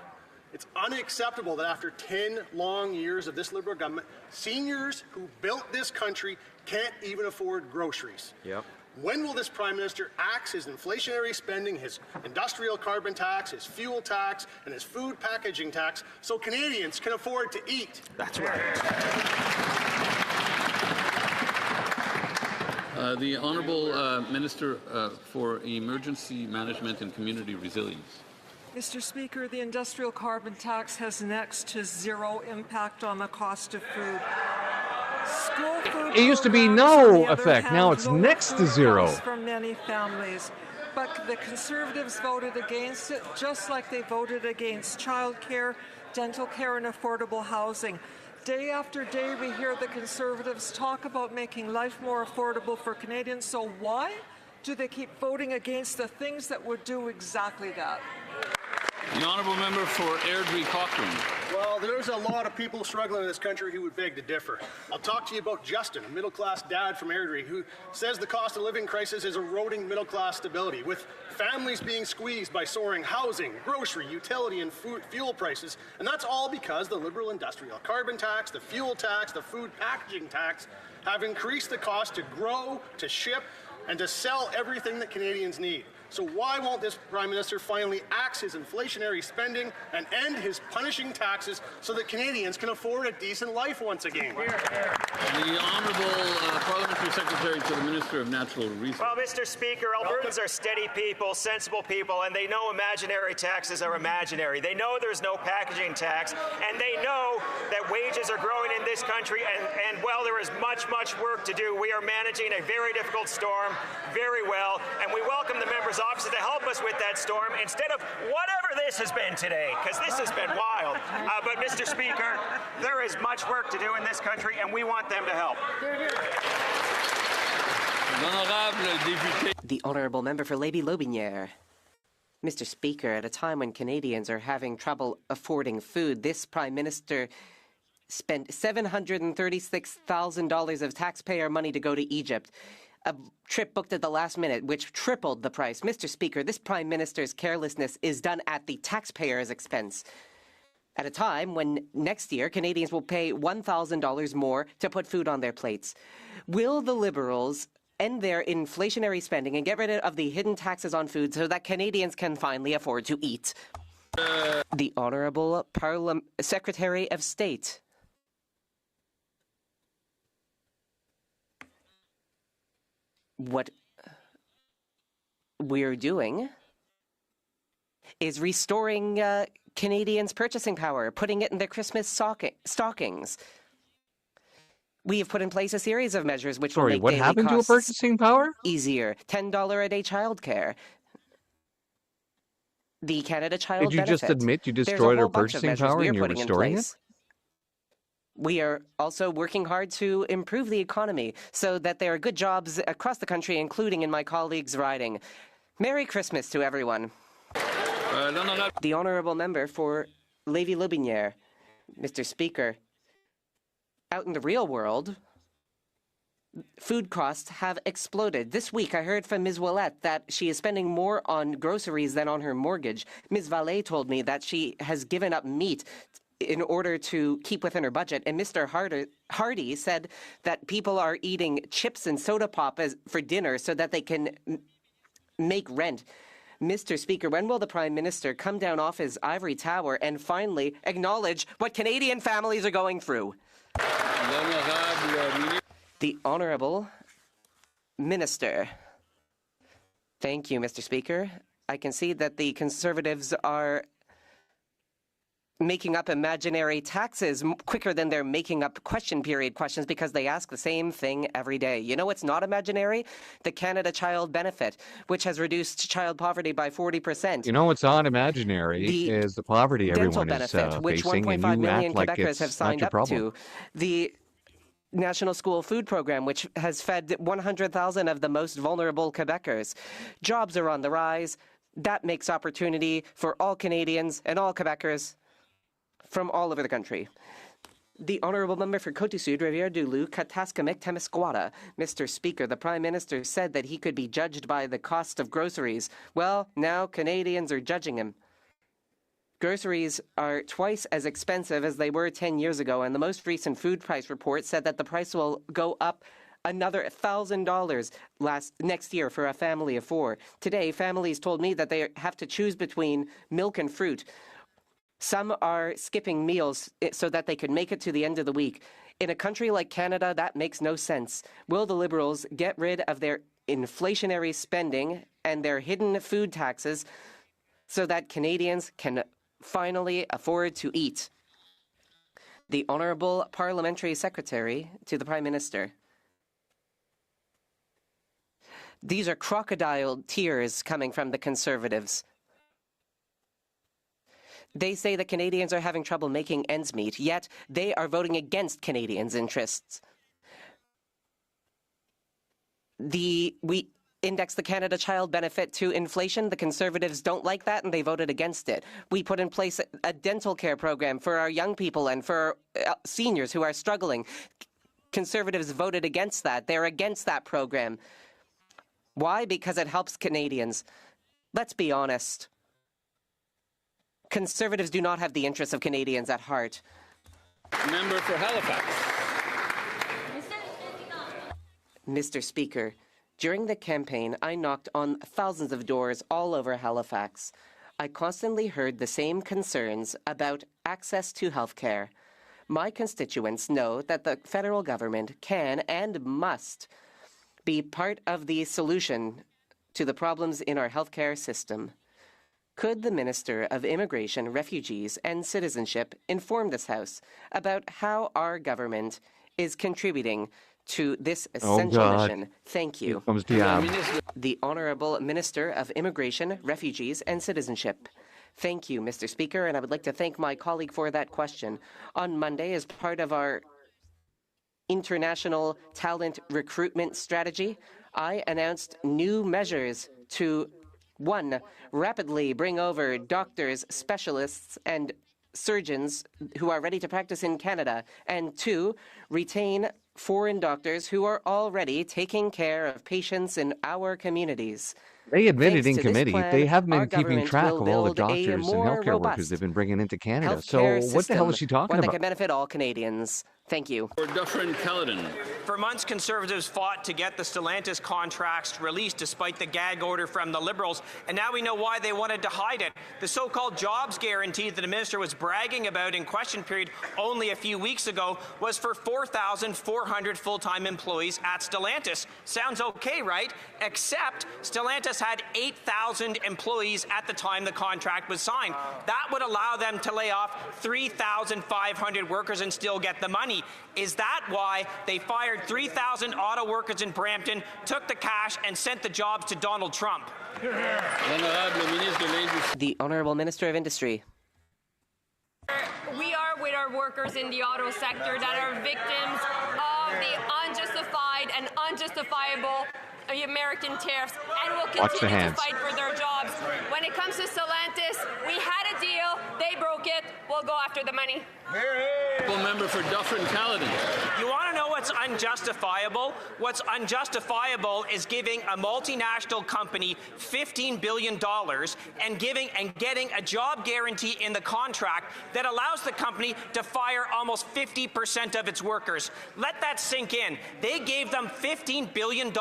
S11: It's unacceptable that after 10 long years of this Liberal government, seniors who built this country can't even afford groceries.
S1: Yep.
S11: When will this Prime Minister axe his inflationary spending, his industrial carbon tax, his fuel tax, and his food packaging tax so Canadians can afford to eat?
S9: That's right.
S2: The Honourable Minister for Emergency Management and Community Resilience.
S19: Mr. Speaker, the industrial carbon tax has next to zero impact on the cost of food. School food
S1: It used to be no effect. Now it's next to zero.
S19: for many families, but the Conservatives voted against it, just like they voted against childcare, dental care, and affordable housing. Day after day, we hear the Conservatives talk about making life more affordable for Canadians. So why do they keep voting against the things that would do exactly that?
S2: The Honourable Member for Airdrie Cochrane.
S11: Well, there's a lot of people struggling in this country who would beg to differ. I'll talk to you about Justin, a middle-class dad from Airdrie, who says the cost of living crisis is eroding middle-class stability, with families being squeezed by soaring housing, grocery, utility, and fuel prices. And that's all because the Liberal industrial carbon tax, the fuel tax, the food packaging tax have increased the cost to grow, to ship, and to sell everything that Canadians need. So why won't this Prime Minister finally axe his inflationary spending and end his punishing taxes so that Canadians can afford a decent life once again?
S2: The Honourable Parliamentary Secretary to the Minister of Natural Resources.
S4: Well, Mr. Speaker, Albertans are steady people, sensible people, and they know imaginary taxes are imaginary. They know there's no packaging tax, and they know that wages are growing in this country, and while there is much, much work to do, we are managing a very difficult storm very well, and we welcome the members opposite to help us with that storm instead of whatever this has been today, because this has been wild. But, Mr. Speaker, there is much work to do in this country, and we want them to help.
S8: The Honourable Member for Lévis-Lotbinière. Mr. Speaker, at a time when Canadians are having trouble affording food, this Prime Minister spent $736,000 of taxpayer money to go to Egypt. A trip booked at the last minute, which tripled the price. Mr. Speaker, this Prime Minister's carelessness is done at the taxpayer's expense. At a time when next year Canadians will pay $1,000 more to put food on their plates. Will the Liberals end their inflationary spending and get rid of the hidden taxes on food so that Canadians can finally afford to eat? The Honourable Secretary of State. What we're doing is restoring Canadians' purchasing power, putting it in their Christmas stockings. We have put in place a series of measures which will make
S1: what
S8: daily
S1: happened to a
S8: costs
S1: purchasing power?
S8: easier. $10 a day childcare. The Canada Child
S1: Did you just
S8: Benefit.
S1: admit you
S8: There's a
S1: destroyed
S8: whole
S1: our
S8: bunch of
S1: purchasing
S8: measures
S1: power
S8: we are
S1: and you're
S8: putting in
S1: restoring it?
S8: place. We are also working hard to improve the economy so that there are good jobs across the country, including in my colleagues' riding. Merry Christmas to everyone. The Honourable Member for Lévis-Lotbinière. Mr. Speaker, out in the real world, food costs have exploded. This week, I heard from Ms. Ouellette that she is spending more on groceries than on her mortgage. Ms. Vallée told me that she has given up meat in order to keep within her budget. And Mr. Hardy said that people are eating chips and soda pop for dinner so that they can make rent. Mr. Speaker, when will the Prime Minister come down off his ivory tower and finally acknowledge what Canadian families are going through? The Honourable Minister. Thank you, Mr. Speaker. I can see that the Conservatives are making up imaginary taxes quicker than they're making up question period questions because they ask the same thing every day. You know what's not imaginary? The Canada Child Benefit, which has reduced child poverty by 40%.
S1: You know what's not imaginary is the poverty
S8: Dental
S1: everyone is
S8: benefit, which
S1: facing,
S8: 1.5
S1: and you
S8: million
S1: act like
S8: Quebecers have
S1: it's not
S8: signed
S1: your
S8: up
S1: problem.
S8: to. The National School Food Program, which has fed 100,000 of the most vulnerable Quebecers. Jobs are on the rise. That makes opportunity for all Canadians and all Quebecers from all over the country. The Honourable Member for Côte-du-Sud, Rivière-du-Loup, Kataskamik-Témiscouata. Mr. Speaker, the Prime Minister said that he could be judged by the cost of groceries. Well, now Canadians are judging him. Groceries are twice as expensive as they were 10 years ago, and the most recent food price report said that the price will go up another $1,000 next year for a family of 4. Today, families told me that they have to choose between milk and fruit. Some are skipping meals so that they could make it to the end of the week. In a country like Canada, that makes no sense. Will the Liberals get rid of their inflationary spending and their hidden food taxes so that Canadians can finally afford to eat? The Honourable Parliamentary Secretary to the Prime Minister. These are crocodile tears coming from the Conservatives. They say that Canadians are having trouble making ends meet, yet they are voting against Canadians' interests. index the Canada Child Benefit to inflation. The Conservatives don't like that, and they voted against it. We put in place a dental care program for our young people and for seniors who are struggling. Conservatives voted against that. They're against that program. Why? Because it helps Canadians. Let's be honest. Conservatives do not have the interests of Canadians at heart.
S2: Member for Halifax.
S8: Mr. Speaker, during the campaign, I knocked on thousands of doors all over Halifax. I constantly heard the same concerns about access to health care. My constituents know that the federal government can and must be part of the solution to the problems in our healthcare system. Could the Minister of Immigration, Refugees and Citizenship inform this House about how our government is contributing to this essential mission? Thank you.
S1: Here comes Diab.
S8: The Honourable Minister of Immigration, Refugees and Citizenship. Thank you, Mr. Speaker, and I would like to thank my colleague for that question. On Monday, as part of our international talent recruitment strategy, I announced new measures to 1. Rapidly bring over doctors, specialists, and surgeons who are ready to practice in Canada, and 2. Retain foreign doctors who are already taking care of patients in our communities.
S1: They admitted
S8: Thanks
S1: in
S8: to this
S1: committee
S8: plan,
S1: they have
S8: our
S1: been keeping
S8: government
S1: track
S8: will
S1: of all the
S8: build a
S1: doctors and
S8: more
S1: healthcare workers
S8: robust
S1: they've been bringing into Canada. So
S8: healthcare
S1: what the hell is
S8: system,
S1: she talking
S8: one that
S1: about?
S8: can benefit all Canadians. Thank you.
S2: For Dufferin Caledon.
S10: For months, Conservatives fought to get the Stellantis contracts released despite the gag order from the Liberals, and now we know why they wanted to hide it. The so-called jobs guarantee that the minister was bragging about in question period only a few weeks ago was for 4,400 full-time employees at Stellantis. Sounds okay, right? Except Stellantis had 8,000 employees at the time the contract was signed. That would allow them to lay off 3,500 workers and still get the money. Is that why they fired 3,000 auto workers in Brampton, took the cash, and sent the jobs to Donald Trump?
S8: The Honourable Minister of Industry.
S12: We are with our workers in the auto sector that are victims of the unjustified and unjustifiable American tariffs, and will continue to fight for their jobs. When it comes to Stellantis, we had a deal, they broke it, we'll go after the money.
S2: Member for Dufferin Caledon.
S10: You want to know what's unjustifiable? What's unjustifiable is giving a multinational company $15 billion and getting a job guarantee in the contract that allows the company to fire almost 50% of its workers. Let that sink in. They gave them $15 billion.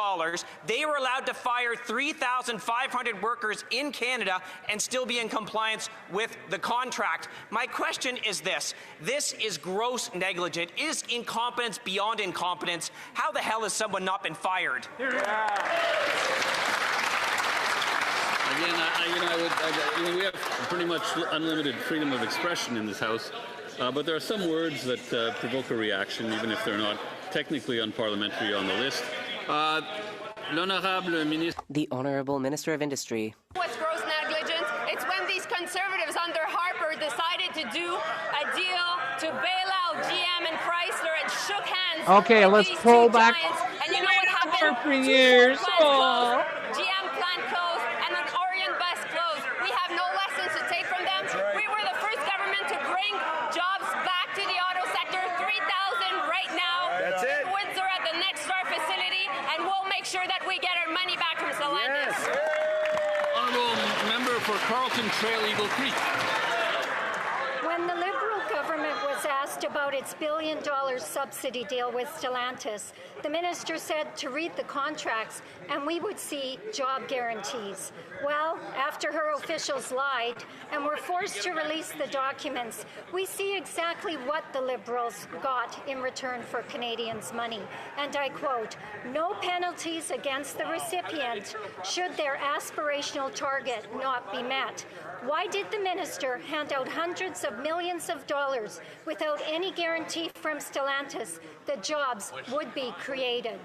S10: They were allowed to fire 3,500 workers in Canada and still be in compliance with the contract. My question is this. This is gross negligence. It is incompetence beyond incompetence. How the hell has someone not been fired?
S2: Again, we have pretty much unlimited freedom of expression in this House, but there are some words that provoke a reaction, even if they're not technically unparliamentary on the list.
S8: The Honourable Minister of Industry.
S12: What's gross negligence? It's when these Conservatives under Harper decided to do a deal to bail out GM and Chrysler and shook hands.
S1: Okay, let's pull back.
S12: Giants, and you know what happened?
S1: For years.
S12: Closed, GM plant closed, and an Orient bus closed. We have no lessons to take from them. Right. We were the first government to bring jobs back to the auto sector. 3,000 right now.
S20: That's it.
S12: In Windsor at the Next Star facility, and we'll make sure that we get our money back from Stellantis.
S2: Yes. Honourable Member for Carlton Trail Eagle Creek.
S24: When the Liberal government was asked about its billion-dollar subsidy deal with Stellantis, the minister said to read the contracts and we would see job guarantees. Well, after her officials lied and were forced to release the documents, we see exactly what the Liberals got in return for Canadians' money. And I quote, "No penalties against the recipient should their aspirational target not be met." Why did the minister hand out hundreds of millions of dollars without any guarantee from Stellantis that jobs would be created?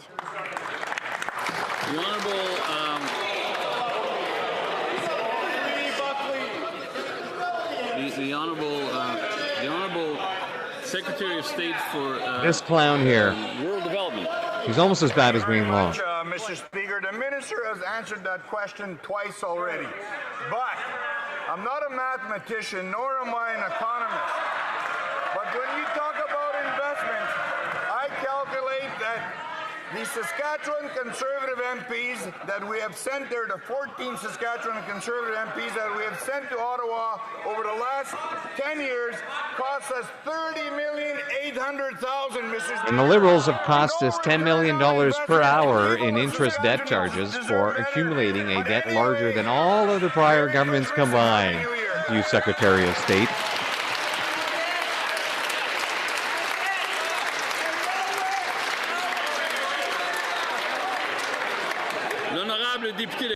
S2: The Honourable the Honourable Secretary of State for
S1: this clown here.
S2: Rural Development.
S1: He's almost as bad as Wayne Long.
S3: Mr. Speaker, the minister has answered that question twice already. But I'm not a mathematician, nor am I an economist. But when you talk about investments, I calculate that the Saskatchewan Conservative MPs that we have sent there, the 14 Saskatchewan Conservative MPs that we have sent to Ottawa over the last 10 years, cost us $30,800,000, Mr. Speaker.
S1: And the Liberals have cost us $10 million per hour in interest debt charges for accumulating a debt larger than all of the prior governments combined, you Secretary of State.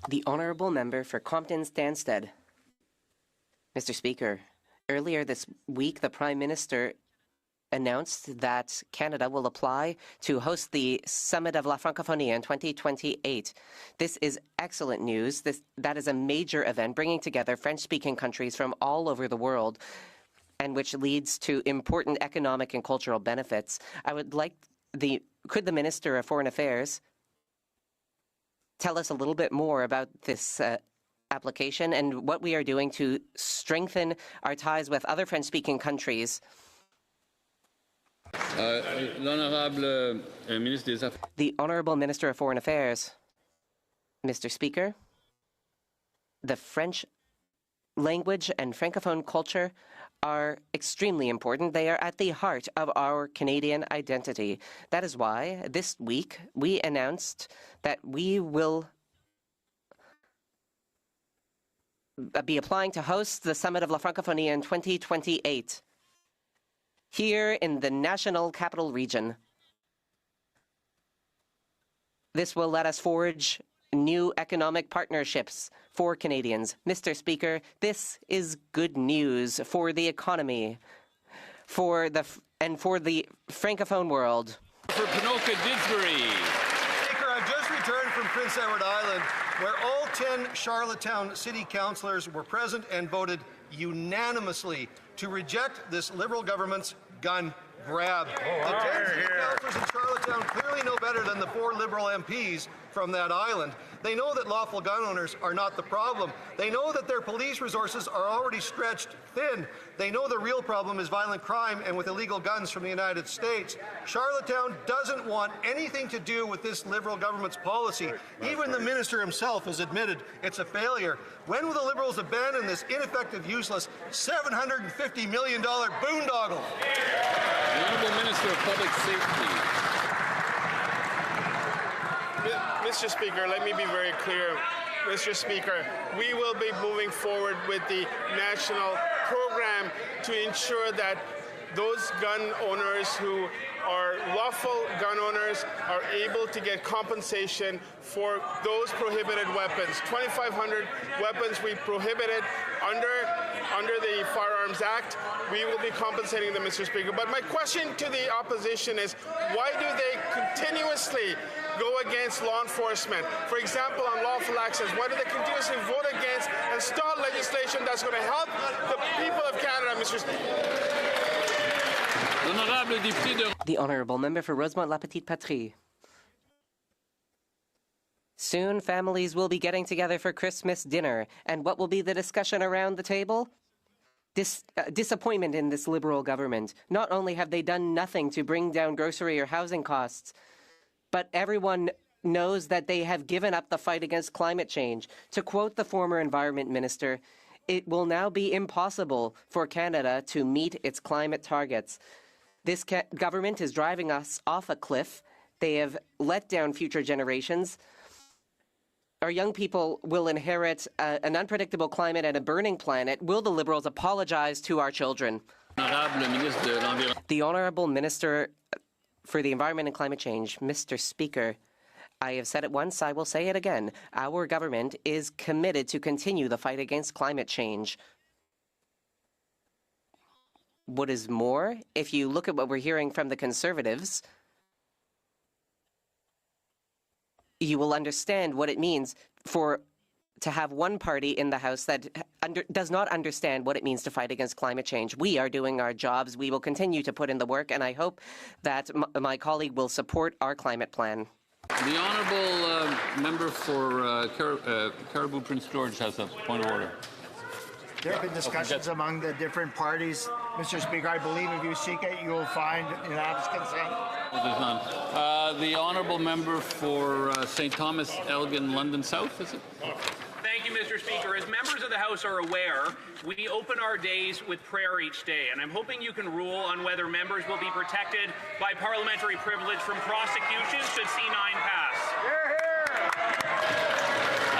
S8: The Honourable Member for Compton-Stanstead. Mr. Speaker, earlier this week, the Prime Minister announced that Canada will apply to host the Summit of la Francophonie in 2028. This is excellent news. That is a major event bringing together French-speaking countries from all over the world, and which leads to important economic and cultural benefits. I would like could the Minister of Foreign Affairs tell us a little bit more about this application and what we are doing to strengthen our ties with other French-speaking countries? The Honourable Minister of Foreign Affairs. Mr. Speaker, the French language and Francophone culture are extremely important. They are at the heart of our Canadian identity. That is why this week we announced that we will be applying to host the Summit of la Francophonie in 2028 here in the National Capital Region. This will let us forge new economic partnerships for Canadians. Mr. Speaker, this is good news for the economy, for the Francophone world.
S2: For Pinoka Didsbury.
S13: Speaker, I've just returned from Prince Edward Island, where all 10 Charlottetown City Councillors were present and voted unanimously to reject this Liberal government's gun grab. The 10 city councillors in Charlottetown clearly know better than the 4 Liberal MPs from that island. They know that lawful gun owners are not the problem. They know that their police resources are already stretched thin. They know the real problem is violent crime and with illegal guns from the United States. Charlottetown doesn't want anything to do with this Liberal government's policy. Even the minister himself has admitted it's a failure. When will the Liberals abandon this ineffective, useless $750 million boondoggle?
S2: The Honourable Minister of Public Safety.
S15: Mr. Speaker, let me be very clear. Mr. Speaker, we will be moving forward with the national program to ensure that those gun owners who are lawful gun owners are able to get compensation for those prohibited weapons. 2,500 weapons we prohibited under the Firearms Act. We will be compensating them, Mr. Speaker. But my question to the opposition is, why do they continuously go against law enforcement? For example, on lawful access, why do they continuously vote against and stall legislation that's going to help the people of Canada, Mr. Speaker?
S8: The Honourable Member for Rosemont-La Petite Patrie. Soon, families will be getting together for Christmas dinner. And what will be the discussion around the table? Disappointment in this Liberal government. Not only have they done nothing to bring down grocery or housing costs, but everyone knows that they have given up the fight against climate change. To quote the former Environment Minister, it will now be impossible for Canada to meet its climate targets. This government is driving us off a cliff. They have let down future generations. Our young people will inherit an unpredictable climate and a burning planet. Will the Liberals apologize to our children? The Honourable Minister for the Environment and Climate Change. Mr. Speaker, I have said it once, I will say it again. Our government is committed to continue the fight against climate change. What is more, if you look at what we're hearing from the Conservatives, you will understand what it means to have one party in the House that does not understand what it means to fight against climate change. We are doing our jobs. We will continue to put in the work, and I hope that my colleague will support our climate plan.
S2: The honourable member for Caribou Prince George has a point of order.
S14: There have been discussions among the different parties. Mr. Speaker, I believe if you seek it, you will find unanimous consent.
S2: Well, there's none. The honourable member for St. Thomas, Elgin, London South, is it?
S17: Thank you, Mr. Speaker. As members of the House are aware, we open our days with prayer each day, and I'm hoping you can rule on whether members will be protected by parliamentary privilege from prosecution should C9 pass.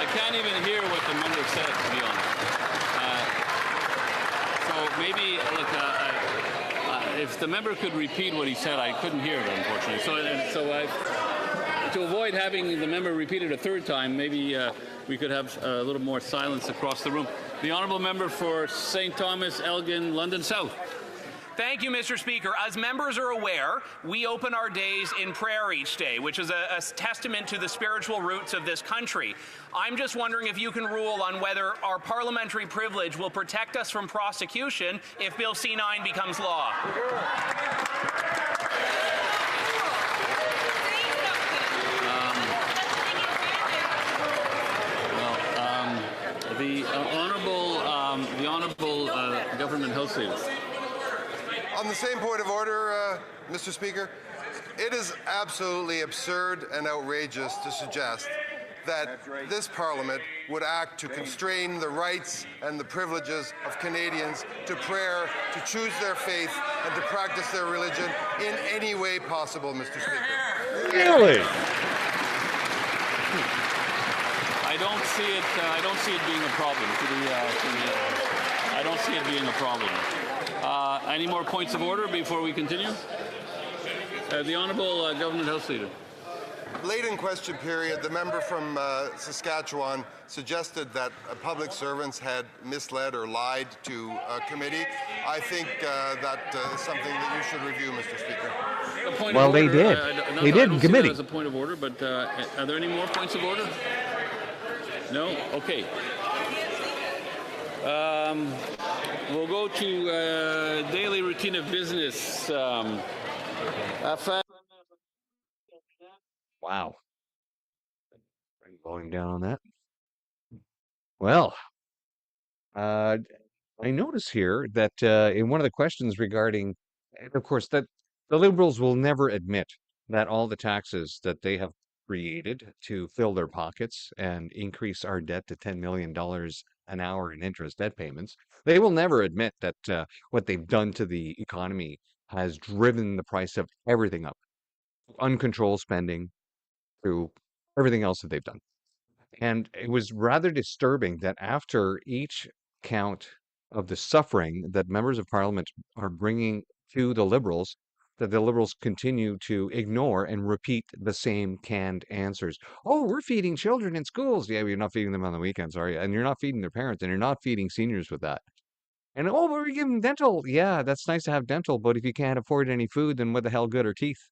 S2: I can't even hear what the member said, to be honest. So maybe, look, if the member could repeat what he said, I couldn't hear it, unfortunately. To avoid having the member repeat it a third time, maybe we could have a little more silence across the room. The honourable member for St. Thomas, Elgin, London South.
S17: Thank you, Mr. Speaker. As members are aware, we open our days in prayer each day, which is a testament to the spiritual roots of this country. I'm just wondering if you can rule on whether our parliamentary privilege will protect us from prosecution if Bill C9 becomes law.
S2: The honourable government house leader.
S5: On the same point of order, Mr. Speaker, it is absolutely absurd and outrageous to suggest that this Parliament would act to constrain the rights and the privileges of Canadians to prayer, to choose their faith, and to practice their religion in any way possible, Mr. Speaker.
S1: Really?
S2: I don't see it being a problem. I don't see it being a problem. Any more points of order before we continue? The honourable government house leader.
S5: Late in question period, the member from Saskatchewan suggested that public servants had misled or lied to a committee. I think that is something that you should review, Mr. Speaker.
S1: Well, they did. They did in committee.
S2: As a point of order, but are there any more points of order? No? Okay. We'll go to daily routine of business.
S1: Wow. Going down on that. Well, I notice here that in one of the questions regarding, and of course, that the Liberals will never admit that all the taxes that they have created to fill their pockets and increase our debt to $10 million an hour in interest debt payments, they will never admit that what they've done to the economy has driven the price of everything up. Uncontrolled spending, through everything else that they've done. And it was rather disturbing that after each count of the suffering that members of parliament are bringing to the Liberals, that the Liberals continue to ignore and repeat the same canned answers. Oh, we're feeding children in schools. Yeah, you're not feeding them on the weekends, are you? And you're not feeding their parents, and you're not feeding seniors with that. And oh, we're giving dental. Yeah, that's nice to have dental, but if you can't afford any food, then what the hell good are teeth?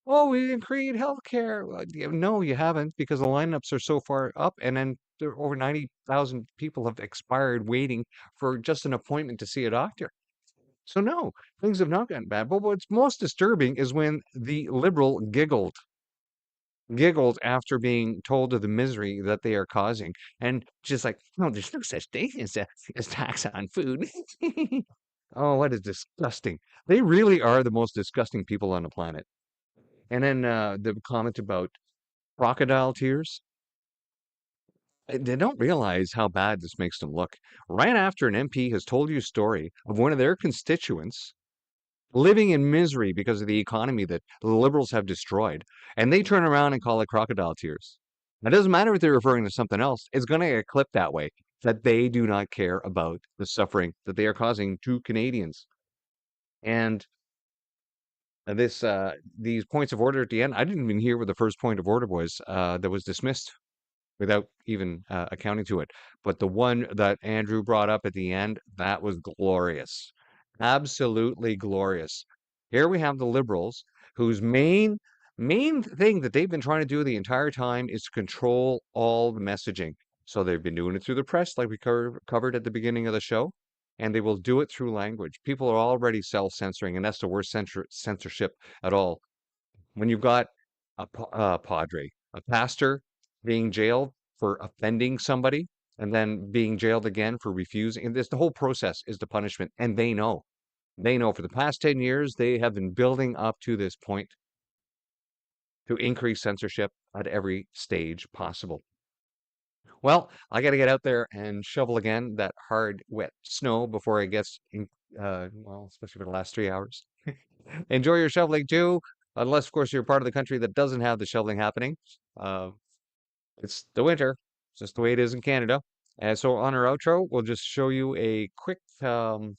S1: Oh, we didn't create healthcare. Well, no, you haven't, because the lineups are so far up, and then there over 90,000 people have expired waiting for just an appointment to see a doctor. So no, things have not gotten bad. But what's most disturbing is when the Liberal giggled after being told of the misery that they are causing, and just like, no, there's no such thing as tax on food. Oh, what is disgusting. They really are the most disgusting people on the planet. And then the comment about crocodile tears. They don't realize how bad this makes them look. Right after an MP has told you a story of one of their constituents living in misery because of the economy that the Liberals have destroyed, and they turn around and call it crocodile tears. It doesn't matter if they're referring to something else. It's going to get clipped that way, that they do not care about the suffering that they are causing to Canadians. And these points of order at the end, I didn't even hear what the first point of order was that was dismissed without even accounting to it. But the one that Andrew brought up at the end, that was glorious. Absolutely glorious. Here we have the Liberals, whose main thing that they've been trying to do the entire time is to control all the messaging. So they've been doing it through the press, like we covered at the beginning of the show, and they will do it through language. People are already self-censoring, and that's the worst censorship at all. When you've got a padre, a pastor being jailed for offending somebody, and then being jailed again for refusing, and the whole process is the punishment, and they know. They know for the past 10 years, they have been building up to this point to increase censorship at every stage possible. Well, I got to get out there and shovel again that hard, wet snow before it gets, well, especially for the last 3 hours. Enjoy your shoveling too, unless, of course, you're part of the country that doesn't have the shoveling happening. It's the winter. It's just the way it is in Canada. And so on our outro, we'll just show you a quick one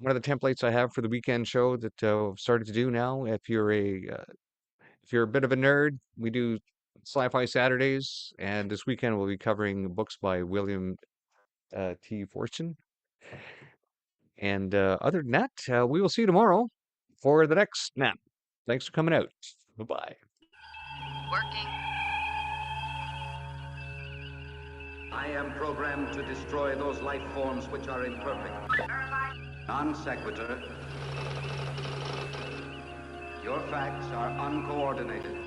S1: of the templates I have for the weekend show that I've started to do now. If you're a bit of a nerd, we do Sci-Fi Saturdays, and this weekend we'll be covering books by William T. Fortune. And other than that, we will see you tomorrow for the next snap. Thanks for coming out. Bye-bye.
S6: Working. I am programmed to destroy those life forms which are imperfect. Non sequitur. Your facts are uncoordinated.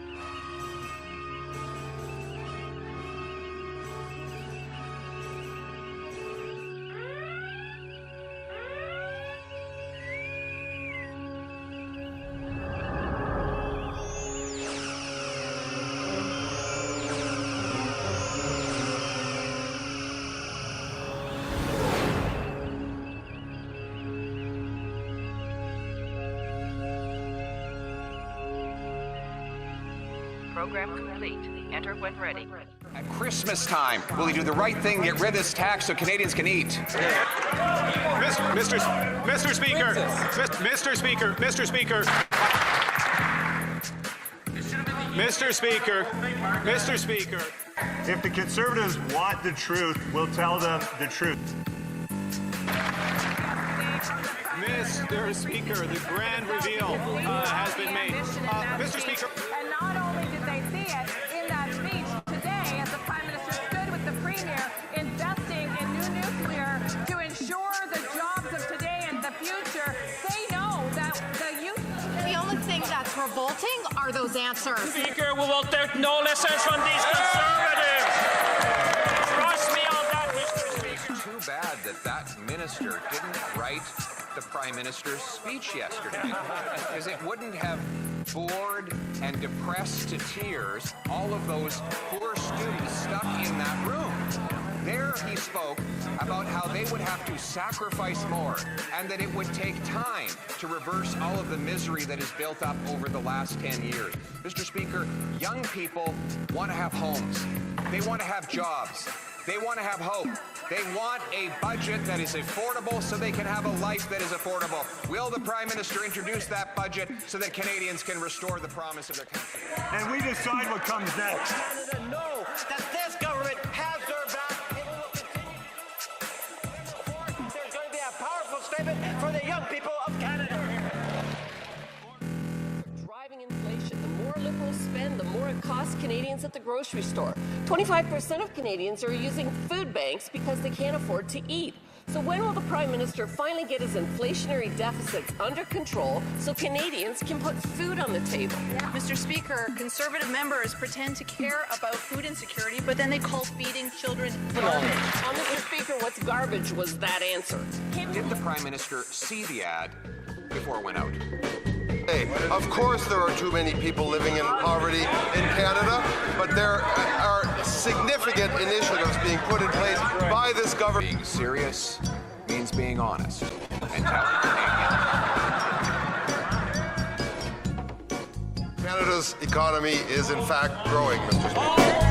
S16: Program complete. Enter when ready.
S20: At Christmas time, will he do the right thing, get rid of this tax so Canadians can eat?
S22: Mr. Speaker, Mr. Speaker, Mr. Speaker. Mr. Speaker, Mr. Speaker.
S25: If the Conservatives want the truth, we'll tell them the truth.
S22: Mr. Speaker, the grand reveal has been made. Mr. Speaker.
S26: And not only did they see it in that speech today, as the Prime Minister stood with the Premier investing in new nuclear to ensure the jobs of today and the future, they know that the youth...
S18: The only thing that's revolting are those answers.
S10: Speaker, we will take no lessons from these Conservatives. Trust me on that, Mr. Speaker.
S20: Too bad that minister didn't write the Prime Minister's speech yesterday, because it wouldn't have bored and depressed to tears all of those poor students stuck in that room. There he spoke about how they would have to sacrifice more and that it would take time to reverse all of the misery that has built up over the last 10 years. Mr. Speaker, young people want to have homes. They want to have jobs. They want to have hope. They want a budget that is affordable so they can have a life that is affordable. Will the Prime Minister introduce that budget so that Canadians can restore the promise of their country?
S25: And we decide what comes next.
S6: Canada know that this government has their back. It will continue. There's going to be a powerful statement for the young people of Canada.
S27: Driving inflation. The more Liberals spend, the more it costs Canadians at the grocery store. 25% of Canadians are using food banks because they can't afford to eat. So when will the Prime Minister finally get his inflationary deficits under control so Canadians can put food on the table?
S28: Mr. Speaker, Conservative members pretend to care about food insecurity, but then they call feeding children garbage.
S27: Mr. Speaker, what's garbage was that answer.
S20: Did the Prime Minister see the ad before it went out?
S5: Of course there are too many people living in poverty in Canada, but there are significant initiatives being put in place by this government.
S20: Being serious means being honest and telling Canadians.
S5: Canada's economy is in fact growing, Mr. Speaker.